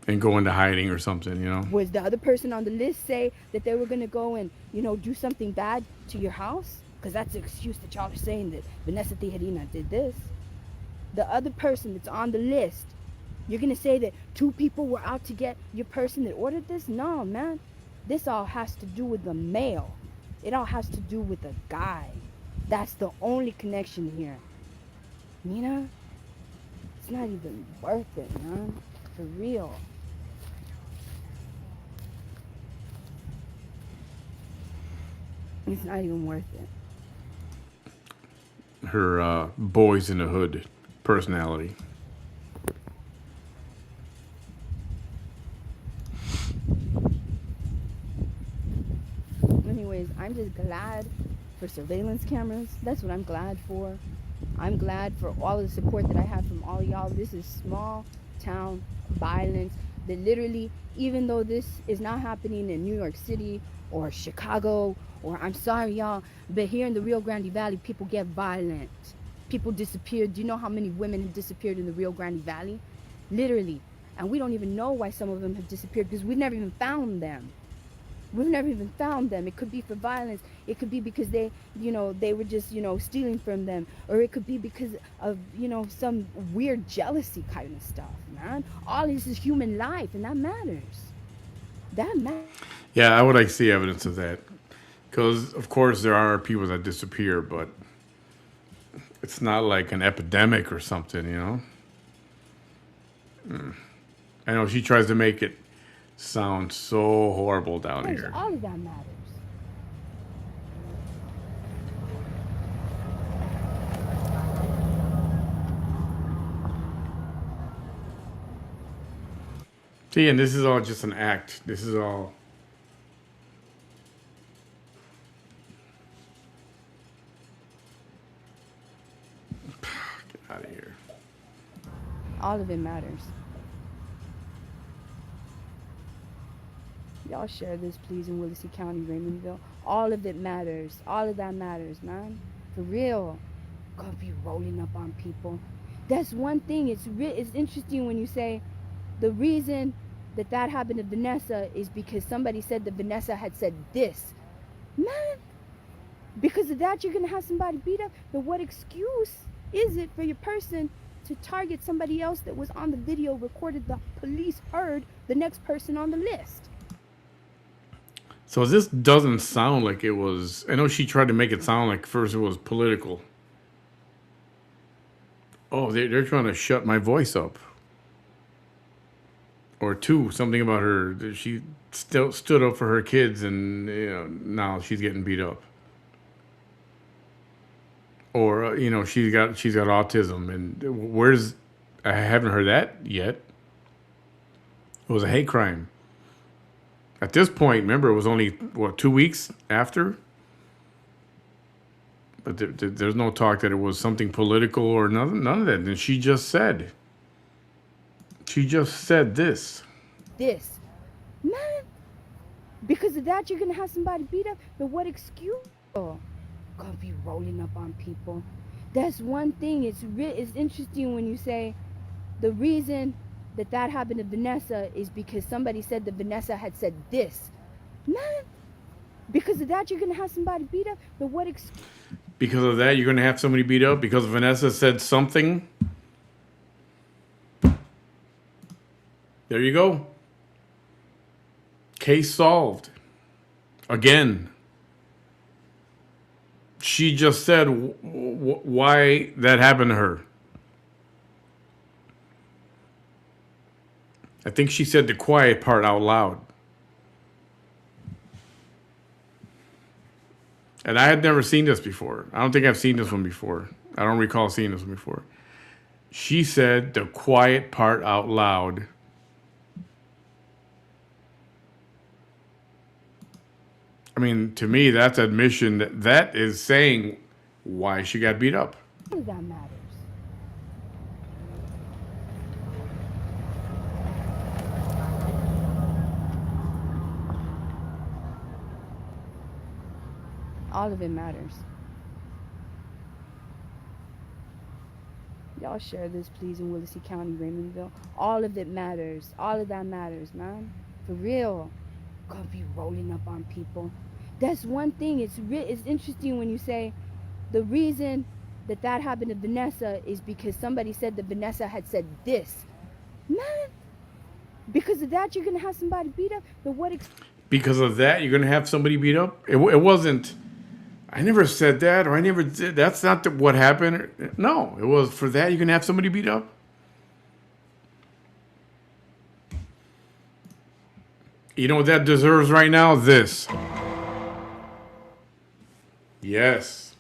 and go into hiding or something, you know? Was the other person on the list say that they were going to go and, do something bad to your house? Because that's the excuse that y'all are saying that Vanessa Tijerina did this. The other person that's on the list, you're going to say that 2 people were out to get your person that ordered this? No, man. This all has to do with the male. It all has to do with the guy. That's the only connection here. It's not even worth it, man. For real. It's not even worth it. Her boys in the hood personality. Anyways, I'm just glad for surveillance cameras. That's what I'm glad for. I'm glad for all of the support that I have from all y'all. This is small town violence that literally, even though this is not happening in New York City or Chicago, or I'm sorry y'all, but here in the Rio Grande Valley, people get violent. People disappear. Do you know how many women have disappeared in the Rio Grande Valley? Literally. And we don't even know why some of them have disappeared because we've never even found them. We've never even found them. It could be for violence. It could be because they were just, stealing from them. Or it could be because of, some weird jealousy kind of stuff, man. All this is human life, and that matters. That matters. Yeah, I would like to see evidence of that. Because, of course, there are people that disappear, but it's not like an epidemic or something, I know she tries to make it sound so horrible down here. All of that matters. See, and this is all just an act. This is all... Get out of here. All of it matters. Y'all share this, please, in Willacy County, Raymondville. All of it matters. All of that matters, man. For real. Gonna be rolling up on people. That's one thing. It's interesting when you say the reason that happened to Vanessa is because somebody said that Vanessa had said this. Man, because of that, you're gonna have somebody beat up. But what excuse is it for your person to target somebody else that was on the video recorded? The police heard the next person on the list. So this doesn't sound like it was... I know she tried to make it sound like first it was political. Oh, they're trying to shut my voice up. Or 2, something about her. She still stood up for her kids and now she's getting beat up. Or, she's got autism. And I haven't heard that yet. It was a hate crime. At this point, remember, it was only, 2 weeks after? But there's no talk that it was something political or none of that. And she just said this. This. Man, because of that, you're going to have somebody beat up. But what excuse? Gonna be rolling up on people. That's one thing. It's interesting when you say the reason that happened to Vanessa is because somebody said that Vanessa had said this. Man, Because of that, you're gonna have somebody beat up. But what? Because of that, you're going to have somebody beat up? Because Vanessa said something? There you go. Case solved. Again. She just said why that happened to her. I think she said the quiet part out loud. And I had never seen this before. I don't think I've seen this one before. I don't recall seeing this one before. She said the quiet part out loud. I mean, to me, that's admission that is saying why she got beat up. That matters. All of it matters. Y'all share this, please, in Willacy County, Raymondville. All of it matters. All of that matters, man. For real. Gonna be rolling up on people. That's one thing. It's interesting when you say the reason that happened to Vanessa is because somebody said that Vanessa had said this. Man, because of that, you're gonna have somebody beat up. But what? Because of that, you're gonna have somebody beat up? It wasn't. I never said that, or I never did. That's not what happened. No, it was for that you're gonna have somebody beat up. You know what that deserves right now? This. Yes.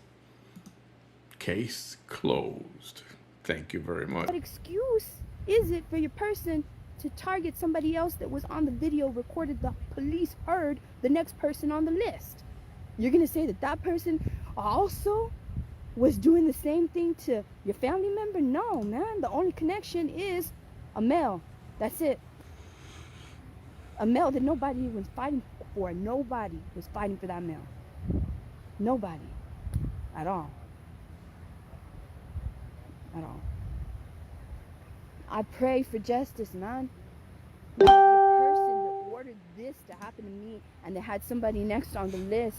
Case closed. Thank you very much. What excuse is it for your person to target somebody else that was on the video recorded? The police heard the next person on the list. You're going to say that person also was doing the same thing to your family member? No, man. The only connection is a male. That's it. A male that nobody was fighting for. Nobody was fighting for that male. Nobody. At all. At all. I pray for justice, man. The person that ordered this to happen to me and they had somebody next on the list.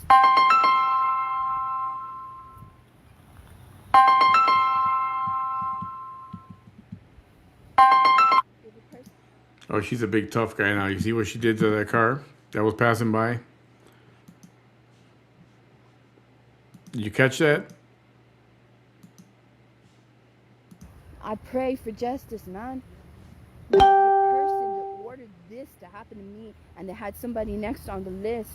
Oh, she's a big tough guy now. You see what she did to that car that was passing by? Did you catch that? I pray for justice, man. The person that ordered this to happen to me and they had somebody next on the list.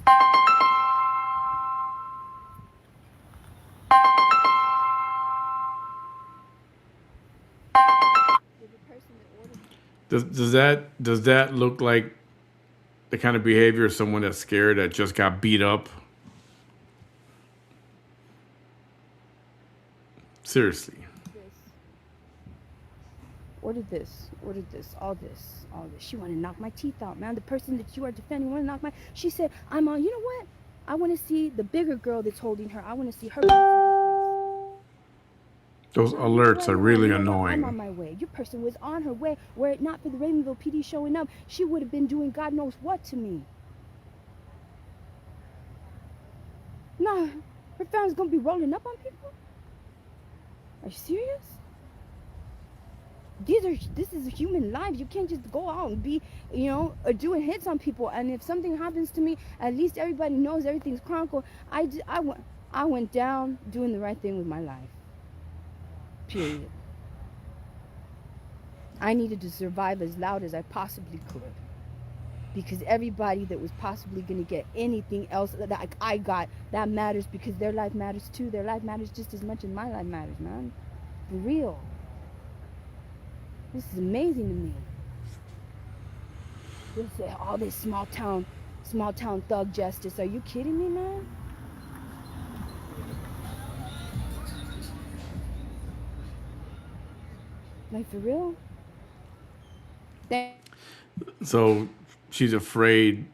Does that look like the kind of behavior of someone that's scared that just got beat up? Seriously. Ordered this, all this. She want to knock my teeth out, man. The person that you are defending want to knock my... She said, you know what? I want to see the bigger girl that's holding her. I want to see her. Those alerts are really annoying. I'm on my way. Your person was on her way. Were it not for the Raymondville PD showing up, she would have been doing God knows what to me. Nah, her family's going to be rolling up on people? Are you serious? This is human lives. You can't just go out and be, doing hits on people. And if something happens to me, at least everybody knows everything's chronicled. I went down doing the right thing with my life. Period. I needed to survive as loud as I possibly could. Because everybody that was possibly going to get anything else that I got, that matters because their life matters too. Their life matters just as much as my life matters, man. For real. This is amazing to me. All this small town thug justice. Are you kidding me, man? Like, for real? So she's afraid,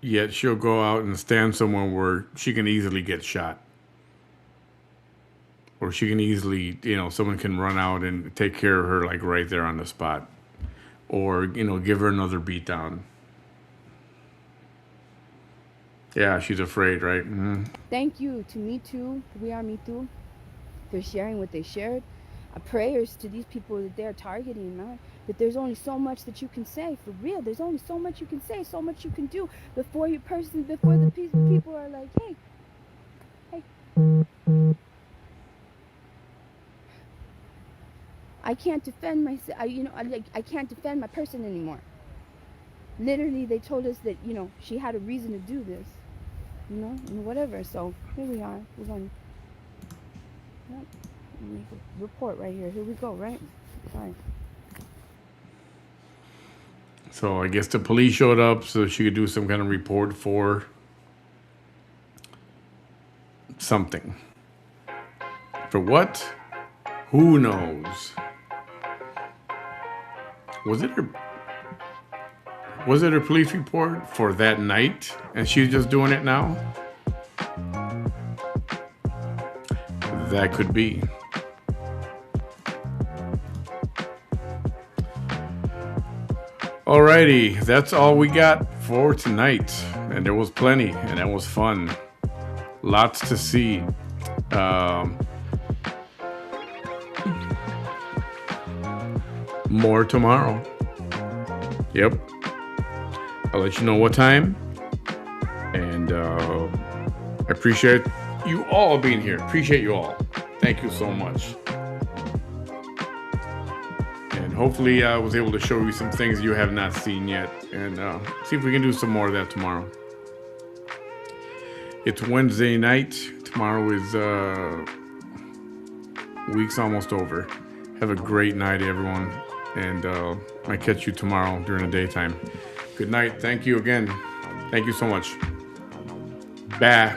yet she'll go out and stand somewhere where she can easily get shot. Or she can easily, someone can run out and take care of her, like right there on the spot. Or, give her another beatdown. Yeah, she's afraid, right? Mm-hmm. Thank you to Me Too, We Are Me Too, for sharing what they shared. Prayers to these people that they're targeting, man. But there's only so much that you can say, for real. There's only so much you can say, so much you can do before the people are like, hey. I can't defend myself. I can't defend my person anymore. Literally, they told us that, she had a reason to do this, and whatever. So here we are. We're going to report right here. Here we go, right? All right. So I guess the police showed up so she could do some kind of report for something. For what? Who knows? Was it her police report for that night and she's just doing it now? That could be. Alrighty, that's all we got for tonight. And there was plenty, and that was fun. Lots to see. More tomorrow. Yep. I'll let you know what time. And I appreciate you all being here. Appreciate you all. Thank you so much. And hopefully I was able to show you some things you have not seen yet. And see if we can do some more of that tomorrow. It's Wednesday night. Tomorrow is week's almost over. Have a great night, everyone. And I catch you tomorrow during the daytime. Good night. Thank you again. Thank you so much. Bye.